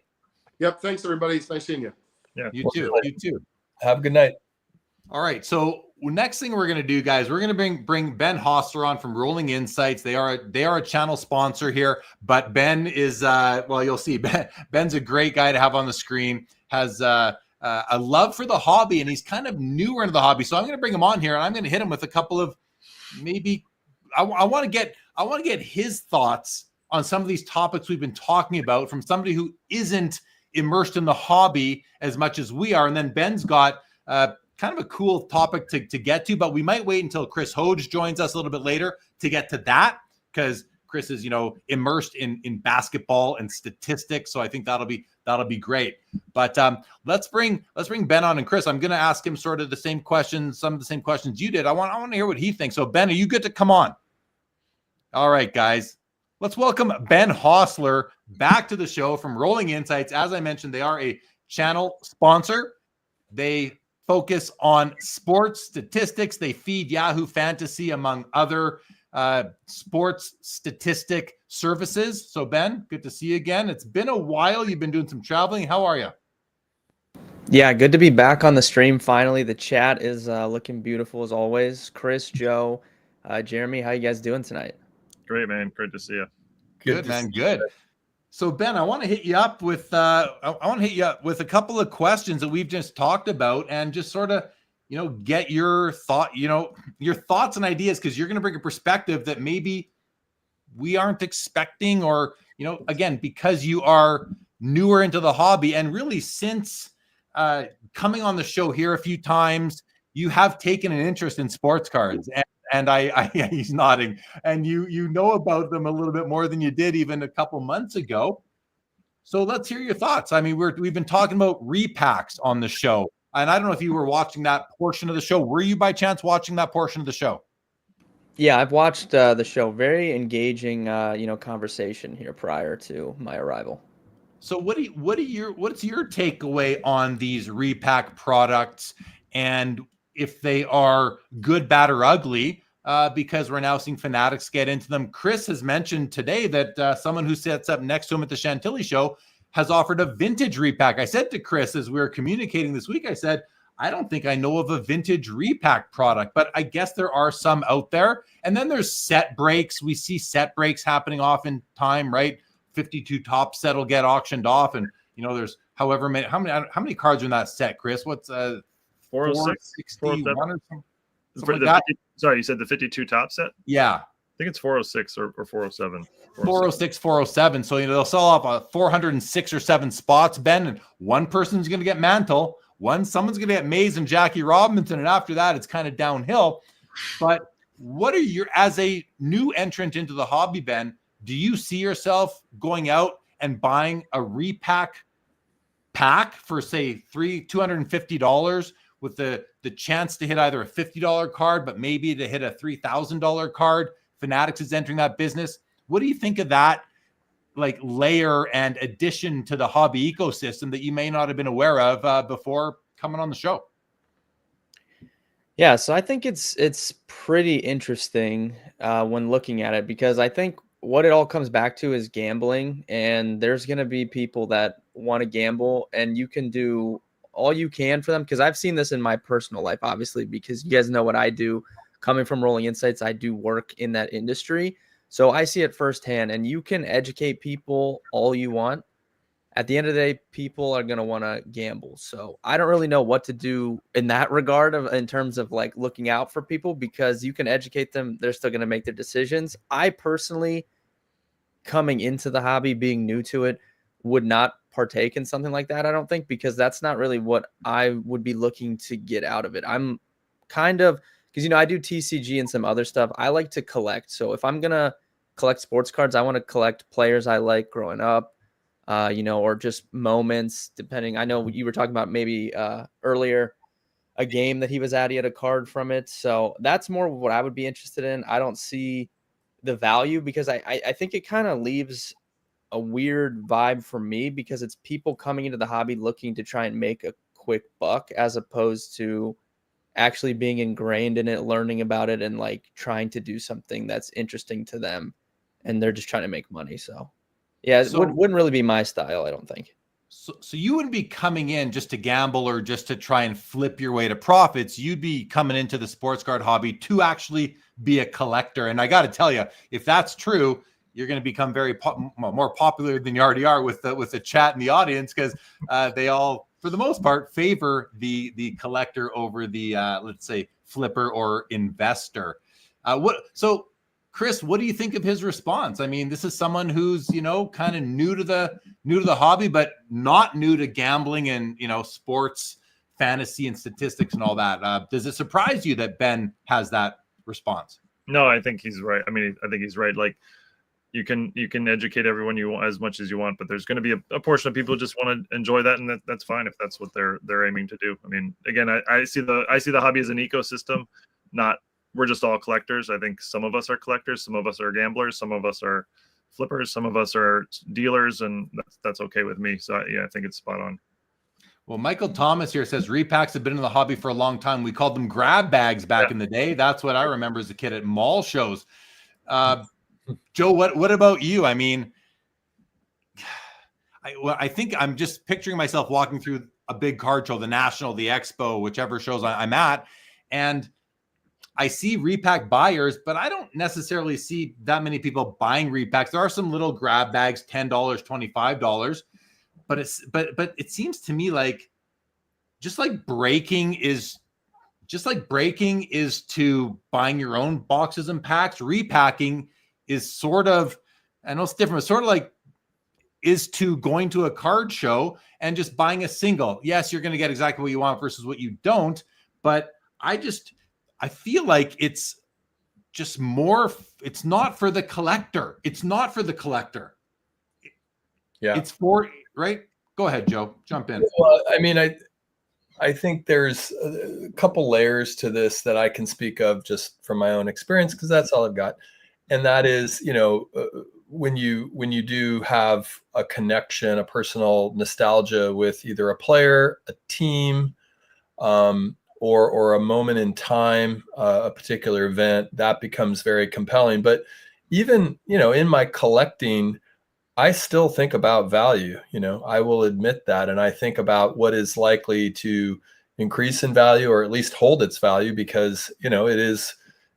Yep. Thanks, everybody. It's nice seeing you. Yeah. You too. Have a good night. All right. So next thing we're going to do, guys, we're going to bring Ben Hossler on from Rolling Insights. They are a channel sponsor here, but Ben is you'll see Ben's a great guy to have on the screen. Has a love for the hobby, and he's kind of newer into the hobby. So I'm going to bring him on here, and I'm going to hit him with a couple of maybe. I want to get his thoughts on some of these topics we've been talking about from somebody who isn't immersed in the hobby as much as we are. And then Ben's got kind of a cool topic to get to, but we might wait until Chris Hoge joins us a little bit later to get to that, because Chris is, immersed in basketball and statistics. So I think that'll be great. But let's bring Ben on. And Chris, I'm going to ask him sort of the same questions, some of the same questions you did. I want to hear what he thinks. So Ben, are you good to come on? All right, guys. Let's welcome Ben Hossler back to the show from Rolling Insights. As I mentioned, they are a channel sponsor. They focus on sports statistics. They feed Yahoo Fantasy, among other sports statistic services. So Ben, good to see you again. It's been a while. You've been doing some traveling. How are you? Yeah, good to be back on the stream. Finally, the chat is looking beautiful as always. Chris, Joe, Jeremy, how you guys doing tonight? Great, man. Great to see you. Good, man. Good. So Ben, I want to hit you up with a couple of questions that we've just talked about, and just sort of, get your thoughts and ideas, because you're going to bring a perspective that maybe we aren't expecting, or, again, because you are newer into the hobby, and really since coming on the show here a few times, you have taken an interest in sports cards, and I he's nodding, and you know about them a little bit more than you did even a couple months ago. So let's hear your thoughts. I mean, we've been talking about repacks on the show, and I don't know if you were watching that portion of the show. Were you by chance watching that portion of the show? Yeah, I've watched the show. Very engaging, conversation here prior to my arrival. So what's your takeaway on these repack products, and if they are good, bad, or ugly? Because we're now seeing Fanatics get into them. Chris has mentioned today that someone who sits up next to him at the Chantilly show has offered a vintage repack. I said to Chris as we were communicating this week, I said, I don't think I know of a vintage repack product, but I guess there are some out there. And then there's set breaks. We see set breaks happening off in time, right? 52 top set will get auctioned off, and there's how many cards are in that set, Chris? What's 406, 461 or something? Sorry, you said the 52 top set? Yeah. I think it's 406 or 407. 406, 407. So, they'll sell off 406 or 7 spots, Ben, and one person's going to get Mantle. Someone's going to get Mays and Jackie Robinson, and after that, it's kind of downhill. But what are as a new entrant into the hobby, Ben, do you see yourself going out and buying a repack pack for, say, $250 with the chance to hit either a $50 card, but maybe to hit a $3,000 card? Fanatics is entering that business. What do you think of that, like, layer and addition to the hobby ecosystem that you may not have been aware of before coming on the show? Yeah, so I think it's pretty interesting when looking at it, because I think what it all comes back to is gambling, and there's going to be people that want to gamble, and you can do all you can for them. Because I've seen this in my personal life, obviously, because you guys know what I do. Coming from Rolling Insights, I do work in that industry. So I see it firsthand, and you can educate people all you want. At the end of the day, people are going to want to gamble. So I don't really know what to do in that regard in terms of like looking out for people, because you can educate them. They're still going to make their decisions. I personally, coming into the hobby, being new to it, would not partake in something like that, I don't think, because that's not really what I would be looking to get out of it. I'm kind of, because, I do TCG and some other stuff. I like to collect. So if I'm going to collect sports cards, I want to collect players I like growing up, or just moments, depending. I know you were talking about maybe earlier a game that he was at, he had a card from it. So that's more what I would be interested in. I don't see the value, because I think it kind of leaves a weird vibe for me, because it's people coming into the hobby looking to try and make a quick buck, as opposed to actually being ingrained in it, learning about it, and like trying to do something that's interesting to them, and they're just trying to make money. So yeah, it wouldn't really be my style, I don't think. So you wouldn't be coming in just to gamble or just to try and flip your way to profits. You'd be coming into the sports card hobby to actually be a collector. And I got to tell you, if that's true, you're going to become very more popular than you already are with the chat and the audience, because they all, for the most part, favor the collector over the let's say flipper or investor. So Chris, what do you think of his response? I mean, this is someone who's, kind of new to the hobby, but not new to gambling and, sports, fantasy, and statistics and all that. Does it surprise you that Ben has that response? No, I think he's right. I mean, I think he's right. Like, you can educate everyone you want as much as you want, but there's going to be a portion of people who just want to enjoy that, and that's fine if that's what they're aiming to do. I mean, again, I see the hobby as an ecosystem, not we're just all collectors. I think some of us are collectors, some of us are gamblers, some of us are flippers, some of us are dealers, and that's okay with me. So yeah, I think it's spot on. Well, Michael Thomas here says repacks have been in the hobby for a long time. We called them grab bags back in the day. That's what I remember as a kid at mall shows. Joe, what about you? I mean, I think I'm just picturing myself walking through a big card show, the National, the Expo, whichever shows I'm at, and I see repack buyers, but I don't necessarily see that many people buying repacks. There are some little grab bags, $10, $25, but it seems to me like just like breaking is to buying your own boxes and packs, repacking is sort of, I know it's different, but sort of like is to going to a card show and just buying a single. Yes, you're going to get exactly what you want versus what you don't. But I feel like it's just more, it's not for the collector. It's not for the collector. Yeah. It's for, right? Go ahead, Joe, jump in. Well, I mean, I think there's a couple layers to this that I can speak of just from my own experience, because that's all I've got. And that is, when you do have a connection, a personal nostalgia with either a player, a team, or a moment in time, a particular event, that becomes very compelling. But even, in my collecting, I still think about value. I will admit that. And I think about what is likely to increase in value, or at least hold its value, because, it is,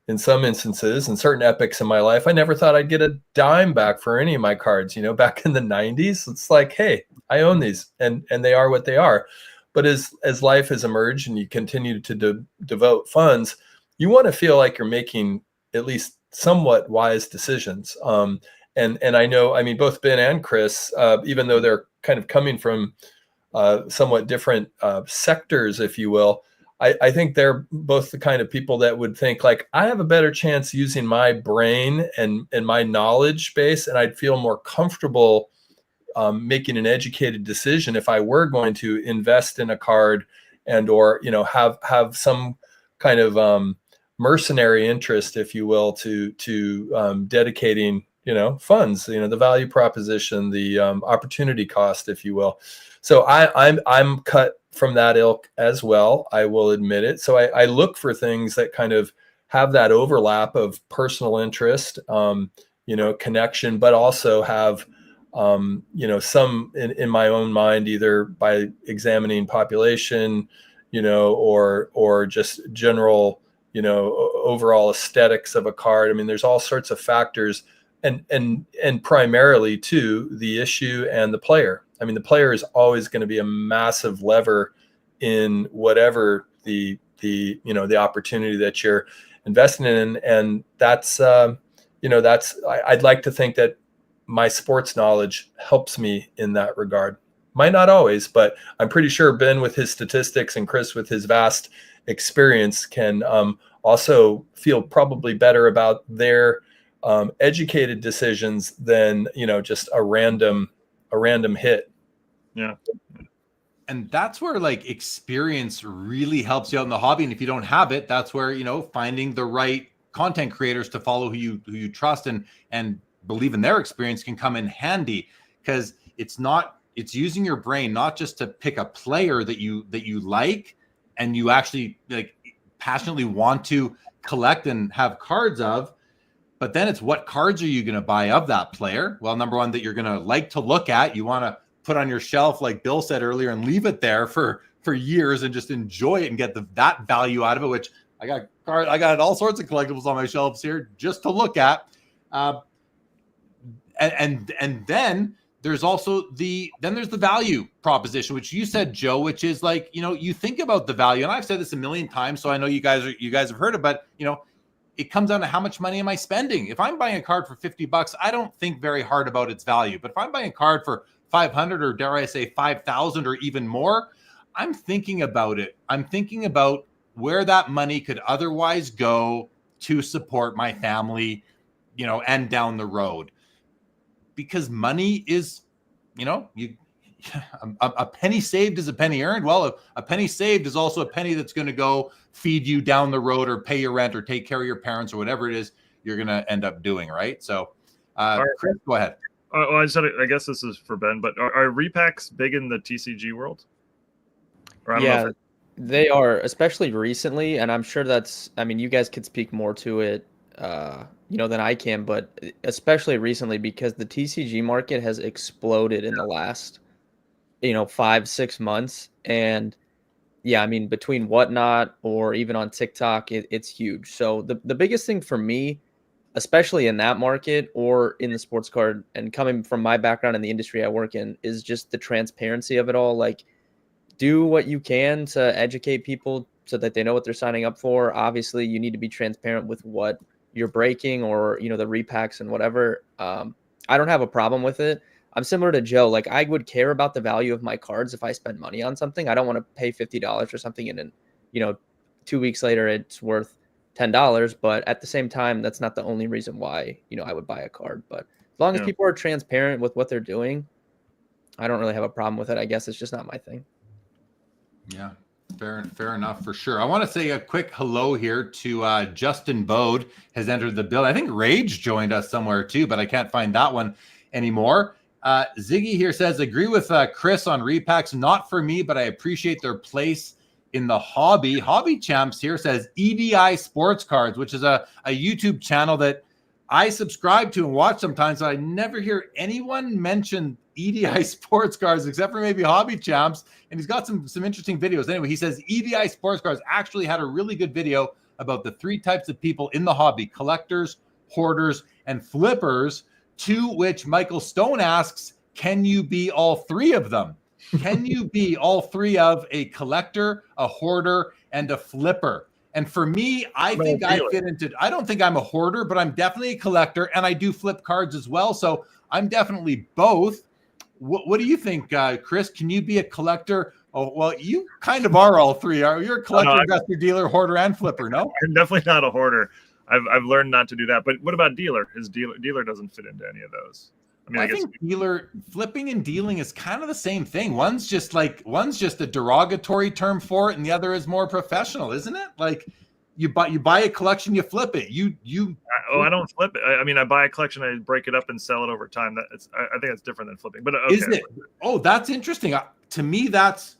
in some instances, in certain epochs in my life, I never thought I'd get a dime back for any of my cards. Back in the 90s, it's like, hey, I own these, and they are what they are. But as life has emerged and you continue to devote funds, you want to feel like you're making at least somewhat wise decisions. And I know, I mean, both Ben and Chris, even though they're kind of coming from somewhat different sectors, if you will, I think they're both the kind of people that would think like, I have a better chance using my brain and my knowledge base, and I'd feel more comfortable making an educated decision if I were going to invest in a card and or have some kind of mercenary interest, if you will, to dedicating funds, the value proposition, the opportunity cost, if you will. So I'm cut from that ilk as well. I will admit it. So I look for things that kind of have that overlap of personal interest, connection, but also have, some in my own mind, either by examining population, or just general, overall aesthetics of a card. I mean, there's all sorts of factors. And primarily too, the issue and the player. I mean, the player is always going to be a massive lever in whatever the opportunity that you're investing in. And that's, I'd like to think that my sports knowledge helps me in that regard. Might not always, but I'm pretty sure Ben with his statistics and Chris with his vast experience can also feel probably better about their educated decisions than just a random hit. Yeah. And that's where like experience really helps you out in the hobby. And if you don't have it, that's where finding the right content creators to follow who you trust and believe in their experience can come in handy, because it's using your brain not just to pick a player that you like and you actually like passionately want to collect and have cards of. But then it's what cards are you going to buy of that player? Well, number one, that you're going to like to look at, you want to put on your shelf, like Bill said earlier, and leave it there for years and just enjoy it and get that value out of it, which I got all sorts of collectibles on my shelves here just to look at. And then there's also there's the value proposition, which you said, Joe, which is like, you think about the value, and I've said this a million times, so I know you guys have heard it, but it comes down to how much money am I spending? If I'm buying a card for $50, I don't think very hard about its value. But if I'm buying a card for 500 or dare I say 5,000 or even more, I'm thinking about it. I'm thinking about where that money could otherwise go to support my family, and down the road. Because money is, a penny saved is a penny earned. Well, a penny saved is also a penny that's going to go feed you down the road or pay your rent or take care of your parents or whatever it is you're going to end up doing, right? So, Chris, go ahead. I guess this is for Ben, but are repacks big in the TCG world? Yeah, they are, especially recently, and I'm sure you guys could speak more to it, than I can, but especially recently, because the TCG market has exploded in the last, 5-6 months. And yeah, I mean, between Whatnot or even on TikTok, it's huge. So the biggest thing for me, especially in that market or in the sports card, and coming from my background in the industry I work in, is just the transparency of it all. Like, do what you can to educate people so that they know what they're signing up for. Obviously, you need to be transparent with what you're breaking, or the repacks and whatever. I don't have a problem with it. I'm similar to Joe. Like, I would care about the value of my cards if I spend money on something. I don't want to pay $50 for something and then, 2 weeks later it's worth $10. But at the same time, that's not the only reason why, I would buy a card. But as long as people are transparent with what they're doing, I don't really have a problem with it. I guess it's just not my thing. Yeah, fair enough for sure. I want to say a quick hello here to Justin Bode has entered the build. I think Rage joined us somewhere too, but I can't find that one anymore. Ziggy here says, agree with Chris on repacks. Not for me, but I appreciate their place in the hobby. Hobby Champs here says EDI Sports Cards, which is a YouTube channel that I subscribe to and watch sometimes. So I never hear anyone mention EDI Sports Cards except for maybe Hobby Champs. And he's got some interesting videos. Anyway, he says EDI Sports Cards actually had a really good video about the 3 types of people in the hobby: collectors, hoarders, and flippers. To which Michael Stone asks, can you be all 3 of them? Can you be all 3 of a collector, a hoarder, and a flipper? And for me, I think I fit into, I don't think I'm a hoarder, but I'm definitely a collector, and I do flip cards as well. So I'm definitely both. What do you think, Chris? Can you be a collector? Oh, well, you kind of are all 3. You're a collector, investor, dealer, hoarder, and flipper, no? I'm definitely not a hoarder. I've learned not to do that. But what about dealer? His dealer doesn't fit into any of those. I mean, I guess think dealer flipping and dealing is kind of the same thing. One's just a derogatory term for it, and the other is more professional, isn't it? Like you buy a collection, you flip it. I don't flip it. I mean, I buy a collection, I break it up and sell it over time. I think that's different than flipping. But okay. Is it? Oh, that's interesting. To me, that's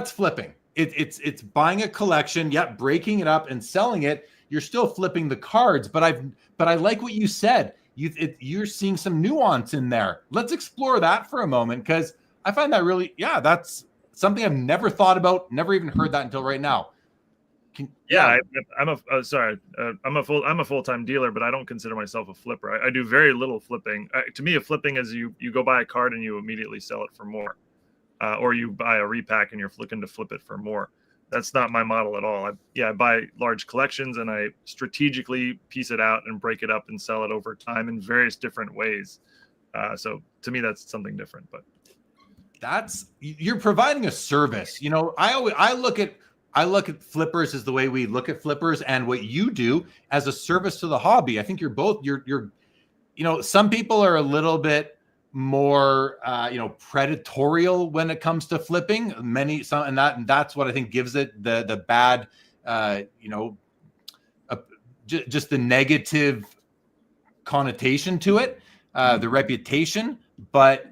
flipping. It's buying a collection, breaking it up and selling it. You're still flipping the cards, but I like what you said. You're seeing some nuance in there. Let's explore that for a moment, because I find that really, that's something I've never thought about, never even heard that until right now. I'm a full-time dealer, but I don't consider myself a flipper. I do very little flipping. To me, a flipping is you go buy a card and you immediately sell it for more, or you buy a repack and you're looking to flip it for more. That's not my model at all. I buy large collections and I strategically piece it out and break it up and sell it over time in various different ways. So to me, that's something different. But you're providing a service. I look at flippers as the way we look at flippers, and what you do as a service to the hobby. I think you're both. Some people are a little bit more predatorial when it comes to flipping, and that's what I think gives it the bad just the negative connotation to it, the reputation. But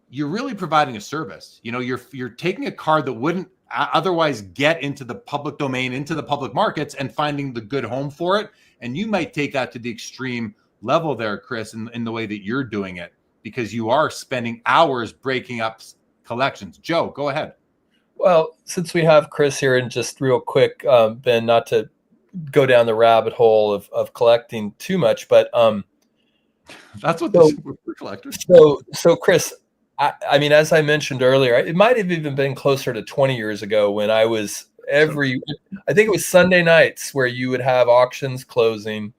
you're really providing a service. You're taking a card that wouldn't otherwise get into the public domain, into the public markets, and finding the good home for it. And you might take that to the extreme level there, Chris, in the way that you're doing it, because you are spending hours breaking up collections. Joe, go ahead. Well, since we have Chris here, and just real quick, Ben, not to go down the rabbit hole of collecting too much, but that's what we're collectors. So Chris, I mean, as I mentioned earlier, it might have even been closer to 20 years ago when I was I think it was Sunday nights where you would have auctions closing.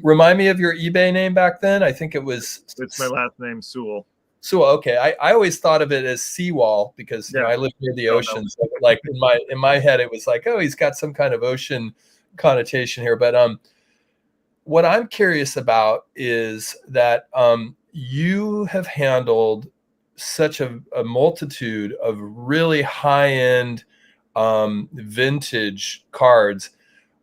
Remind me of your eBay name back then. I think it's my last name, Sewall. Sewall. Okay. I always thought of it as Sewall because I live near the ocean. So like in my head, it was like, oh, he's got some kind of ocean connotation here. But what I'm curious about is that you have handled such a multitude of really high-end vintage cards.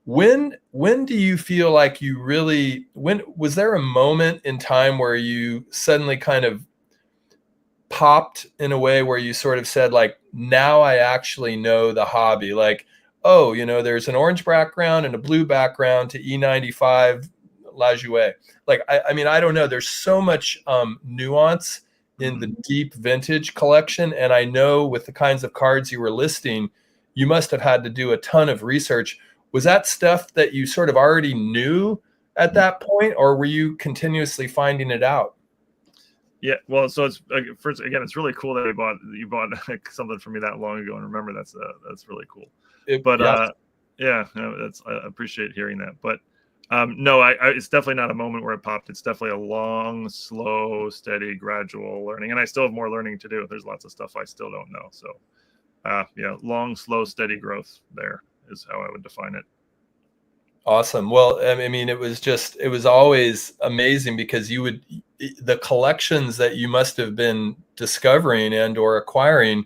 When do you feel like you really, was there a moment in time where you suddenly kind of popped in a way where you sort of said, like, now I actually know the hobby? Like, oh, there's an orange background and a blue background to E95 Lajoie. Like, I mean, I don't know. There's so much nuance in the deep vintage collection. And I know with the kinds of cards you were listing, you must have had to do a ton of research. Was that stuff that you sort of already knew at that point, or were you continuously finding it out? Yeah, well, so it's first again, it's really cool that you bought something for me that long ago, and remember that's really cool. I appreciate hearing that. But No, it's definitely not a moment where it popped. It's definitely a long, slow, steady, gradual learning. And I still have more learning to do. There's lots of stuff I still don't know. So, yeah, long, slow, steady growth there is how I would define it. Awesome. Well, I mean, it was always amazing because the collections that you must have been discovering and or acquiring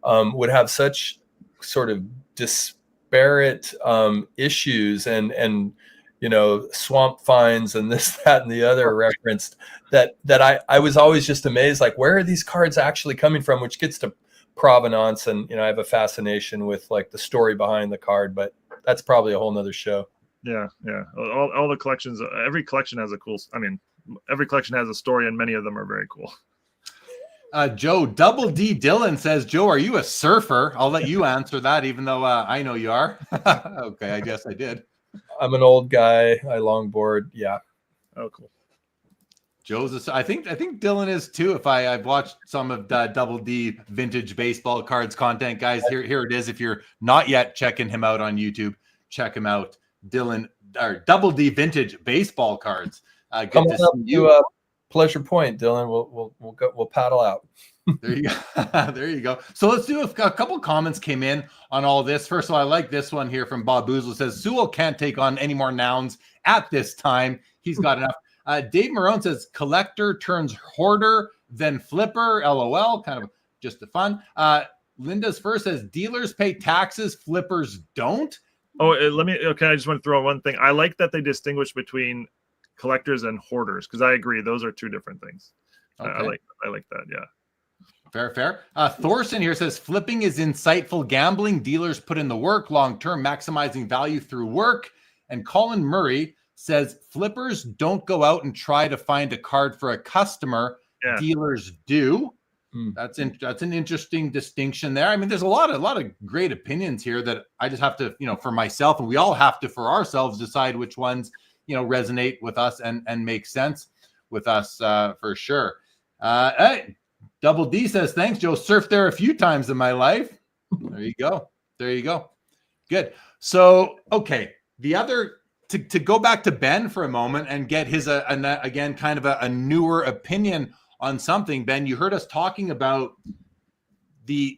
would have such sort of disparate issues and swamp finds and this, that, and the other referenced that I was always just amazed, like, where are these cards actually coming from, which gets to provenance. And, I have a fascination with like the story behind the card, but that's probably a whole nother show. Yeah. All the collections, every collection has every collection has a story, and many of them are very cool. Joe Double D Dylan says, Joe, are you a surfer? I'll let you answer that, even though I know you are. Okay, I guess I did. I'm an old guy. I longboard. Yeah. Oh, cool. Joe's I think Dylan is too. If I've watched some of Double D vintage baseball cards content, guys. Here it is. If you're not yet checking him out on YouTube, check him out. Dylan, or Double D vintage baseball cards. Good to see you. Pleasure Point, Dylan. We'll paddle out. There you go. There you go. So let's do a couple comments came in on all this. First of all, I like this one here from Bob Boozle. Says Sewall can't take on any more nouns at this time. He's got enough. Dave Marone says collector turns hoarder, then flipper. LOL. Kind of just the fun. Linda's first says dealers pay taxes, flippers don't. Oh, okay. I just want to throw one thing. I like that they distinguish between collectors and hoarders, because I agree those are two different things. Okay. I like that. Yeah. Fair. Thorson here says flipping is insightful gambling. Dealers put in the work long term, maximizing value through work. And Colin Murray says flippers don't go out and try to find a card for a customer. Yeah. Dealers do. That's an interesting distinction there. I mean, there's a lot of great opinions here that I just have to, for myself, and we all have to for ourselves decide which ones, resonate with us and make sense with us for sure. Hey, Double D says, thanks, Joe. Surfed there a few times in my life. There you go. Good. So, okay. The other, to go back to Ben for a moment and get his, again, kind of a newer opinion on something. Ben, you heard us talking about the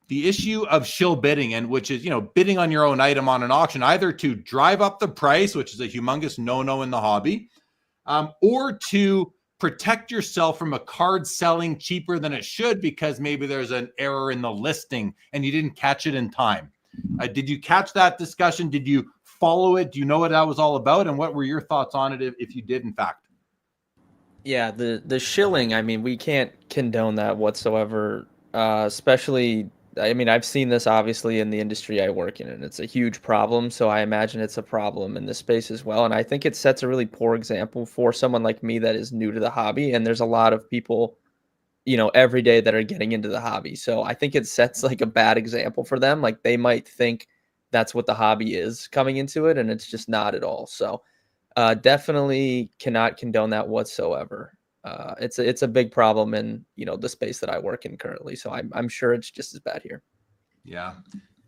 issue of shill bidding, and which is, bidding on your own item on an auction, either to drive up the price, which is a humongous no-no in the hobby, or to protect yourself from a card selling cheaper than it should because maybe there's an error in the listing and you didn't catch it in time. Did you catch that discussion? Did you follow it? Do you know what that was all about? And what were your thoughts on it if you did, in fact? Yeah, the shilling, I mean, we can't condone that whatsoever, especially, I mean, I've seen this obviously in the industry I work in, and it's a huge problem, so I imagine it's a problem in this space as well, and I think it sets a really poor example for someone like me that is new to the hobby, and there's a lot of people, every day that are getting into the hobby, so I think it sets like a bad example for them. Like, they might think that's what the hobby is coming into it, and it's just not at all, so definitely cannot condone that whatsoever. It's a big problem in the space that I work in currently. So I'm sure it's just as bad here. Yeah,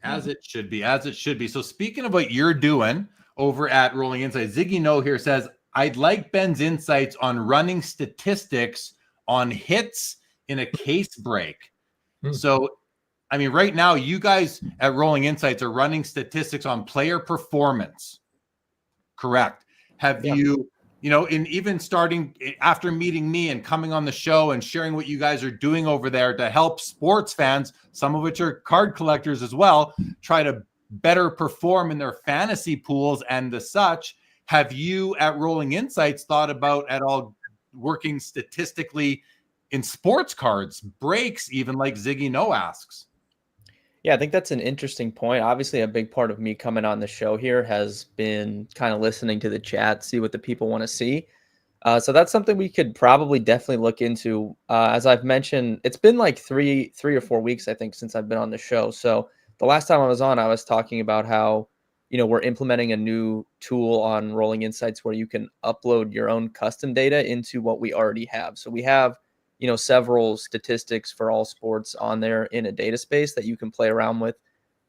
as it should be. So speaking of what you're doing over at Rolling Insights, Ziggy No here says, I'd like Ben's insights on running statistics on hits in a case break. So, I mean, right now you guys at Rolling Insights are running statistics on player performance. Correct. Have you, in even starting after meeting me and coming on the show and sharing what you guys are doing over there to help sports fans, some of which are card collectors as well, try to better perform in their fantasy pools and the such, have you at Rolling Insights thought about at all working statistically in sports cards, breaks, even like Ziggy No asks? Yeah, I think that's an interesting point. Obviously, a big part of me coming on the show here has been kind of listening to the chat, see what the people want to see. So that's something we could probably definitely look into. As I've mentioned, it's been like three or 4 weeks, I think, since I've been on the show. So the last time I was on, I was talking about how, we're implementing a new tool on Rolling Insights where you can upload your own custom data into what we already have. So we have several statistics for all sports on there in a data space that you can play around with,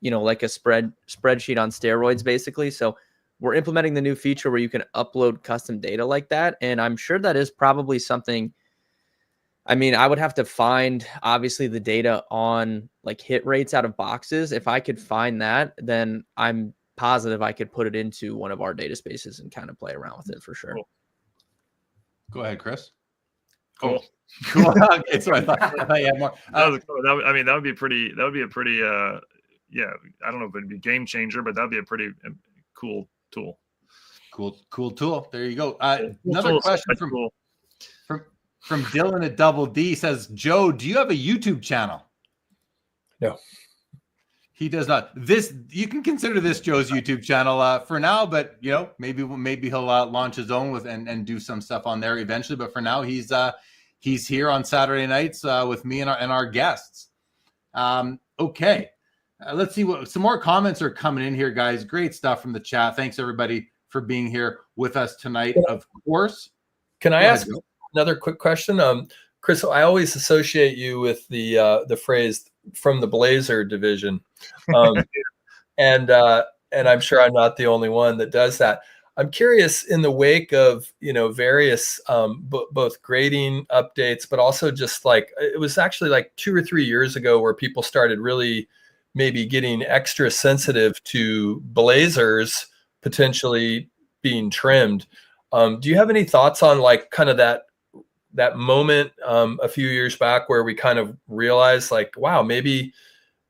like a spreadsheet on steroids, basically. So we're implementing the new feature where you can upload custom data like that. And I'm sure that is probably something. I mean, I would have to find obviously the data on like hit rates out of boxes. If I could find that, then I'm positive I could put it into one of our data spaces and kind of play around with it for sure. Cool. Go ahead, Chris. Cool. Cool. Okay, so I thought you had more. That would be pretty. That would be a pretty. Yeah, I don't know if it'd be a game changer, but that'd be a pretty cool tool. Cool tool. There you go. Cool Another tool. question from Dylan at Double D says, Joe, do you have a YouTube channel? No. He does not. This, you can consider this Joe's YouTube channel for now, but you know, maybe he'll launch his own with and do some stuff on there eventually. But for now, he's here on Saturday nights with me and our guests. Okay, let's see what some more comments are coming in here, guys. Great stuff from the chat. Thanks everybody for being here with us tonight. Of course. Can I ask another quick question? Chris, I always associate you with the phrase "from the Blazer division," and I'm sure I'm not the only one that does that. I'm curious, in the wake of various both grading updates, but also just like it was actually like 2 or 3 years ago where people started really maybe getting extra sensitive to Blazers potentially being trimmed. Do you have any thoughts on like kind of that moment a few years back where we kind of realized like, wow, maybe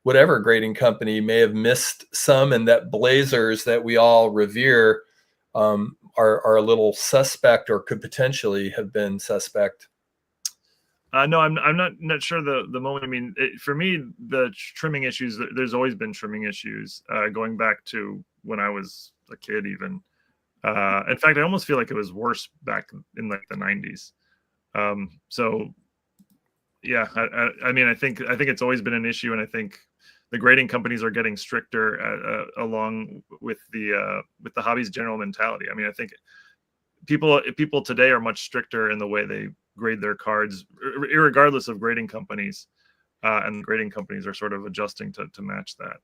whatever grading company may have missed some, and that Blazers that we all revere are a little suspect or could potentially have been suspect? No, I'm not sure the moment. I mean, for me, the trimming issues, there's always been trimming issues going back to when I was a kid even. In fact, I almost feel like it was worse back in like the 90s. So yeah, I mean, I think it's always been an issue, and I think the grading companies are getting stricter along with the hobby's general mentality. I mean, I think people today are much stricter in the way they grade their cards, irregardless of grading companies, and grading companies are sort of adjusting to match that.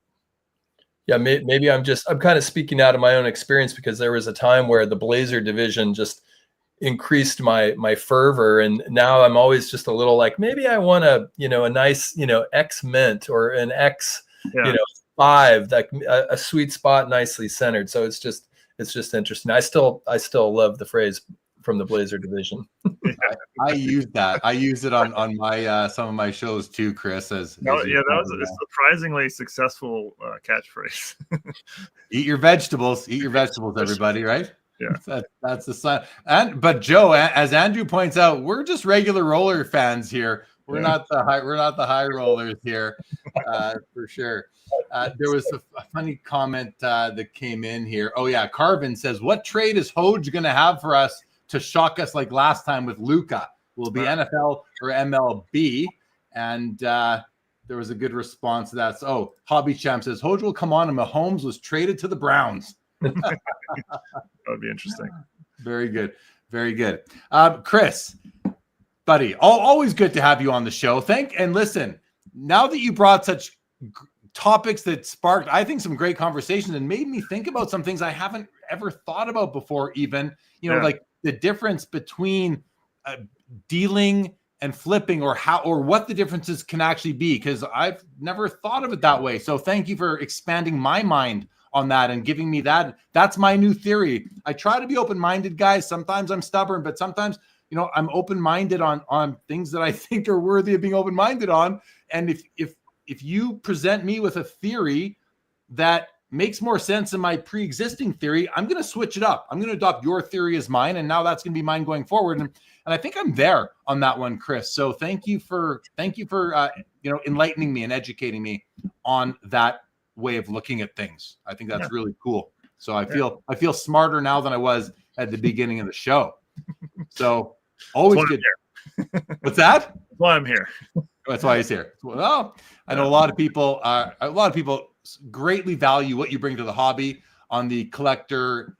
Yeah, maybe I'm kind of speaking out of my own experience, because there was a time where the Blazer division just increased my fervor, and now I'm always just a little like, maybe I want a nice X mint or an X 5, like a sweet spot, nicely centered. So it's just interesting. I still love the phrase "from the Blazer division." I use that. I use it on my some of my shows too, Chris. That was a surprisingly successful catchphrase. Eat your vegetables, everybody, right? Yeah, that's the sign. But Joe, as Andrew points out, we're just regular roller fans here. We're not the high rollers here, for sure. There was a funny comment that came in here. Oh yeah, Carvin says, "What trade is Hoge going to have for us to shock us like last time with Luka? Will it be NFL or MLB?" And there was a good response to that. So, Hobby Champ says Hoge will come on, and Mahomes was traded to the Browns. That would be interesting. Very good. Very good. Chris, buddy, always good to have you on the show. And listen, now that you brought such topics that sparked, I think, some great conversations and made me think about some things I haven't ever thought about before, even, like the difference between dealing and flipping, or what the differences can actually be, because I've never thought of it that way. So thank you for expanding my mind on that and giving me that. That's my new theory. I try to be open-minded, guys. Sometimes I'm stubborn, but sometimes, I'm open-minded on things that I think are worthy of being open-minded on. And if you present me with a theory that makes more sense than my pre-existing theory, I'm going to switch it up. I'm going to adopt your theory as mine, and now that's going to be mine going forward. And I think I'm there on that one, Chris. So thank you for enlightening me and educating me on that way of looking at things. I think that's really cool. So I feel smarter now than I was at the beginning of the show. So always good. What's that? That's why I'm here. That's why he's here. Well, I know a lot of people greatly value what you bring to the hobby on the collector,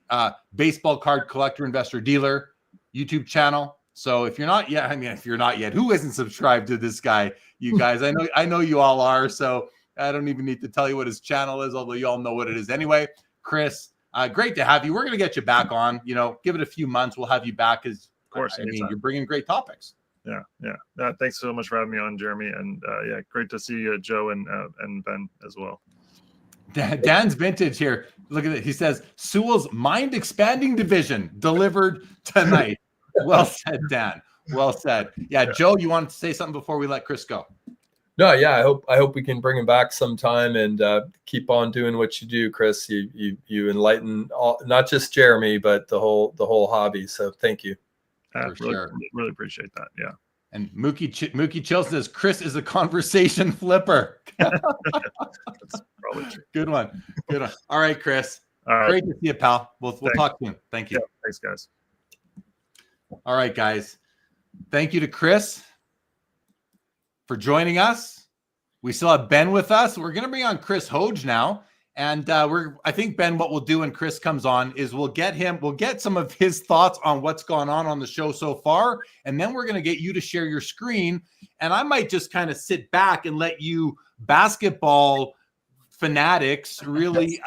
baseball card collector, investor, dealer YouTube channel. So if you're not yet, who isn't subscribed to this guy? You guys, I know you all are. So I don't even need to tell you what his channel is, although you all know what it is anyway. Chris, Great to have you. We're going to get you back on. Give it a few months. We'll have you back because, Of course, I mean, anytime. you're bringing great topics. Yeah. Thanks so much for having me on, Jeremy. And great to see Joe and Ben as well. Dan's vintage here. Look at it. He says Sewell's mind-expanding division delivered tonight. Well said, Dan. Well said. Yeah, Joe, you wanted to say something before we let Chris go? No, yeah, I hope we can bring him back sometime and keep on doing what you do, Chris. You enlighten not just Jeremy, but the whole hobby. So thank you. Really appreciate that. Yeah. And Mookie Chill says Chris is a conversation flipper. That's probably true. Good one. All right, Chris. All right. Great to see you, pal. We'll talk soon. Thank you. Yeah, thanks, guys. All right, guys. Thank you to Chris for joining us. We still have Ben with us. We're going to bring on Chris Hoge now. And I think, Ben, what we'll do when Chris comes on is we'll get some of his thoughts on what's gone on the show so far. And then we're going to get you to share your screen. And I might just kind of sit back and let you basketball fanatics really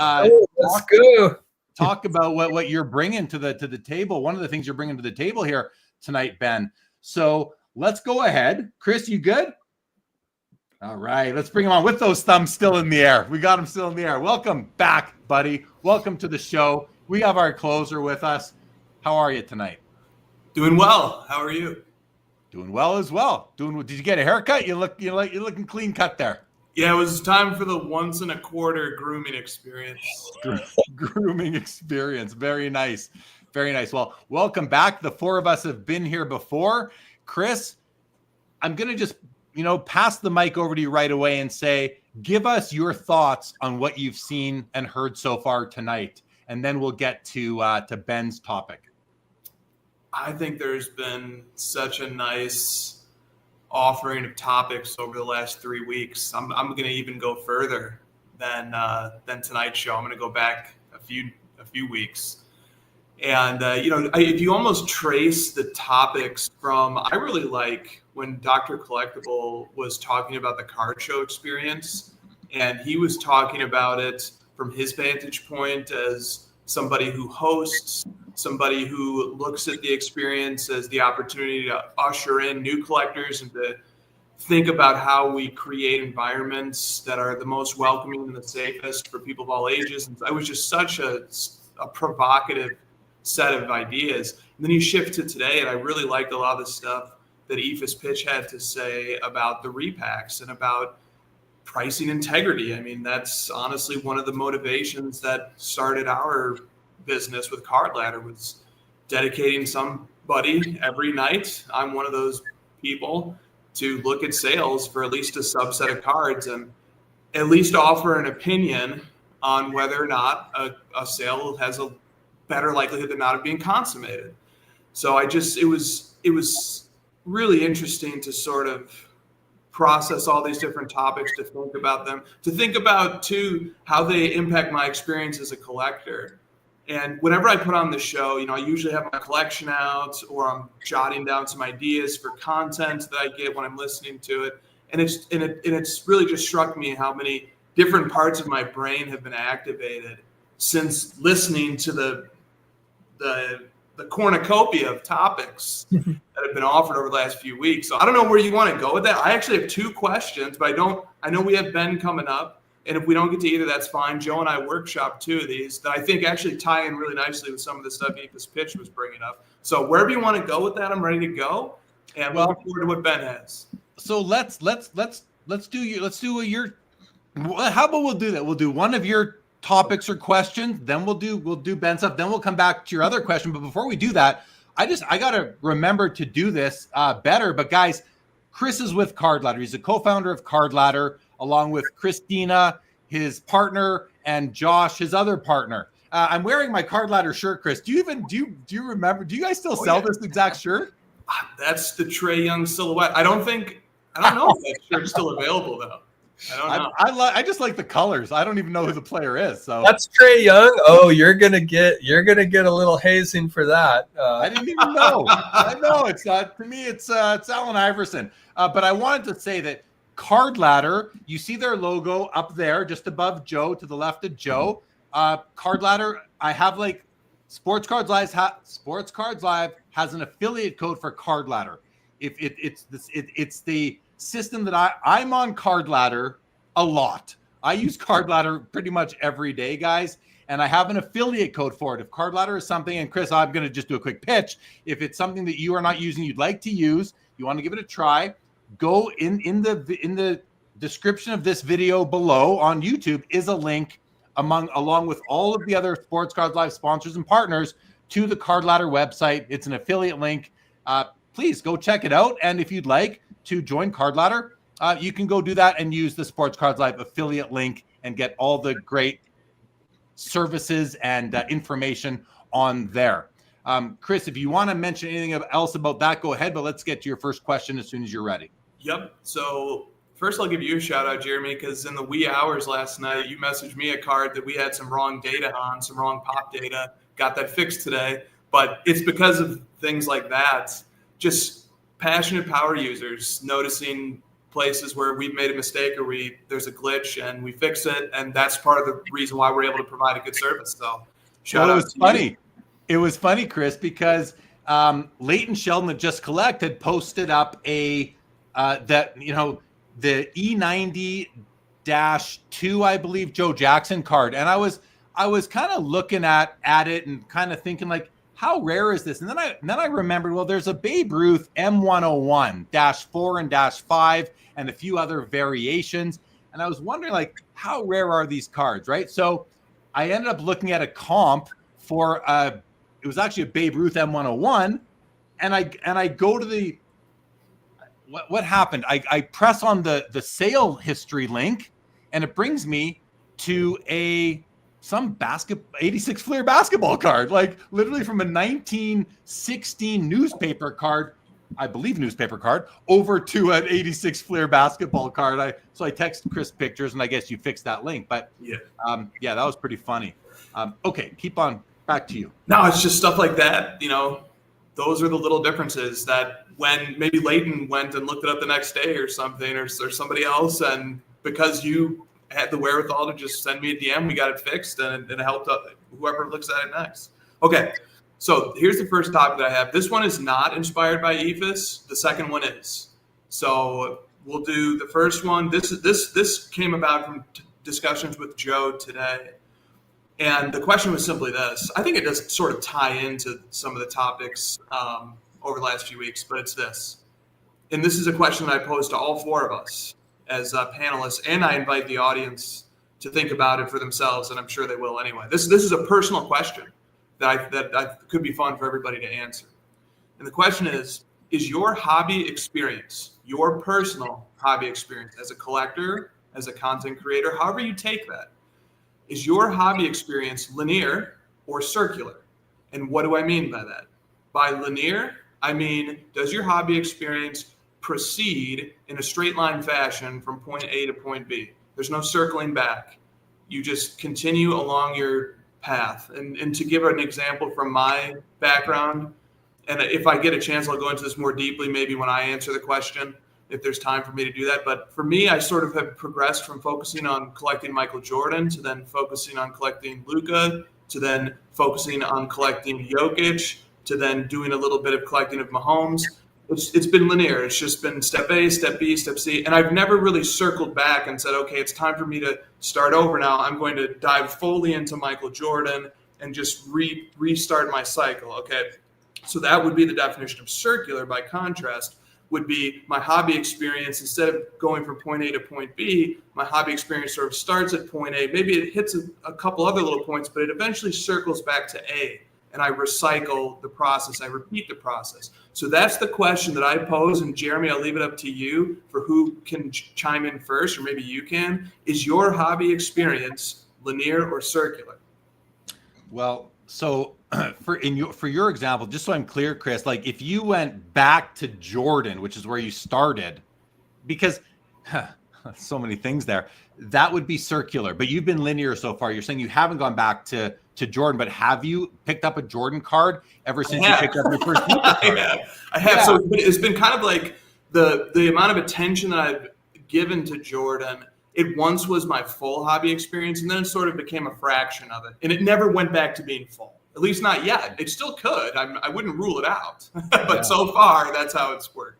talk about what you're bringing to the table. One of the things you're bringing to the table here tonight, Ben. So let's go ahead. Chris, you good? All right, let's bring him on with those thumbs still in the air. We got him still in the air. Welcome back, buddy. Welcome to the show. We have our closer with us. How are you tonight? Doing well. How are you? Doing well as well. Did you get a haircut? You're looking clean cut there. Yeah, it was time for the once and a quarter grooming experience. Grooming experience. Very nice. Very nice. Well, welcome back. The four of us have been here before. Chris, I'm going to just pass the mic over to you right away and say, give us your thoughts on what you've seen and heard so far tonight. And then we'll get to Ben's topic. I think there's been such a nice offering of topics over the last 3 weeks. I'm going to even go further than tonight's show. I'm going to go back a few weeks. And, if you almost trace the topics from, I really like when Dr. Collectible was talking about the card show experience, and he was talking about it from his vantage point as somebody who hosts, somebody who looks at the experience as the opportunity to usher in new collectors and to think about how we create environments that are the most welcoming and the safest for people of all ages. And it was just such a provocative set of ideas. And then you shift to today, and I really liked a lot of the stuff that Aoife's pitch had to say about the repacks and about pricing integrity. I mean, that's honestly one of the motivations that started our business with Card Ladder, was dedicating somebody every night. I'm one of those people to look at sales for at least a subset of cards and at least offer an opinion on whether or not a sale has a better likelihood than not of being consummated. So it was really interesting to sort of process all these different topics, to think about them, to think about too how they impact my experience as a collector. And whenever I put on the show, I usually have my collection out, or I'm jotting down some ideas for content that I get when I'm listening to it. And it's really just struck me how many different parts of my brain have been activated since listening to the cornucopia of topics that have been offered over the last few weeks. So I don't know where you want to go with that. I actually have two questions, but I know we have Ben coming up, and if we don't get to either, that's fine. Joe and I workshop two of these that I think actually tie in really nicely with some of the stuff Aoife's pitch was bringing up. So wherever you want to go with that, I'm ready to go, and we'll look forward to what Ben has. So let's do your. How about we'll do that? We'll do one of your topics or questions, then we'll do Ben's stuff, then we'll come back to your other question. But before we do that, I gotta remember to do this better. But guys, Chris is with Card Ladder. He's a co-founder of Card Ladder, along with Christina, his partner, and Josh, his other partner. I'm wearing my Card Ladder shirt, Chris. Do you remember? Do you guys still sell this exact shirt? That's the Trae Young silhouette. I don't know if that shirt's still available though. I don't know. I just like the colors. I don't even know who the player is. So that's Trae Young. Oh, you're gonna get a little hazing for that. I didn't even know. I know it's not to me. It's Allen Iverson. But I wanted to say that Card Ladder. You see their logo up there, just above Joe, to the left of Joe. Card Ladder, I have like Sports Cards Live has an affiliate code for Card Ladder. If it's the system that I'm on Card Ladder a lot. I use Card Ladder pretty much every day, guys, and I have an affiliate code for it. If Card Ladder is something, and Chris, I'm going to just do a quick pitch. If it's something that you are not using, you'd like to use, you want to give it a try, go in the description of this video below on YouTube is a link along with all of the other Sports Cards Live sponsors and partners to the Card Ladder website. It's an affiliate link. Please go check it out. And if you'd like to join Card Ladder, you can go do that and use the Sports Cards Live affiliate link and get all the great services and information on there. Chris, if you want to mention anything else about that, go ahead. But let's get to your first question as soon as you're ready. Yep. So first, I'll give you a shout out, Jeremy, because in the wee hours last night, you messaged me a card that we had some wrong data on, some wrong pop data. Got that fixed today. But it's because of things like that. Just passionate power users noticing places where we've made a mistake or there's a glitch and we fix it. And that's part of the reason why we're able to provide a good service. So shout out. It was funny. It was funny, Chris, because Leighton Sheldon at Just Collect had posted up the E90-2, I believe, Joe Jackson card. And I was kind of looking at it and kind of thinking like, how rare is this? And then I remembered, well, there's a Babe Ruth M101-4 and -5 and a few other variations. And I was wondering, like, how rare are these cards, right? So I ended up looking at a comp for it was actually a Babe Ruth M101, and I go to the what happened? I press on the sale history link, and it brings me to some 86 Fleer basketball card, like literally from a 1916 newspaper card, I believe over to an 86 Fleer basketball card. So I text Chris pictures, and I guess you fixed that link. But yeah, that was pretty funny. Okay, keep on. Back to you. No, it's just stuff like that. Those are the little differences that when maybe Leighton went and looked it up the next day or something, or somebody else, and because you had the wherewithal to just send me a DM, we got it fixed, and it helped whoever looks at it next. Okay, so here's the first topic that I have. This one is not inspired by EFIS. The second one is. So we'll do the first one. This came about from discussions with Joe today. And the question was simply this. I think it does sort of tie into some of the topics over the last few weeks, but it's this. And this is a question that I pose to all four of us as panelists, and I invite the audience to think about it for themselves, and I'm sure they will anyway. This is a personal question that I could be fun for everybody to answer. And the question is your hobby experience, your personal hobby experience as a collector, as a content creator, however you take that, is your hobby experience linear or circular? And what do I mean by that? By linear, I mean, does your hobby experience proceed in a straight line fashion from point A to point B? There's no circling back. You just continue along your path. And to give an example from my background, and if I get a chance, I'll go into this more deeply maybe when I answer the question, if there's time for me to do that. But for me, I sort of have progressed from focusing on collecting Michael Jordan to then focusing on collecting Luka, to then focusing on collecting Jokic, to then doing a little bit of collecting of Mahomes. It's been linear. It's just been step A, step B, step C. And I've never really circled back and said, okay, it's time for me to start over now. I'm going to dive fully into Michael Jordan and just restart my cycle. Okay. So that would be the definition of circular. By contrast, would be my hobby experience. Instead of going from point A to point B, my hobby experience sort of starts at point A. Maybe it hits a couple other little points, but it eventually circles back to A. And I recycle the process. I repeat the process. So that's the question that I pose. And Jeremy, I'll leave it up to you for who can chime in first, or maybe you can. Is your hobby experience linear or circular? Well, so for your example, just so I'm clear, Chris, like if you went back to Jordan, which is where you started, because so many things there, that would be circular. But you've been linear so far. You're saying you haven't gone back to Jordan, but have you picked up a Jordan card ever since you picked up your first Luka card? I have. Yeah. So it's been kind of like the amount of attention that I've given to Jordan. it once was my full hobby experience, and then it sort of became a fraction of it. And it never went back to being full, at least not yet. It still could. I wouldn't rule it out. But so far, that's how it's worked.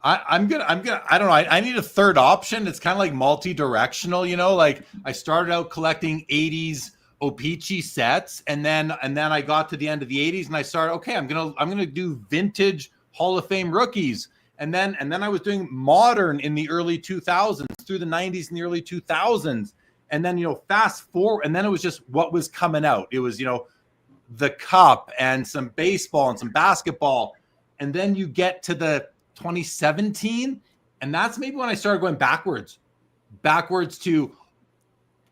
I'm gonna, I don't know. I need a third option. It's kind of like multi-directional, like I started out collecting 80s O-Pee-Chee sets, and then I got to the end of the 80s and I started, okay, I'm gonna do vintage Hall of Fame rookies. And then I was doing modern in the early 2000s through the 90s and the early 2000s. And then, fast forward, and then it was just what was coming out. It was, the cup and some baseball and some basketball. And then you get to the 2017, and that's maybe when I started going backwards to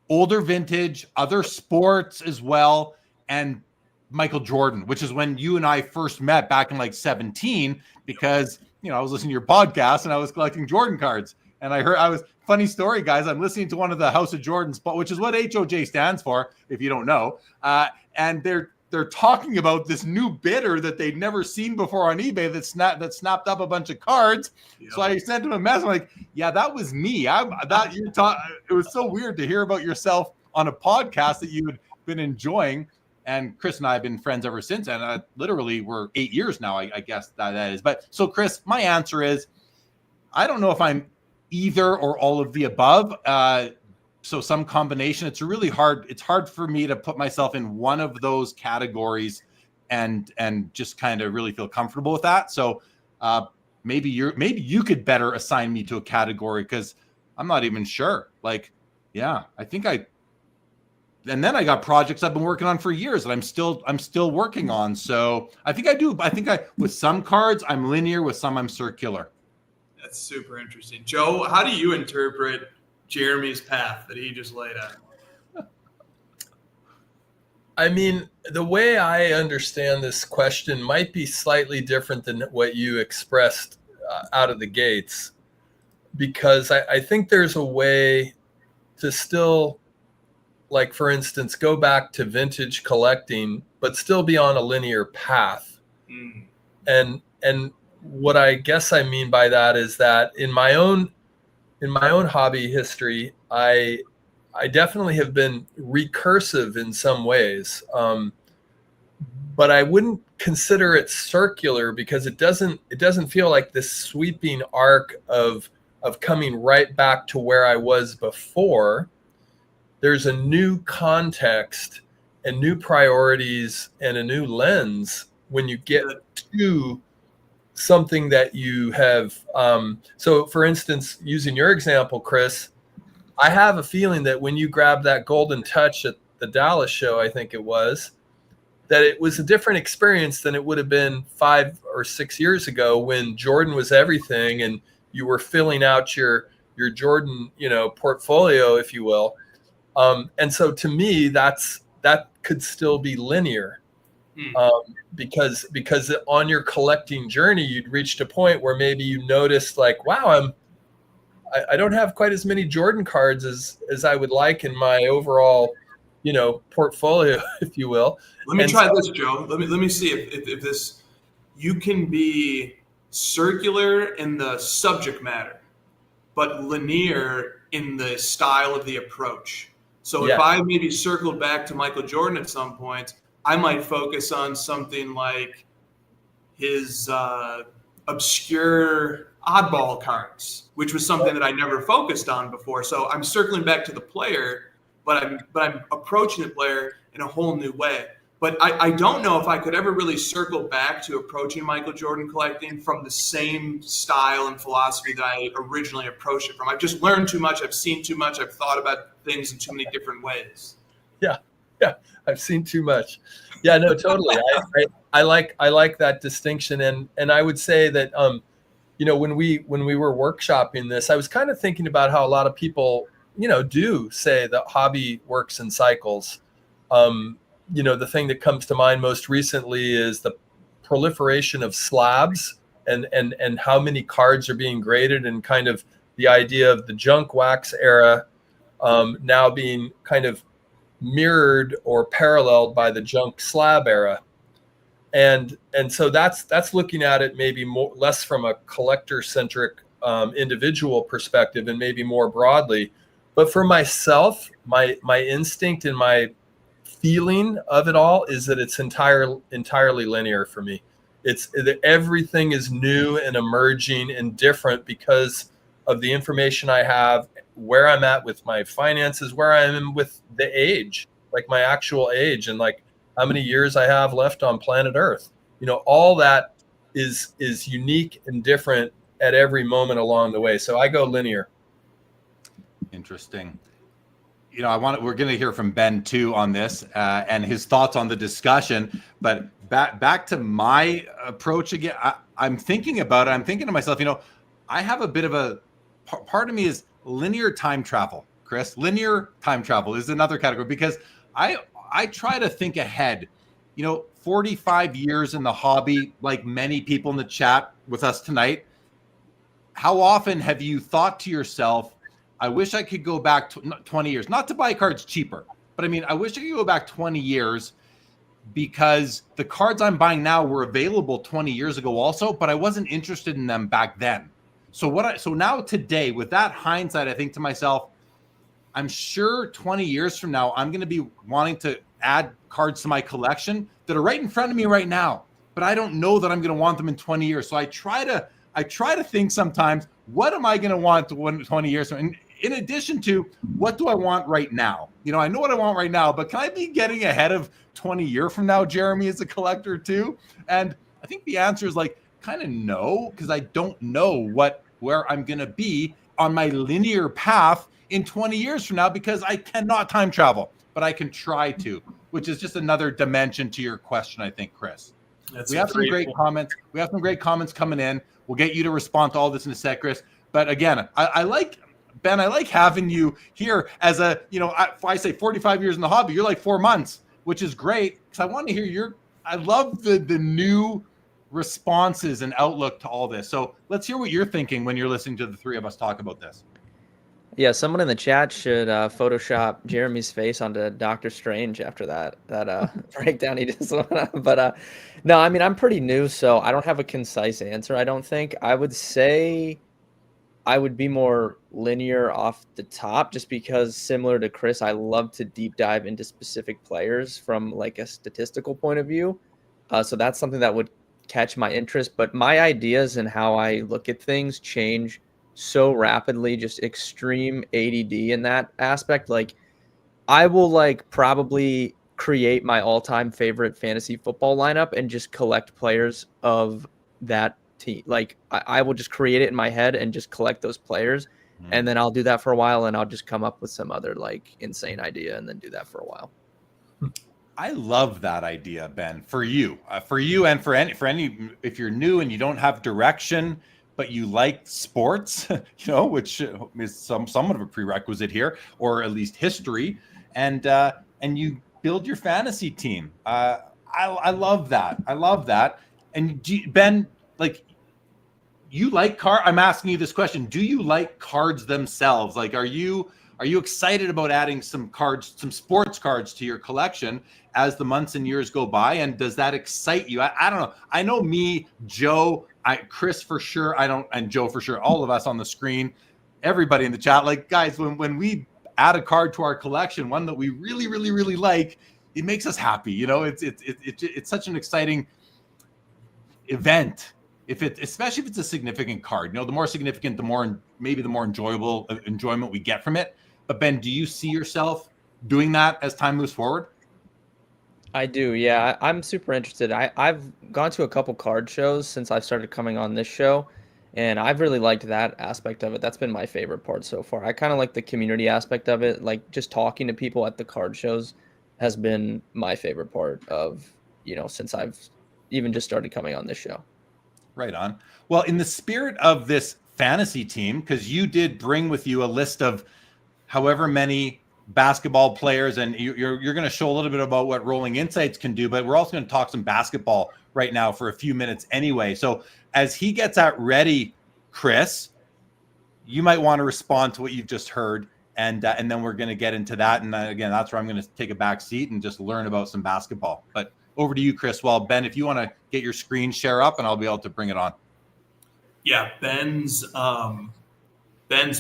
older vintage, other sports as well, and Michael Jordan, which is when you and I first met back in like 17, because I was listening to your podcast and I was collecting Jordan cards, and funny story, guys, I'm listening to one of the House of Jordans, which is what HOJ stands for, if you don't know, and they're talking about this new bidder that they'd never seen before on eBay that snapped up a bunch of cards. Yep. So I sent him a message. I'm like, yeah, that was me. It was so weird to hear about yourself on a podcast that you had been enjoying. And Chris and I have been friends ever since. And literally we're 8 years now, I guess that is. But so Chris, my answer is, I don't know if I'm either or all of the above. So some combination. It's really hard. It's hard for me to put myself in one of those categories and just kind of really feel comfortable with that. So maybe you could better assign me to a category, because I'm not even sure. Like, yeah, and then I got projects I've been working on for years that I'm still working on. So I think with some cards I'm linear, with some I'm circular. That's super interesting. Joe, how do you interpret Jeremy's path that he just laid out? I mean, the way I understand this question might be slightly different than what you expressed out of the gates, because I think there's a way to still, like, for instance, go back to vintage collecting, but still be on a linear path. And what I guess I mean by that is that in my own hobby history, I definitely have been recursive in some ways, but I wouldn't consider it circular, because it doesn't feel like this sweeping arc of coming right back to where I was before. There's a new context and new priorities and a new lens when you get to something that you have. So for instance, using your example, Chris, I have a feeling that when you grabbed that golden touch at the Dallas show, I think it was, that it was a different experience than it would have been 5 or 6 years ago, when Jordan was everything and you were filling out your Jordan, portfolio, if you will. And so to me, that could still be linear. Because on your collecting journey, you'd reached a point where maybe you noticed, like, wow, I don't have quite as many Jordan cards as I would like in my overall, portfolio, if you will. Let me try this, Joe. Let me see if this, you can be circular in the subject matter, but linear in the style of the approach. So if I maybe circled back to Michael Jordan at some point, I might focus on something like his obscure oddball cards, which was something that I never focused on before. So I'm circling back to the player, but I'm approaching the player in a whole new way. But I don't know if I could ever really circle back to approaching Michael Jordan collecting from the same style and philosophy that I originally approached it from. I've just learned too much. I've seen too much. I've thought about things in too many different ways. Yeah. I've seen too much. Yeah, no, totally. I like that distinction. And I would say that, when we were workshopping this, I was kind of thinking about how a lot of people, do say that hobby works in cycles. The thing that comes to mind most recently is the proliferation of slabs and how many cards are being graded, and kind of the idea of the junk wax era now being kind of mirrored or paralleled by the junk slab era. And so that's looking at it maybe less from a collector centric individual perspective and maybe more broadly. But for myself, my instinct and my feeling of it all is that it's entirely linear for me. It's that everything is new and emerging and different because of the information I have, where I'm at with my finances, where I am with the age, like my actual age, and like how many years I have left on planet Earth. All that is unique and different at every moment along the way. So I go linear. Interesting. We're going to hear from Ben too on this and his thoughts on the discussion. But back to my approach again. I'm thinking about it. I'm thinking to myself, I have a bit of a part of me is linear time travel. Chris, linear time travel is another category because I try to think ahead. 45 years in the hobby, like many people in the chat with us tonight. How often have you thought to yourself, I wish I could go back 20 years, not to buy cards cheaper, but I wish I could go back 20 years because the cards I'm buying now were available 20 years ago also, but I wasn't interested in them back then. So now today, with that hindsight, I think to myself, I'm sure 20 years from now, I'm going to be wanting to add cards to my collection that are right in front of me right now, but I don't know that I'm going to want them in 20 years. So I try to think sometimes, what am I going to want 20 years from? And in addition to, what do I want right now? I know what I want right now, but can I be getting ahead of 20 years from now, Jeremy, as a collector too? And I think the answer is kind of no, because I don't know where I'm going to be on my linear path in 20 years from now, because I cannot time travel, but I can try to, which is just another dimension to your question, I think, Chris. We have some great comments. We have some great comments coming in. We'll get you to respond to all this in a sec, Chris. But again, I like, Ben, I like having you here as I say 45 years in the hobby, you're like 4 months, which is great, because I want to hear I love the new responses and outlook to all this. So let's hear what you're thinking when you're listening to the three of us talk about this. Yeah, someone in the chat should Photoshop Jeremy's face onto Doctor Strange after that breakdown he just went on. But no, I'm pretty new, so I don't have a concise answer. I don't think. I would say I would be more linear off the top, just because, similar to Chris, I love to deep dive into specific players from like a statistical point of view. So that's something that would catch my interest. But my ideas and how I look at things change so rapidly, just extreme ADD in that aspect. Like, I will probably create my all-time favorite fantasy football lineup and just collect players of that team. I will just create it in my head and just collect those players. And then I'll do that for a while, and I'll just come up with some other insane idea and then do that for a while. I love that idea, Ben, for you and for any, if you're new and you don't have direction, but you like sports, which is somewhat of a prerequisite here, or at least history, and you build your fantasy team. I love that. I love that. And Ben, you like cards? I'm asking you this question. Do you like cards themselves? Are you excited about adding some cards, some sports cards to your collection as the months and years go by? And does that excite you? I don't know. I know me, Joe, Chris for sure. And Joe for sure. All of us on the screen, everybody in the chat. Guys, when we add a card to our collection, one that we really, really, really like, it makes us happy. It's such an exciting event. Especially if it's a significant card. The more significant, the more enjoyment we get from it. But Ben, do you see yourself doing that as time moves forward? I do, yeah. I'm super interested. I've gone to a couple card shows since I've started coming on this show, and I've really liked that aspect of it. That's been my favorite part so far. I kind of like the community aspect of it. Just talking to people at the card shows has been my favorite part of, since I've even just started coming on this show. Right on. Well, in the spirit of this fantasy team, because you did bring with you a list of however many basketball players, and you're going to show a little bit about what Rolling Insights can do, but we're also going to talk some basketball right now for a few minutes anyway. So as he gets that ready, Chris, you might want to respond to what you've just heard, and then we're going to get into that. And again, that's where I'm going to take a back seat and just learn about some basketball. But over to you, Chris. Well, Ben, if you want to get your screen share up, and I'll be able to bring it on. Yeah, Ben's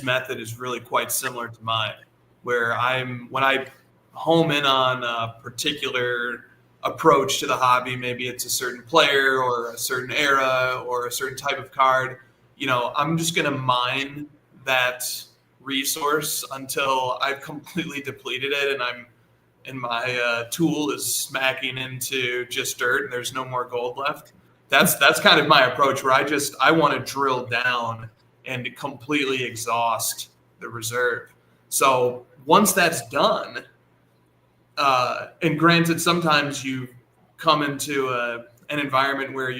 method is really quite similar to mine. where when I home in on a particular approach to the hobby, maybe it's a certain player or a certain era or a certain type of card, I'm just going to mine that resource until I've completely depleted it and my tool is smacking into just dirt and there's no more gold left. That's kind of my approach, where I want to drill down and completely exhaust the reserve. So once that's done, and granted, sometimes you come into an environment where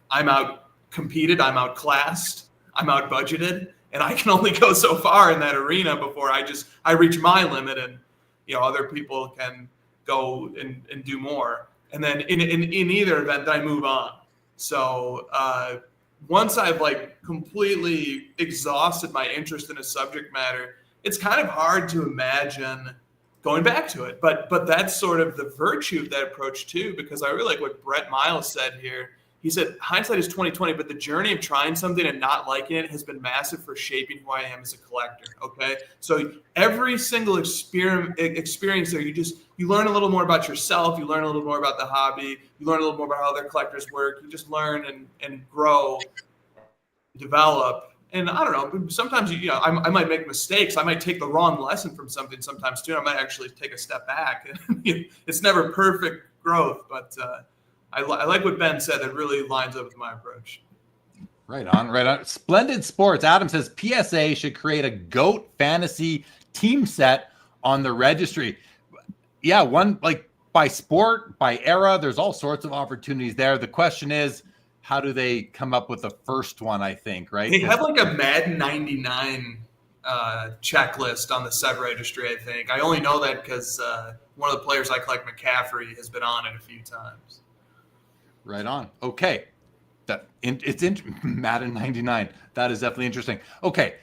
I'm out competed, I'm outclassed, I'm out budgeted, and I can only go so far in that arena before I reach my limit, and other people can go and do more. And then in either event, then I move on. So once I've completely exhausted my interest in a subject matter, it's kind of hard to imagine going back to it. But that's sort of the virtue of that approach too, because I really like what Brett Miles said here. He said, hindsight is 20/20, but the journey of trying something and not liking it has been massive for shaping who I am as a collector. Okay. So every single experience there, you learn a little more about yourself. You learn a little more about the hobby. You learn a little more about how other collectors work. You just learn and grow, develop. And I don't know, sometimes, I might make mistakes. I might take the wrong lesson from something sometimes too. I might actually take a step back. It's never perfect growth, but I like what Ben said. That really lines up with my approach. Right on. Splendid Sports. Adam says PSA should create a GOAT fantasy team set on the registry. Yeah, one by sport, by era, there's all sorts of opportunities there. The question is, how do they come up with the first one, I think, right? They have a Madden 99 checklist on the set registry, I think. I only know that because one of the players I collect, McCaffrey, has been on it a few times. Right on. Okay. It's in Madden 99. That is definitely interesting. Okay.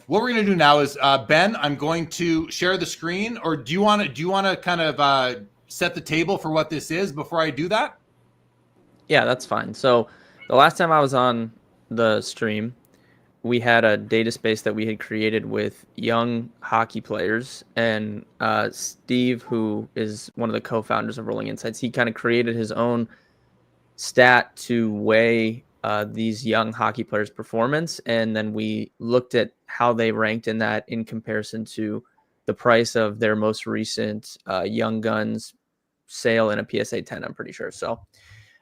What we're going to do now is, Ben, I'm going to share the screen, or do you want to kind of set the table for what this is before I do that? Yeah, that's fine. So the last time I was on the stream, we had a data space that we had created with young hockey players, and Steve, who is one of the co-founders of Rolling Insights, he kind of created his own stat to weigh these young hockey players' performance, and then we looked at how they ranked in that in comparison to the price of their most recent Young Guns sale in a PSA 10, I'm pretty sure. So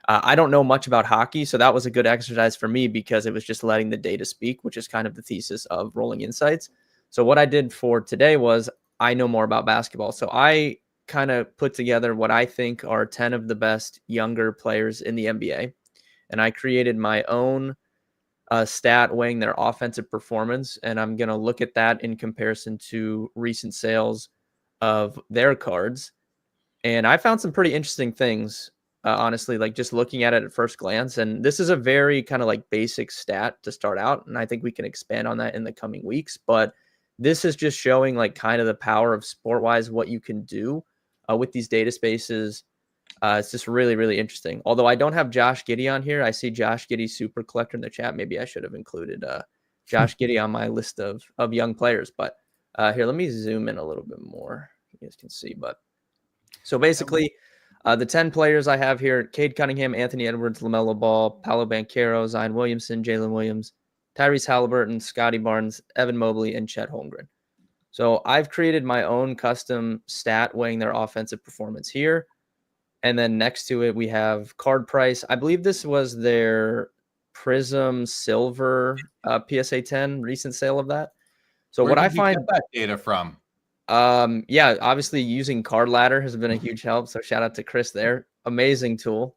I don't know much about hockey, so that was a good exercise for me because it was just letting the data speak, which is kind of the thesis of Rolling Insights. So what I did for today was I know more about basketball. So I kind of put together what I think are 10 of the best younger players in the NBA. And I created my own stat weighing their offensive performance. And I'm going to look at that in comparison to recent sales of their cards. And I found some pretty interesting things, honestly, just looking at it at first glance. And this is a very kind of basic stat to start out. And I think we can expand on that in the coming weeks. But this is just showing kind of the power of sport-wise, what you can do with these data spaces. It's just really, really interesting. Although I don't have Josh Giddey on here. I see Josh Giddey Super Collector in the chat. Maybe I should have included Josh Giddey on my list of young players. But here, let me zoom in a little bit more. You guys can see. But so basically, the 10 players I have here: Cade Cunningham, Anthony Edwards, LaMelo Ball, Paolo Banchero, Zion Williamson, Jalen Williams, Tyrese Halliburton, Scotty Barnes, Evan Mobley, and Chet Holmgren. So I've created my own custom stat weighing their offensive performance here. And then next to it, we have card price. I believe this was their Prism Silver PSA 10 recent sale of that. So Where what I did you find get that data from? Yeah, obviously using Card Ladder has been a huge help. So shout out to Chris there. Amazing tool.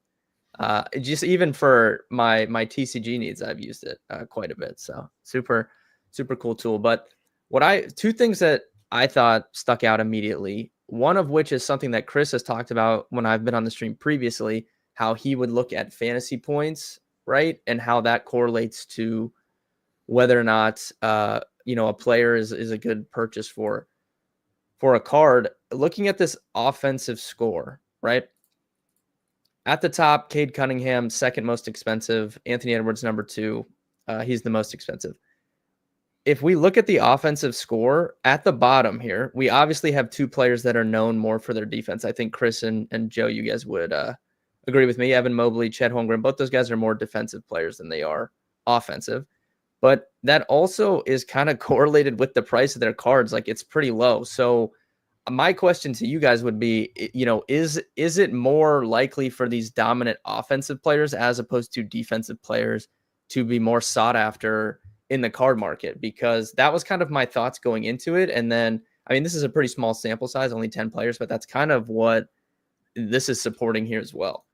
Just even for my TCG needs, I've used it quite a bit. So super, super cool tool. But two things that I thought stuck out immediately, one of which is something that Chris has talked about when I've been on the stream previously, how he would look at fantasy points, right? And how that correlates to whether or not, a player is a good purchase for a card. Looking at this offensive score, right? At the top, Cade Cunningham, second most expensive. Anthony Edwards, number 2. He's the most expensive. if we look at the offensive score at the bottom here, we obviously have two players that are known more for their defense. I think Chris and Joe, you guys would agree with me. Evan Mobley, Chet Holmgren, both those guys are more defensive players than they are offensive. But that also is kind of correlated with the price of their cards. Like, it's pretty low. So my question to you guys would be, is it more likely for these dominant offensive players as opposed to defensive players to be more sought after in the card market? Because that was kind of my thoughts going into it. And then, I mean, this is a pretty small sample size, only 10 players, but that's kind of what this is supporting here as well.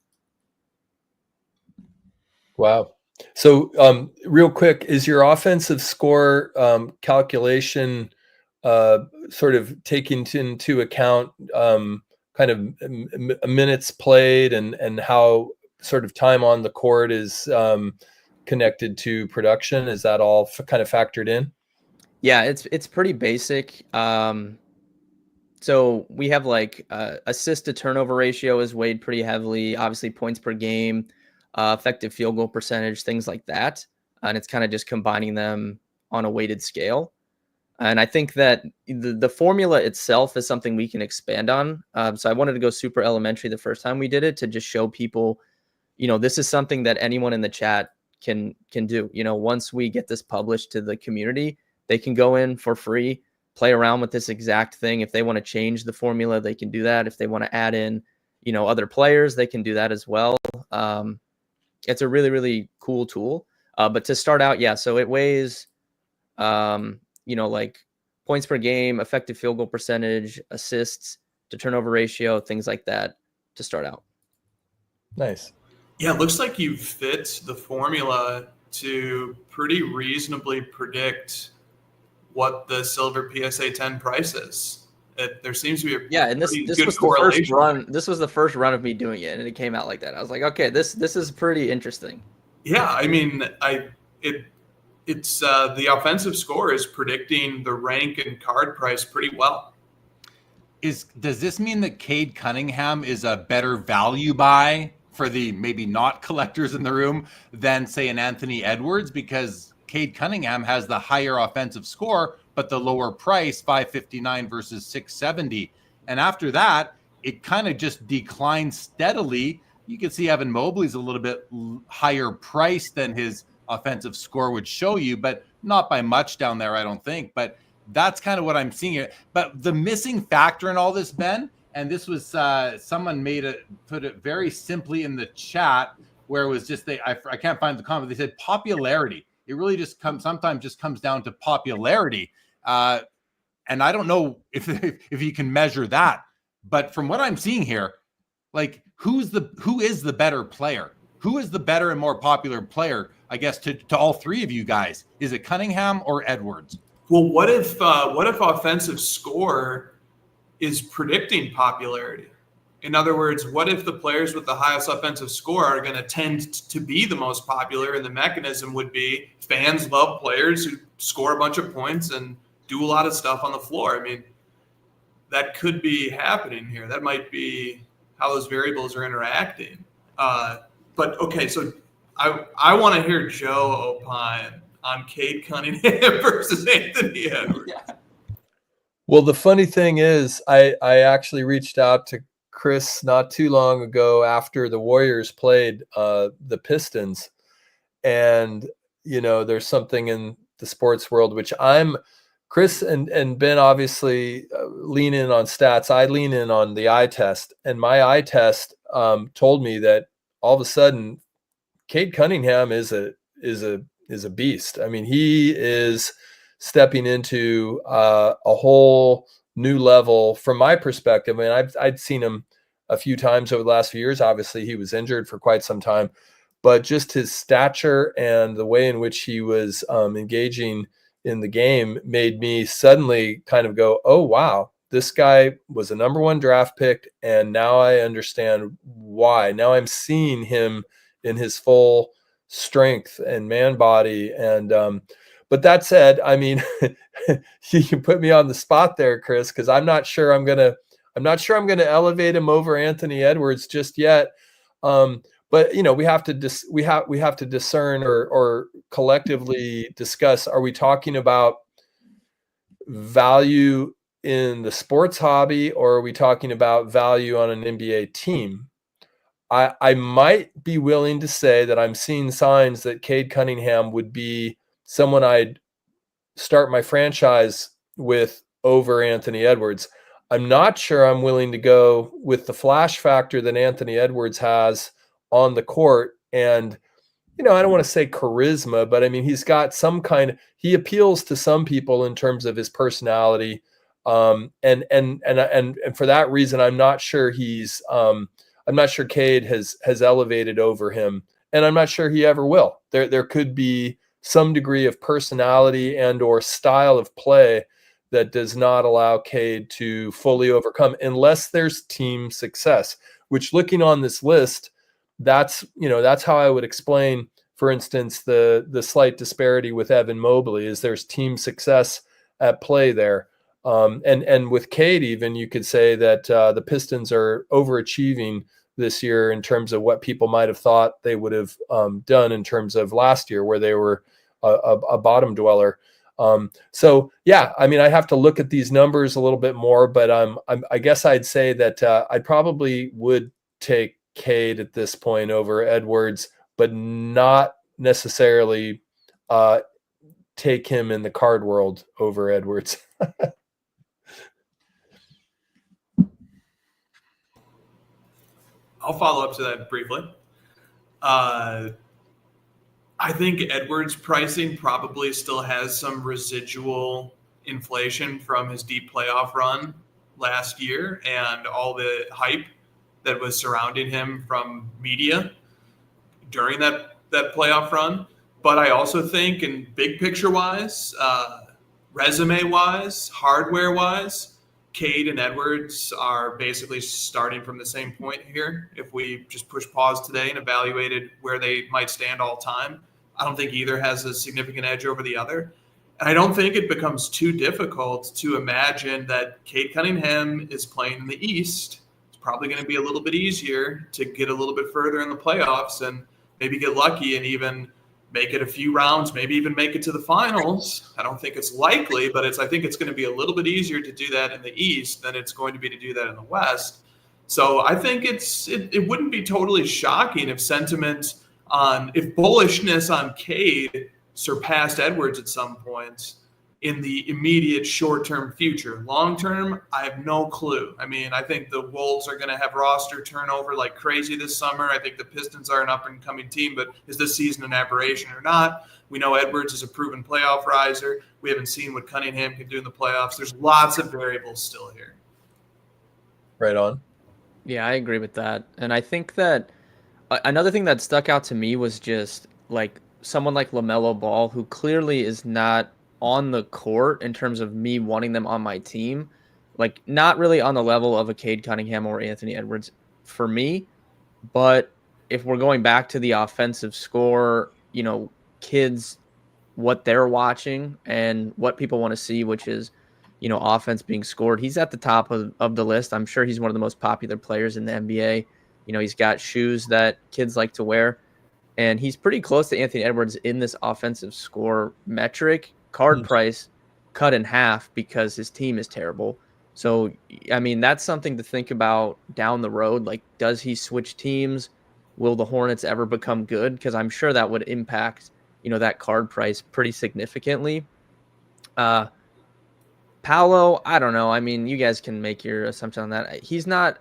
Wow. So real quick, is your offensive score calculation sort of taking into account kind of minutes played and how sort of time on the court is connected to production? Is that all kind of factored in? Yeah, it's pretty basic. So we have like assist to turnover ratio is weighed pretty heavily. Obviously, points per game, effective field goal percentage, things like that. And it's kind of just combining them on a weighted scale. And I think that the formula itself is something we can expand on. So I wanted to go super elementary the first time we did it to just show people, this is something that anyone in the chat can do. Once we get this published to the community, they can go in for free, play around with this exact thing. If they want to change the formula, they can do that. If they want to add in, other players, they can do that as well. It's a really, really cool tool. But to start out, yeah, so it weighs, like points per game, effective field goal percentage, assists to turnover ratio, things like that to start out. Nice. Yeah, it looks like you fit the formula to pretty reasonably predict what the silver PSA 10 price is. There seems to be and this was the first run. This was the first run of me doing it, and it came out like that. I was like, okay, this is pretty interesting. Yeah, I mean, it's the offensive score is predicting the rank and card price pretty well. Does this mean that Cade Cunningham is a better value buy for the maybe not collectors in the room than, say, an Anthony Edwards? Because Cade Cunningham has the higher offensive score, but the lower price, $559 versus $670. And after that, it kind of just declines steadily. You can see Evan Mobley's a little bit higher price than his offensive score would show you, but not by much down there, I don't think. But that's kind of what I'm seeing here. But the missing factor in all this, Ben, and this was someone put it very simply in the chat, where it was just I can't find the comment. They said popularity. It really just sometimes comes down to popularity. And I don't know if you can measure that, but from what I'm seeing here, like who is the better player? Who is the better and more popular player, I guess, to all three of you guys? Is it Cunningham or Edwards? Well, what if offensive score is predicting popularity? In other words, what if the players with the highest offensive score are going to tend to be the most popular, and the mechanism would be fans love players who score a bunch of points and do a lot of stuff on the floor? I mean, that could be happening here. That might be how those variables are interacting. But okay, so I want to hear Joe opine on Cade Cunningham versus Anthony Edwards. Yeah. Well, the funny thing is, I actually reached out to Chris not too long ago after the Warriors played the Pistons. And, there's something in the sports world, which Chris and Ben obviously lean in on stats. I lean in on the eye test. And my eye test told me that all of a sudden, Cade Cunningham is a beast. I mean, he is stepping into a whole new level from my perspective. I mean, I'd seen him a few times over the last few years. Obviously, he was injured for quite some time, but just his stature and the way in which he was engaging in the game made me suddenly kind of go, oh, wow, this guy was a number one draft pick. And now I understand why. Now I'm seeing him in his full strength and man body. And, but that said, I mean, you can put me on the spot there, Chris, because I'm not sure I'm going to elevate him over Anthony Edwards just yet. But we have to we have to discern or collectively discuss: are we talking about value in the sports hobby, or are we talking about value on an NBA team? I might be willing to say that I'm seeing signs that Cade Cunningham would be someone I'd start my franchise with over Anthony Edwards. I'm not sure I'm willing to go with the flash factor that Anthony Edwards has on the court. And, I don't want to say charisma, but I mean, he's got some he appeals to some people in terms of his personality. And for that reason, I'm not sure Cade has elevated over him, and I'm not sure he ever will. There could be some degree of personality and or style of play that does not allow Cade to fully overcome unless there's team success, which, looking on this list, that's how I would explain, for instance, the slight disparity with Evan Mobley is there's team success at play there. And with Cade, even, you could say that the Pistons are overachieving this year in terms of what people might have thought they would have done in terms of last year, where they were a bottom dweller. So yeah, I mean, I have to look at these numbers a little bit more, but I guess I'd say that I probably would take Cade at this point over Edwards, but not necessarily take him in the card world over Edwards. I'll follow up to that briefly. I think Edwards' pricing probably still has some residual inflation from his deep playoff run last year and all the hype that was surrounding him from media during that playoff run. But I also think, in big picture wise, resume wise, hardware wise, Cade and Edwards are basically starting from the same point here. If we just push pause today and evaluated where they might stand all time, I don't think either has a significant edge over the other. And I don't think it becomes too difficult to imagine that Cade Cunningham is playing in the East. It's probably going to be a little bit easier to get a little bit further in the playoffs and maybe get lucky and even make it a few rounds, maybe even make it to the finals. I don't think it's likely, but I think it's going to be a little bit easier to do that in the East than it's going to be to do that in the West. So I think it wouldn't be totally shocking if bullishness on Cade surpassed Edwards at some point in the immediate short-term future. Long-term, I have no clue. I mean, I think the Wolves are going to have roster turnover like crazy this summer. I think the Pistons are an up-and-coming team, but is this season an aberration or not? We know Edwards is a proven playoff riser. We haven't seen what Cunningham can do in the playoffs. There's lots of variables still here. Right on. Yeah, I agree with that. And I think that another thing that stuck out to me was just like someone like LaMelo Ball, who clearly is not on the court in terms of me wanting them on my team, like not really on the level of a Cade Cunningham or Anthony Edwards for me. But if we're going back to the offensive score, kids, what they're watching and what people want to see, which is, offense being scored, he's at the top of the list. I'm sure he's one of the most popular players in the NBA. He's got shoes that kids like to wear, and he's pretty close to Anthony Edwards in this offensive score metric. Card price cut in half because his team is terrible. So, I mean, that's something to think about down the road. Like, does he switch teams? Will the Hornets ever become good? Because I'm sure that would impact, that card price pretty significantly. Paolo, I don't know. I mean, you guys can make your assumption on that.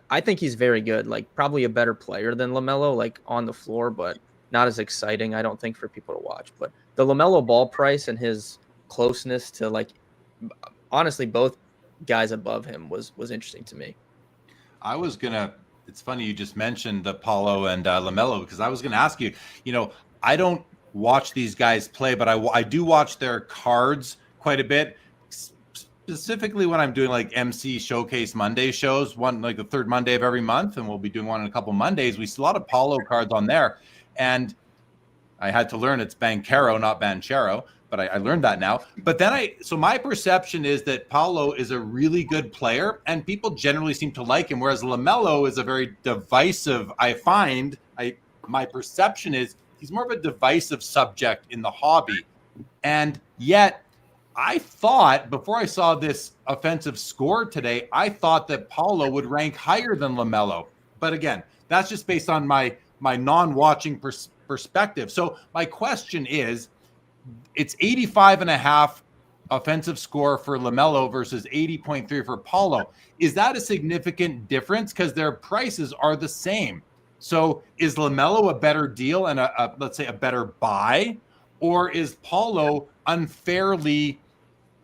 I think he's very good, like probably a better player than LaMelo, like on the floor, but not as exciting, I don't think, for people to watch. But the LaMelo Ball price and his closeness to, like, honestly, both guys above him was interesting to me. It's funny you just mentioned the Paolo and LaMelo, because I was going to ask you, I don't watch these guys play, but I do watch their cards quite a bit. Specifically when I'm doing like MC Showcase Monday shows, one like the third Monday of every month, and we'll be doing one in a couple Mondays. We see a lot of Paulo cards on there, and I had to learn it's Banchero, not Banchero, but I learned that now. But then so my perception is that Paulo is a really good player, and people generally seem to like him, whereas LaMelo is a very divisive, I find, my perception is he's more of a divisive subject in the hobby. And yet I thought, before I saw this offensive score today, I thought that Paulo would rank higher than LaMelo. But again, that's just based on my non-watching perspective. So my question is, it's 85.5 offensive score for LaMelo versus 80.3 for Paulo. Is that a significant difference? Because their prices are the same. So is LaMelo a better deal and let's say a better buy? Or is Paulo unfairly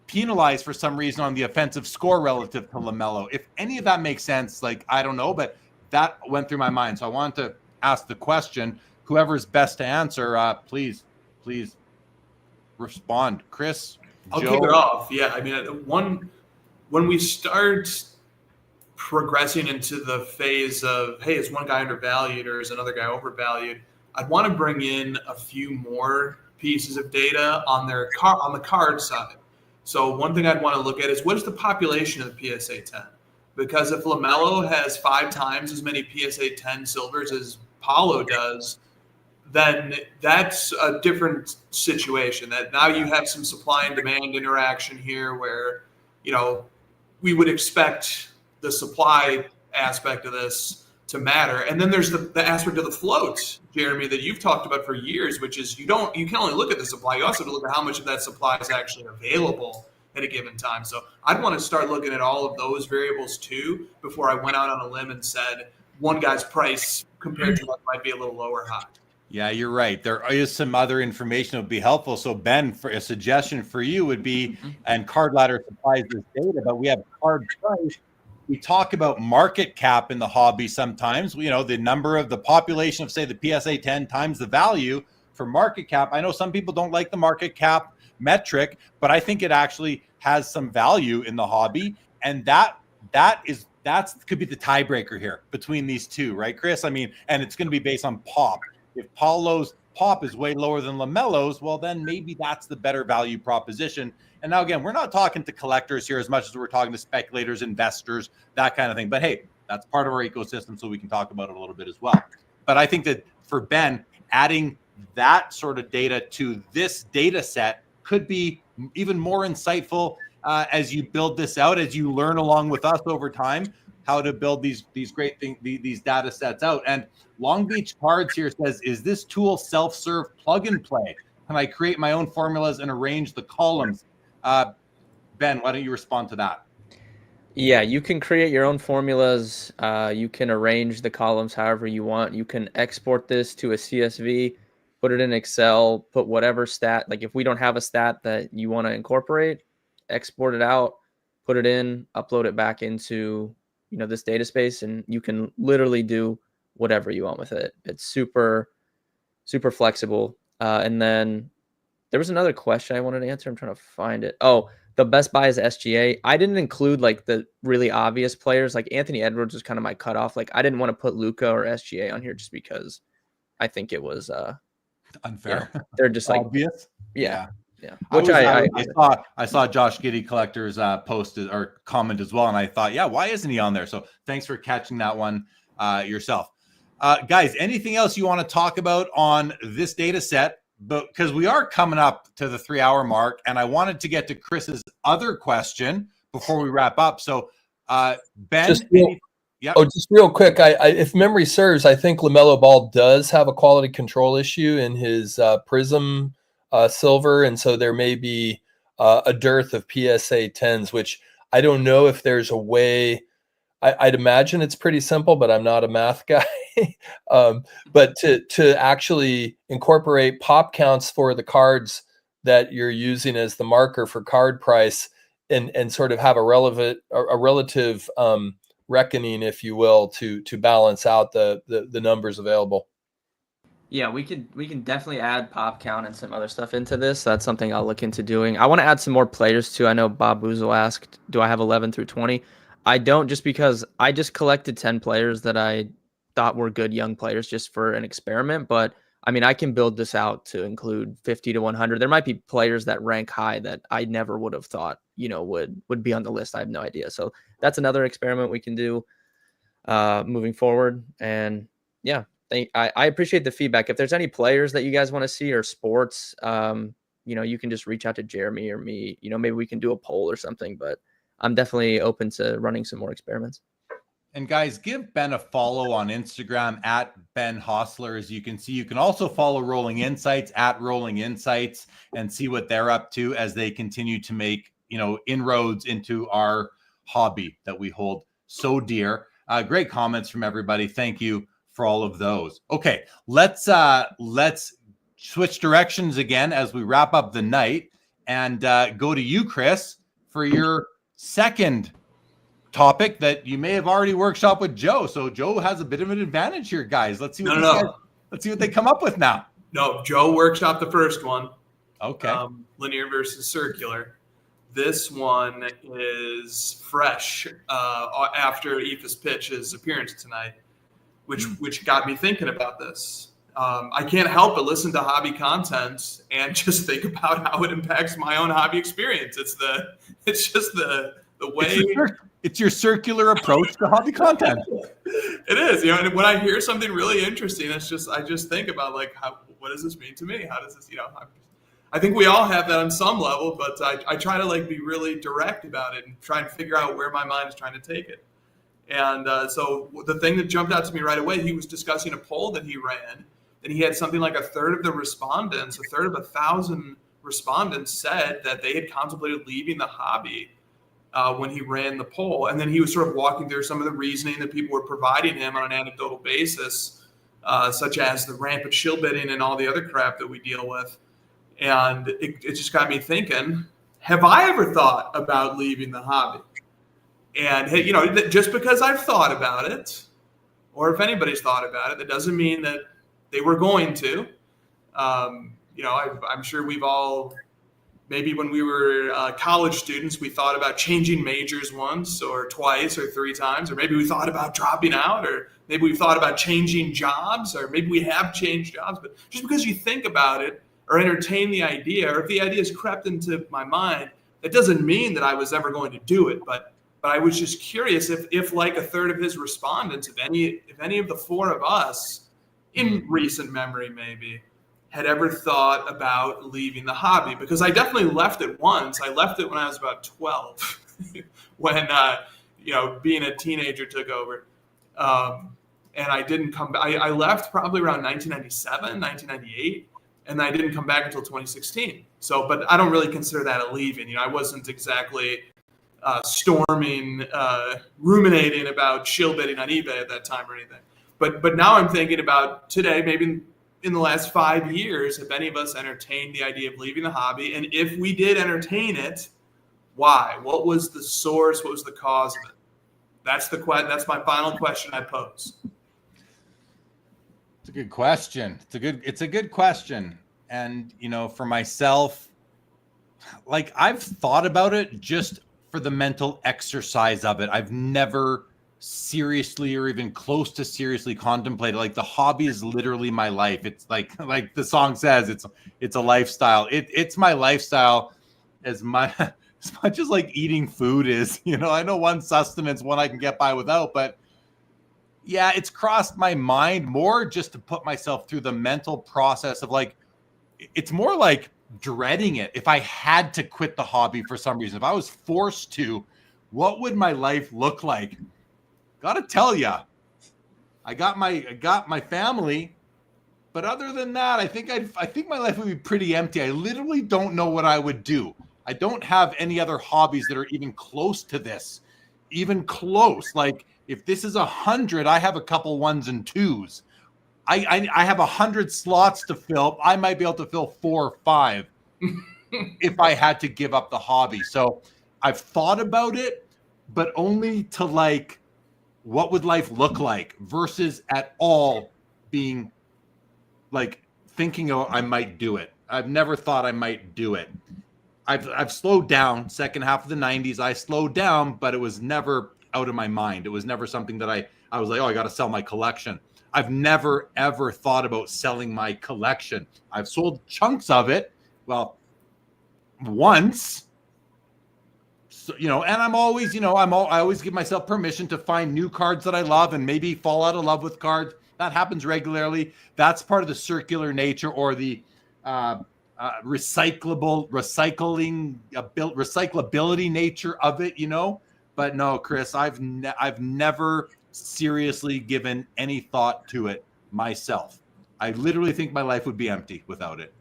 penalized for some reason on the offensive score relative to LaMelo? If any of that makes sense, like, I don't know, but that went through my mind. So I wanted to ask the question. Whoever's best to answer, please respond. Chris, I'll Joe? kick it off. Yeah, I mean, when we start progressing into the phase of, hey, is one guy undervalued or is another guy overvalued, I'd want to bring in a few more pieces of data on on the card side. So one thing I'd want to look at is, what is the population of the PSA 10? Because if LaMelo has 5 times as many PSA 10 silvers as Paulo does, then that's a different situation. That now you have some supply and demand interaction here where, we would expect the supply aspect of this to matter. And then there's the aspect of the float, Jeremy, that you've talked about for years, which is you can only look at the supply. You also have to look at how much of that supply is actually available at a given time. So I'd want to start looking at all of those variables too before I went out on a limb and said one guy's price compared to what might be a little low or high. Yeah, you're right. There is some other information that would be helpful. So Ben, for a suggestion for you would be, and Card Ladder supplies this data, but we have card price. We talk about market cap in the hobby sometimes. The number of the population of, say, the PSA 10 times the value for market cap. I know some people don't like the market cap metric, but I think it actually has some value in the hobby. And that could be the tiebreaker here between these two, right, Chris? I mean, and it's going to be based on pop. If Paulo's pop is way lower than LaMelo's, well, then maybe that's the better value proposition. And now, again, we're not talking to collectors here as much as we're talking to speculators, investors, that kind of thing. But hey, that's part of our ecosystem, so we can talk about it a little bit as well. But I think that for Ben, adding that sort of data to this data set could be even more insightful as you build this out, as you learn along with us over time how to build these great things, these data sets out. And Long Beach Cards here says, is this tool self-serve plug and play? Can I create my own formulas and arrange the columns? Ben, why don't you respond to that? Yeah, you can create your own formulas. You can arrange the columns however you want. You can export this to a CSV, put it in Excel, put whatever stat. Like if we don't have a stat that you want to incorporate, export it out, put it in, upload it back into this data space, and you can literally do whatever you want with it. It's super, super flexible. And then there was another question I wanted to answer. I'm trying to find it. Oh, the best buy is SGA. I didn't include like the really obvious players. Like Anthony Edwards was kind of my cutoff. Like I didn't want to put Luka or SGA on here just because I think it was unfair. They're just like obvious. Yeah. Which I saw Josh Giddey Collectors posted or comment as well, and I thought, yeah, why isn't he on there? So thanks for catching that one yourself. Guys, anything else you want to talk about on this data set? Because we are coming up to the 3-hour mark, and I wanted to get to Chris's other question before we wrap up. So, Ben, just real quick, I if memory serves, I think LaMelo Ball does have a quality control issue in his Prism silver, and so there may be a dearth of PSA 10s, which I don't know if there's a way. I'd imagine it's pretty simple, but I'm not a math guy. But to actually incorporate pop counts for the cards that you're using as the marker for card price and sort of have a relative reckoning, if you will, to balance out the numbers available. Yeah, we can definitely add pop count and some other stuff into this. That's something I'll look into doing. I want to add some more players too. I know Bob Boozle asked, do I have 11 through 20? I don't, just because I just collected 10 players that I thought were good young players just for an experiment. But I mean, I can build this out to include 50 to 100. There might be players that rank high that I never would have thought, would be on the list. I have no idea. So that's another experiment we can do moving forward. And yeah, I appreciate the feedback. If there's any players that you guys want to see or sports, you can just reach out to Jeremy or me. Maybe we can do a poll or something. But I'm definitely open to running some more experiments. And guys, give Ben a follow on Instagram at Ben Hossler. As you can see, you can also follow Rolling Insights at Rolling Insights and see what they're up to as they continue to make, inroads into our hobby that we hold so dear. Great comments from everybody. Thank you for all of those. Okay, let's switch directions again as we wrap up the night and go to you, Chris, for your second topic that you may have already workshopped with Joe. So Joe has a bit of an advantage here, guys. Let's see what let's see what they come up with now. No, Joe workshopped the first one. Okay. Linear versus circular. This one is fresh after Aoife's pitch's appearance tonight, which got me thinking about this. I can't help but listen to hobby content and just think about how it impacts my own hobby experience. It's just the way. It's your circular approach to hobby content. It is, and when I hear something really interesting, I just think about what does this mean to me? How does this, I think we all have that on some level, but I try to be really direct about it and try and figure out where my mind is trying to take it. And so the thing that jumped out to me right away, he was discussing a poll that he ran, and he had something like a third of the respondents, 1,000 respondents said that they had contemplated leaving the hobby when he ran the poll. And then he was sort of walking through some of the reasoning that people were providing him on an anecdotal basis, such as the rampant shill bidding and all the other crap that we deal with. And it just got me thinking, have I ever thought about leaving the hobby? And hey, just because I've thought about it, or if anybody's thought about it, that doesn't mean that they were going to. I'm sure we've all, maybe when we were college students, we thought about changing majors once or twice or three times, or maybe we thought about dropping out, or maybe we thought about changing jobs, or maybe we have changed jobs. But just because you think about it or entertain the idea, or if the idea has crept into my mind, that doesn't mean that I was ever going to do it. But I was just curious if like a third of his respondents, if any of the four of us in recent memory maybe had ever thought about leaving the hobby, because I definitely left it once. I left it when I was about 12, when being a teenager took over, and I didn't come back. I left probably around 1997, 1998, and I didn't come back until 2016. So, but I don't really consider that a leaving. I wasn't exactly storming, ruminating about shill bidding on eBay at that time or anything. But now I'm thinking about today, maybe in the last 5 years, have any of us entertained the idea of leaving the hobby? And if we did entertain it, why? What was the source? What was the cause of it? That's my final question I pose. It's a good question. It's a good question. And, for myself, I've thought about it just for the mental exercise of it. I've never seriously or even close to seriously contemplated. The hobby is literally my life. It's like the song says, it's a lifestyle. It's my lifestyle as much as eating food is. I know one sustenance, one I can get by without, but yeah, it's crossed my mind more just to put myself through the mental process of it's more like dreading it. If I had to quit the hobby for some reason, if I was forced to, what would my life look like? Gotta tell you, I got my family, but other than that, I think my life would be pretty empty. I literally don't know what I would do. I don't have any other hobbies that are even close to this, even close. If this is 100, I have a couple ones and twos. I have 100 slots to fill. I might be able to fill 4 or 5 if I had to give up the hobby. So I've thought about it, but only to what would life look like versus at all being thinking, oh, I might do it. I've never thought I might do it. I've slowed down. Second half of the 90s, I slowed down, but it was never out of my mind. It was never something that I was like, oh, I got to sell my collection. I've never, ever thought about selling my collection. I've sold chunks of it. Well, once. So, and I'm always, I always give myself permission to find new cards that I love and maybe fall out of love with cards. That happens regularly. That's part of the circular nature or the recyclability nature of it, But no, Chris, I've never seriously given any thought to it myself. I literally think my life would be empty without it.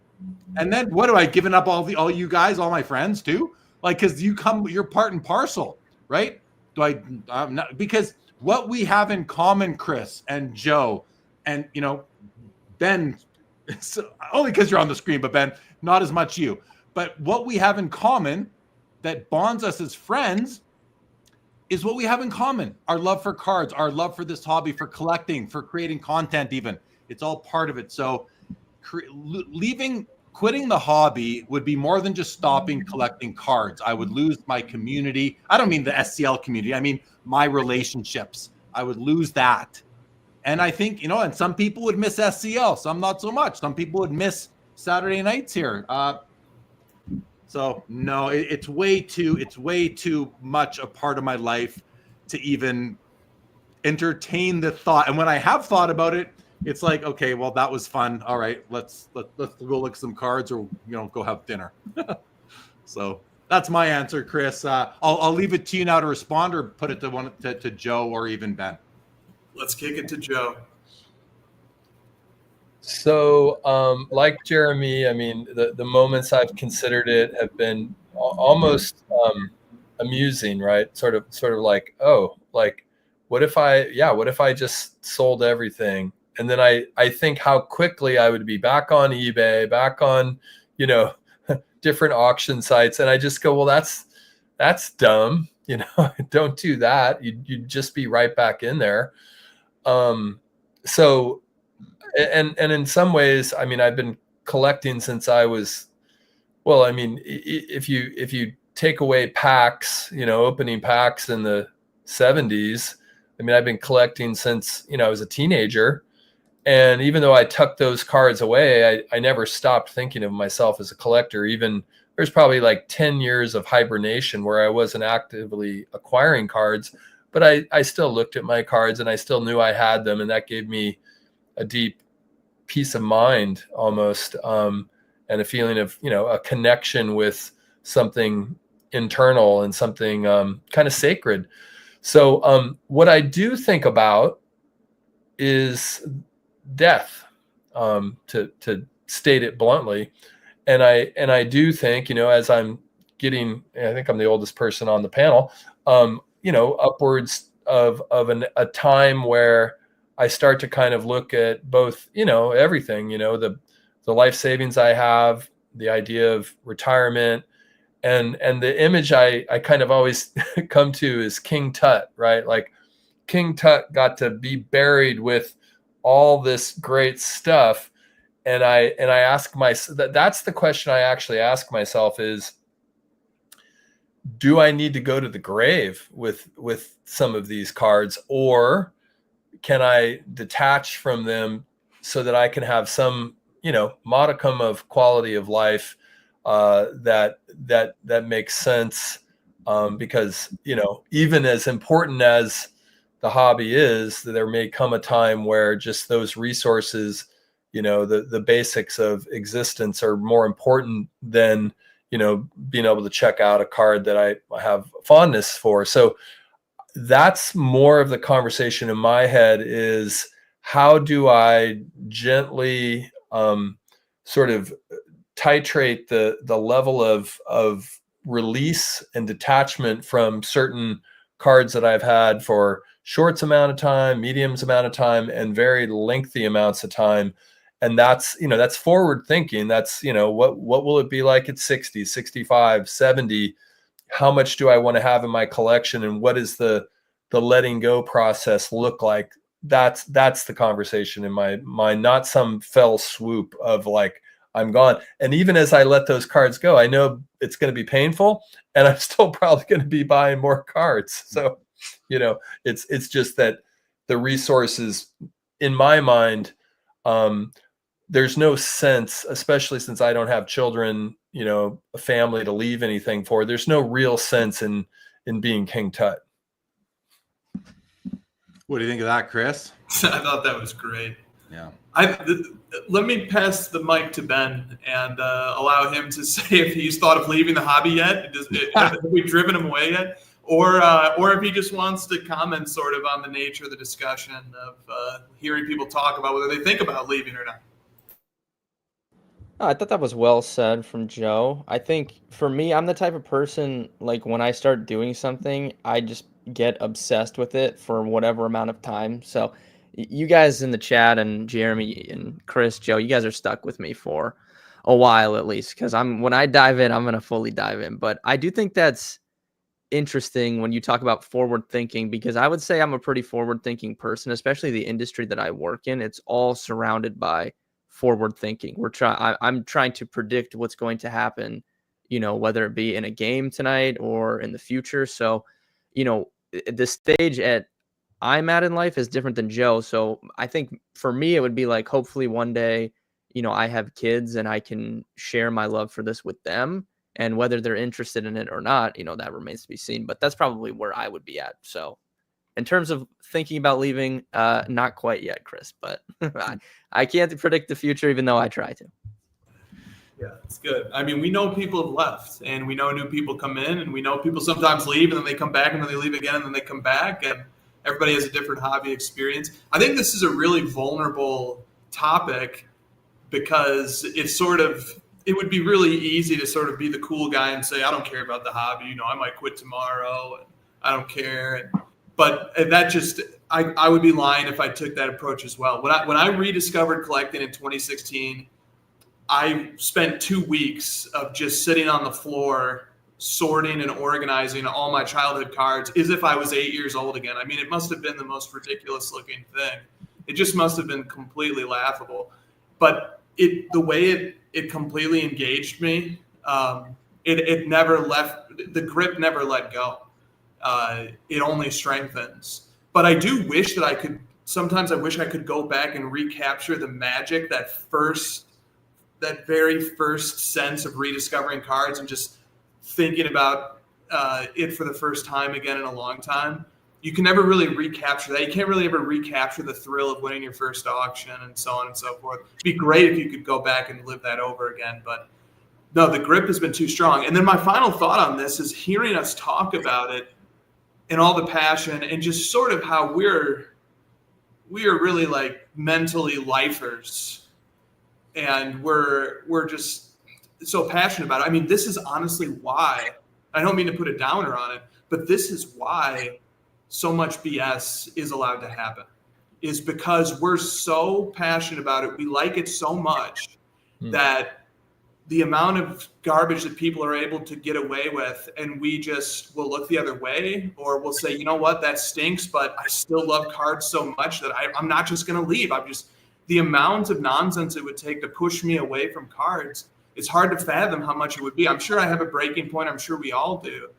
And then what do I given up all you guys, all my friends too? Like, because you're part and parcel, right? I'm not, because what we have in common, Chris and Joe, and Ben, so, only because you're on the screen, but Ben, not as much you. But what we have in common that bonds us as friends is what we have in common. Our love for cards, our love for this hobby, for collecting, for creating content even. It's all part of it. So quitting the hobby would be more than just stopping collecting cards. I would lose my community. I don't mean the SCL community. I mean my relationships. I would lose that. And I think, and some people would miss SCL, some not so much. Some people would miss Saturday nights here. So no, it's way too much a part of my life to even entertain the thought. And when I have thought about it, it's like, okay, well, that was fun. All right, let's go look at some cards or go have dinner. So that's my answer, Chris. I'll leave it to you now to respond or put it to Joe or even Ben. Let's kick it to Joe. So, like Jeremy, I mean, the moments I've considered it have been almost amusing, right? Sort of like, oh, like, what if I just sold everything? And then I think how quickly I would be back on eBay, back on, different auction sites. And I just go, well, that's dumb. Don't do that. You'd just be right back in there. So, and in some ways, I mean, I've been collecting since I was, well, I mean, if you take away packs, opening packs in the 70s, I mean, I've been collecting since, I was a teenager. And even though I tucked those cards away, I never stopped thinking of myself as a collector. Even there's probably like 10 years of hibernation where I wasn't actively acquiring cards, but I still looked at my cards and I still knew I had them. And that gave me a deep peace of mind almost, and a feeling of, a connection with something internal and something kind of sacred. So what I do think about is death, to state it bluntly. And I do think, as I'm getting, I think I'm the oldest person on the panel, upwards of a time where I start to kind of look at both, everything, the life savings I have, the idea of retirement, and the image I kind of always come to is King Tut, right? Like King Tut got to be buried with all this great stuff. And I ask myself, that's the question I actually ask myself is, do I need to go to the grave with some of these cards, or can I detach from them so that I can have some, modicum of quality of life that makes sense? Because, even as important as the hobby is, there may come a time where just those resources, the basics of existence are more important than, being able to check out a card that I have fondness for. So that's more of the conversation in my head is, how do I gently sort of titrate the level of release and detachment from certain cards that I've had for shorts amount of time, mediums amount of time, and very lengthy amounts of time. And that's, that's forward thinking. That's, what will it be like at 60, 65, 70? How much do I want to have in my collection? And what is the letting go process look like? That's the conversation in my mind, not some fell swoop of like, I'm gone. And even as I let those cards go, I know it's going to be painful, and I'm still probably going to be buying more cards. So, it's just that the resources in my mind there's no sense, especially since I don't have children, a family to leave anything for. There's no real sense in being King Tut. What do you think of that, Chris? I thought that was great. Yeah. Let me pass the mic to Ben and allow him to say if he's thought of leaving the hobby yet. Have we driven him away yet? Or if he just wants to comment sort of on the nature of the discussion of hearing people talk about whether they think about leaving or not. I thought that was well said from Joe. I think for me, I'm the type of person, like when I start doing something, I just get obsessed with it for whatever amount of time. So you guys in the chat and Jeremy and Chris, Joe, you guys are stuck with me for a while at least, because when I dive in, I'm going to fully dive in. But I do think that's interesting when you talk about forward thinking, because I would say I'm a pretty forward thinking person, especially the industry that I work in. It's all surrounded by forward thinking. I'm trying to predict what's going to happen, whether it be in a game tonight or in the future. So, the stage I'm at in life is different than Joe. So I think for me, it would be like, hopefully one day, I have kids and I can share my love for this with them, and whether they're interested in it or not, that remains to be seen, but that's probably where I would be at. So in terms of thinking about leaving, not quite yet, Chris, but I can't predict the future, even though I try to. Yeah, it's good. I mean, we know people have left, and we know new people come in, and we know people sometimes leave, and then they come back, and then they leave again, and then they come back, and everybody has a different hobby experience. I think this is a really vulnerable topic because it would be really easy to sort of be the cool guy and say, I don't care about the hobby. I might quit tomorrow, and I don't care. But that just, I would be lying if I took that approach as well. When I rediscovered collecting in 2016, I spent 2 weeks of just sitting on the floor, sorting and organizing all my childhood cards as if I was 8 years old again. I mean, it must have been the most ridiculous looking thing. It just must have been completely laughable. But the way it completely engaged me, it never left, the grip never let go. It only strengthens. But I do wish that sometimes I wish I could go back and recapture the magic, that very first sense of rediscovering cards and just thinking about it for the first time again in a long time. You can never really recapture that. You can't really ever recapture the thrill of winning your first auction and so on and so forth. It'd be great if you could go back and live that over again, but no, the grip has been too strong. And then my final thought on this is hearing us talk about it and all the passion and just sort of how we are really like mentally lifers, and we're just so passionate about it. I mean, this is honestly why, I don't mean to put a downer on it, but this is why so much BS is allowed to happen, is because we're so passionate about it. We like it so much that the amount of garbage that people are able to get away with, and we just will look the other way, or we'll say, you know what, that stinks, but I still love cards so much that I'm not just going to leave. The amount of nonsense it would take to push me away from cards, it's hard to fathom how much it would be. I'm sure I have a breaking point. I'm sure we all do.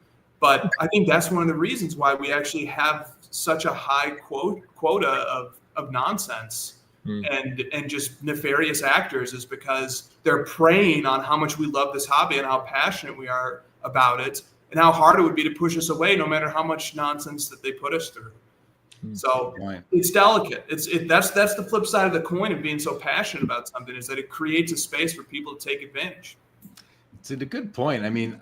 But I think that's one of the reasons why we actually have such a high quota of nonsense and just nefarious actors, is because they're preying on how much we love this hobby and how passionate we are about it and how hard it would be to push us away no matter how much nonsense that they put us through. So it's delicate. That's the flip side of the coin of being so passionate about something, is that it creates a space for people to take advantage. It's a good point. I mean,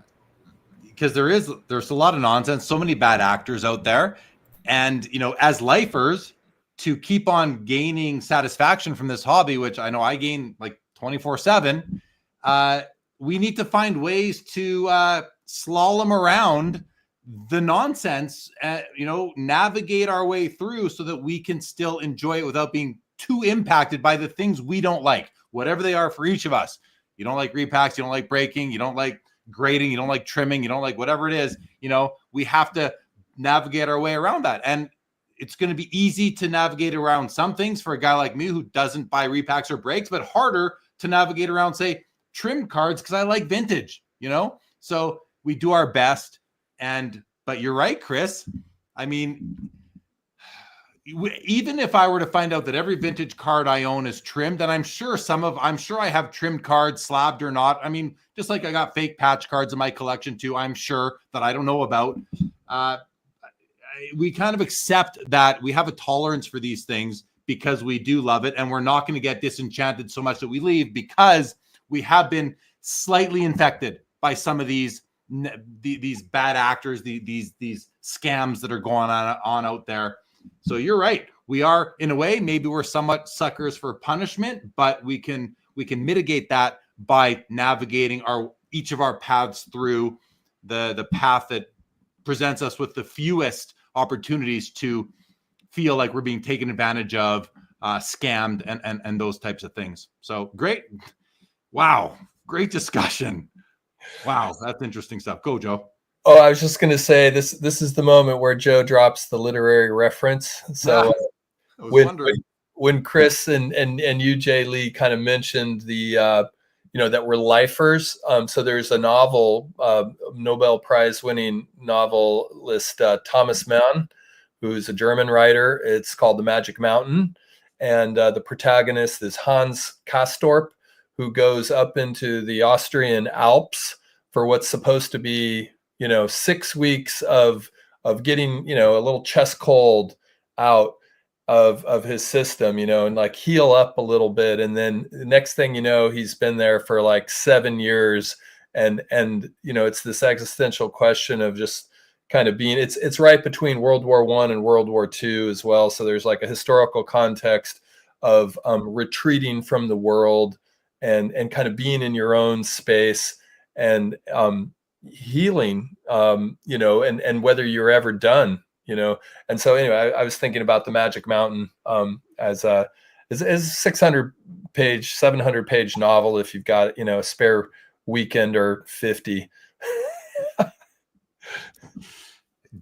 because there's a lot of nonsense, so many bad actors out there. And, as lifers, to keep on gaining satisfaction from this hobby, which I know I gain like 24/7, we need to find ways to slalom around the nonsense, navigate our way through so that we can still enjoy it without being too impacted by the things we don't like, whatever they are for each of us. You don't like repacks, you don't like breaking, you don't like grading, you don't like trimming, you don't like whatever it is. We have to navigate our way around that. And it's going to be easy to navigate around some things for a guy like me who doesn't buy repacks or breaks, but harder to navigate around, say, trimmed cards, because I like vintage, So we do our best. But you're right, Chris. I mean, even if I were to find out that every vintage card I own is trimmed, and I'm sure I have trimmed cards, slabbed or not. I mean, just like I got fake patch cards in my collection too, I'm sure that I don't know about. We kind of accept that we have a tolerance for these things because we do love it, and we're not going to get disenchanted so much that we leave, because we have been slightly infected by some of these bad actors, these scams that are going on out there. So you're right. We are, in a way, maybe we're somewhat suckers for punishment, but we can mitigate that by navigating each of our paths through the path that presents us with the fewest opportunities to feel like we're being taken advantage of, scammed, and those types of things. So great. Wow. Great discussion. Wow. That's interesting stuff. Go, Joe. Oh, I was just going to say this is the moment where Joe drops the literary reference. So when Chris and you, Jay Lee, kind of mentioned the, that we're lifers. So there's a novel, Nobel Prize winning novelist, Thomas Mann, who's a German writer. It's called The Magic Mountain. And the protagonist is Hans Castorp, who goes up into the Austrian Alps for what's supposed to be, 6 weeks of getting, a little chest cold out of his system, and like heal up a little bit. And then the next thing you know, he's been there for like 7 years. And it's this existential question of just kind of being, it's right between World War I and World War II as well. So there's like a historical context of retreating from the world and kind of being in your own space and healing, and whether you're ever done, And so anyway, I was thinking about The Magic Mountain as a 600-page, 700-page novel if you've got, a spare weekend or 50.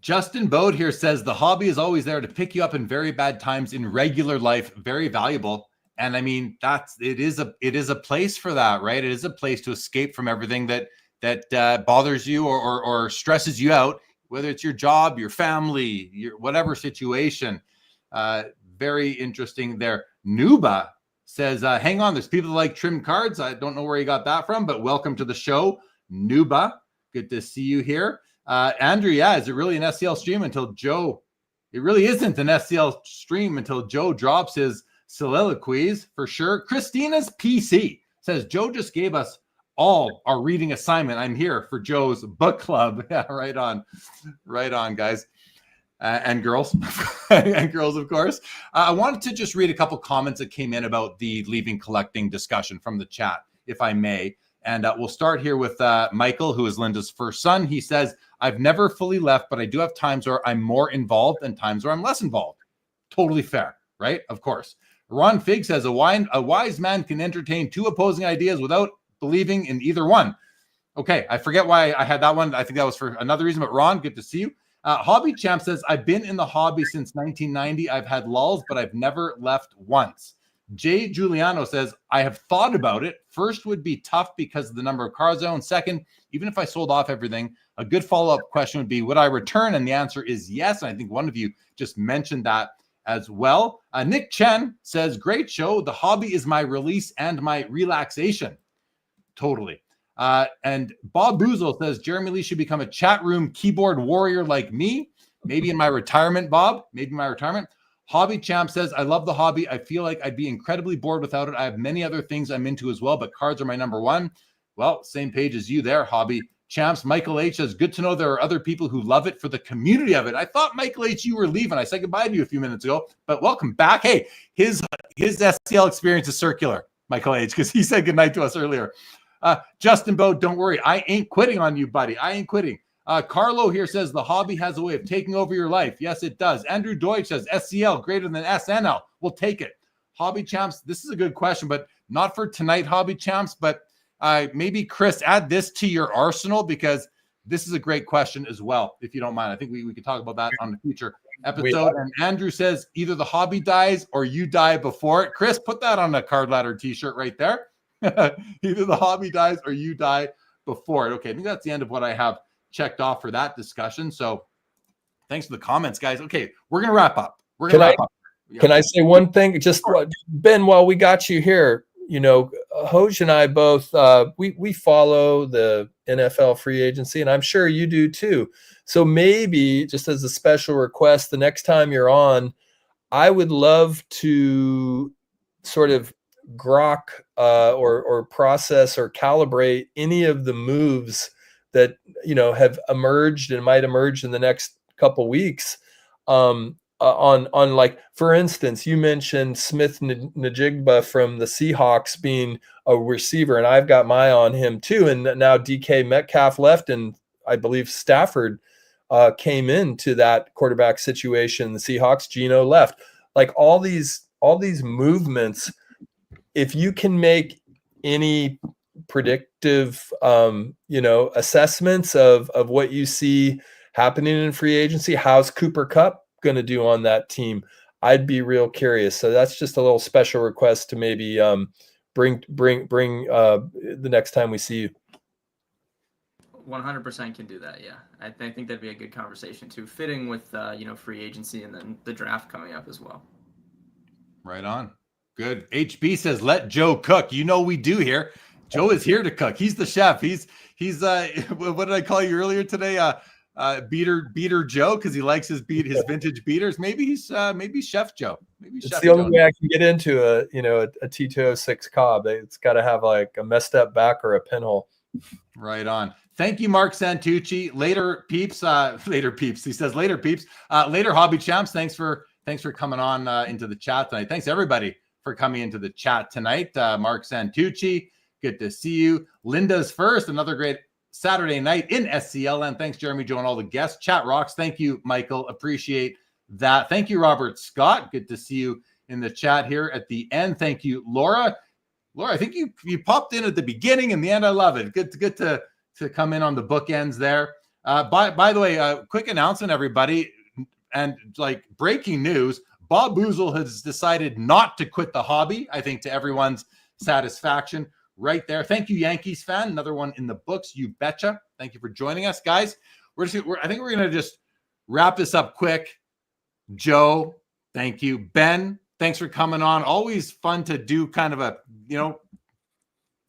Justin Bode here says the hobby is always there to pick you up in very bad times in regular life. Very valuable. And I mean, it is a place for that, right? It is a place to escape from everything that bothers you or stresses you out, whether it's your job, your family, your whatever situation. Very interesting there. Nuba says, hang on, there's people that like trim cards. I don't know where you got that from, but welcome to the show, Nuba. Good to see you here. Andrew, is it really an SCL stream until Joe? It really isn't an SCL stream until Joe drops his soliloquies, for sure. Christina's PC says, Joe just gave us all our reading assignment. I'm here for Joe's book club. Yeah, right on, guys. And girls, and girls, of course. I wanted to just read a couple comments that came in about the leaving collecting discussion from the chat, if I may. And we'll start here with Michael, who is Linda's first son. He says, I've never fully left, but I do have times where I'm more involved and times where I'm less involved. Totally fair, right? Of course. Ron Fig says, a wise man can entertain two opposing ideas without believing in either one. Okay, I forget why I had that one. I think that was for another reason, but Ron, good to see you. Hobby Champ says, I've been in the hobby since 1990. I've had lulls, but I've never left once. Jay Giuliano says, I have thought about it. First would be tough because of the number of cards I own. Second, even if I sold off everything, a good follow-up question would be, would I return? And the answer is yes. And I think one of you just mentioned that as well. Nick Chen says, great show. The hobby is my release and my relaxation. Totally. And Bob Boozle says, Jeremy Lee should become a chat room keyboard warrior like me. Maybe in my retirement, Bob. Maybe my retirement. Hobby Champ says, I love the hobby. I feel like I'd be incredibly bored without it. I have many other things I'm into as well, but cards are my number one. Well, same page as you there, Hobby Champs. Michael H says, good to know there are other people who love it for the community of it. I thought, Michael H, you were leaving. I said goodbye to you a few minutes ago, but welcome back. Hey, his SCL experience is circular, Michael H, because he said goodnight to us earlier. Justin Bowe, don't worry. I ain't quitting on you, buddy. I ain't quitting. Carlo here says the hobby has a way of taking over your life. Yes, it does. Andrew Deutsch says SCL greater than SNL. We'll take it. Hobby Champs, this is a good question, but not for tonight, Hobby Champs. But maybe, Chris, add this to your arsenal because this is a great question as well, if you don't mind. I think we can talk about that on the future episode. And Andrew says either the hobby dies or you die before it. Chris, put that on a card ladder t-shirt right there. Either the hobby dies or you die before it. Okay, I think that's the end of what I have checked off for that discussion. So thanks for the comments, guys. Okay, we're going to wrap up. Can I say one thing? Just Ben, while we got you here, Hoj and I both we follow the NFL free agency, and I'm sure you do too. So maybe just as a special request, the next time you're on, I would love to sort of grok or process or calibrate any of the moves that have emerged and might emerge in the next couple weeks. On like, for instance, you mentioned Smith Najigba from the Seahawks being a receiver, and I've got my eye on him too. And now DK Metcalf left, and I believe Stafford came into that quarterback situation. The Seahawks, Geno left. Like all these movements, if you can make any predictive, assessments of what you see happening in free agency, how's Cooper Kupp going to do on that team? I'd be real curious. So that's just a little special request to maybe bring the next time we see you. 100% can do that. Yeah, I think that'd be a good conversation too, fitting with free agency and then the draft coming up as well. Right on. Good. HB says, let Joe cook. We do here. Joe is here to cook. He's the chef. He's what did I call you earlier today? Beater Joe, because he likes his vintage beaters. Maybe he's Chef Joe. Maybe it's Chef the only way I can get into a T206 Cobb. It's got to have like a messed up back or a pinhole. Right on. Thank you, Mark Santucci. Later peeps. He says later peeps. Later hobby champs. Thanks for coming on into the chat tonight. Thanks everybody for coming into the chat tonight. Mark Santucci, good to see you. Linda's first, another great Saturday night in SCLN. Thanks, Jeremy, Joe, and all the guests. Chat rocks. Thank you, Michael. Appreciate that. Thank you, Robert Scott. Good to see you in the chat here at the end. Thank you, Laura. Laura, I think you popped in at the beginning and the end. I love it. Good to come in on the bookends there. By the way, quick announcement, everybody, and like breaking news, Bob Boozle has decided not to quit the hobby, I think to everyone's satisfaction. Right there. Thank you, Yankees fan. Another one in the books. You betcha. Thank you for joining us, guys. I think we're going to just wrap this up quick. Joe, thank you. Ben, thanks for coming on. Always fun to do kind of a,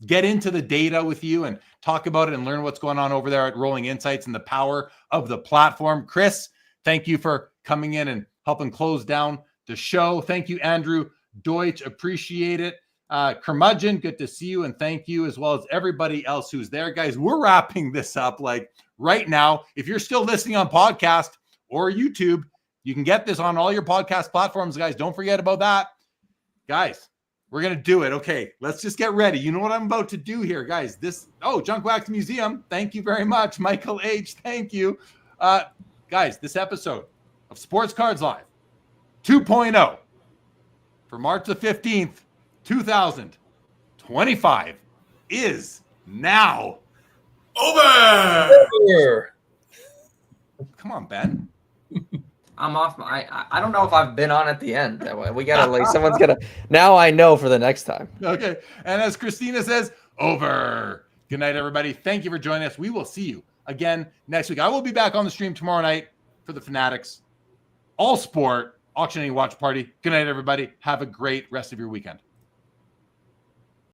get into the data with you and talk about it and learn what's going on over there at Rolling Insights and the power of the platform. Chris, thank you for coming in and helping close down the show. Thank you, Andrew Deutsch. Appreciate it. Curmudgeon, good to see you, and thank you, as well as everybody else who's there. Guys, we're wrapping this up like right now. If you're still listening on podcast or YouTube, you can get this on all your podcast platforms, guys. Don't forget about that. Guys, we're going to do it. Okay, let's just get ready. You know what I'm about to do here, guys. Junk Wax Museum, thank you very much. Michael H., thank you. Guys, this episode of Sports Cards Live 2.0 for March the 15th, 2025 is now over. Come on, Ben. I'm off. I don't know if I've been on at the end. That way we gotta someone's gonna. Now I know for the next time. Okay. And as Christina says, over. Good night, everybody. Thank you for joining us. We will see you again next week. I will be back on the stream tomorrow night for the Fanatics All Sport Auctioning Watch Party. Good night, everybody. Have a great rest of your weekend.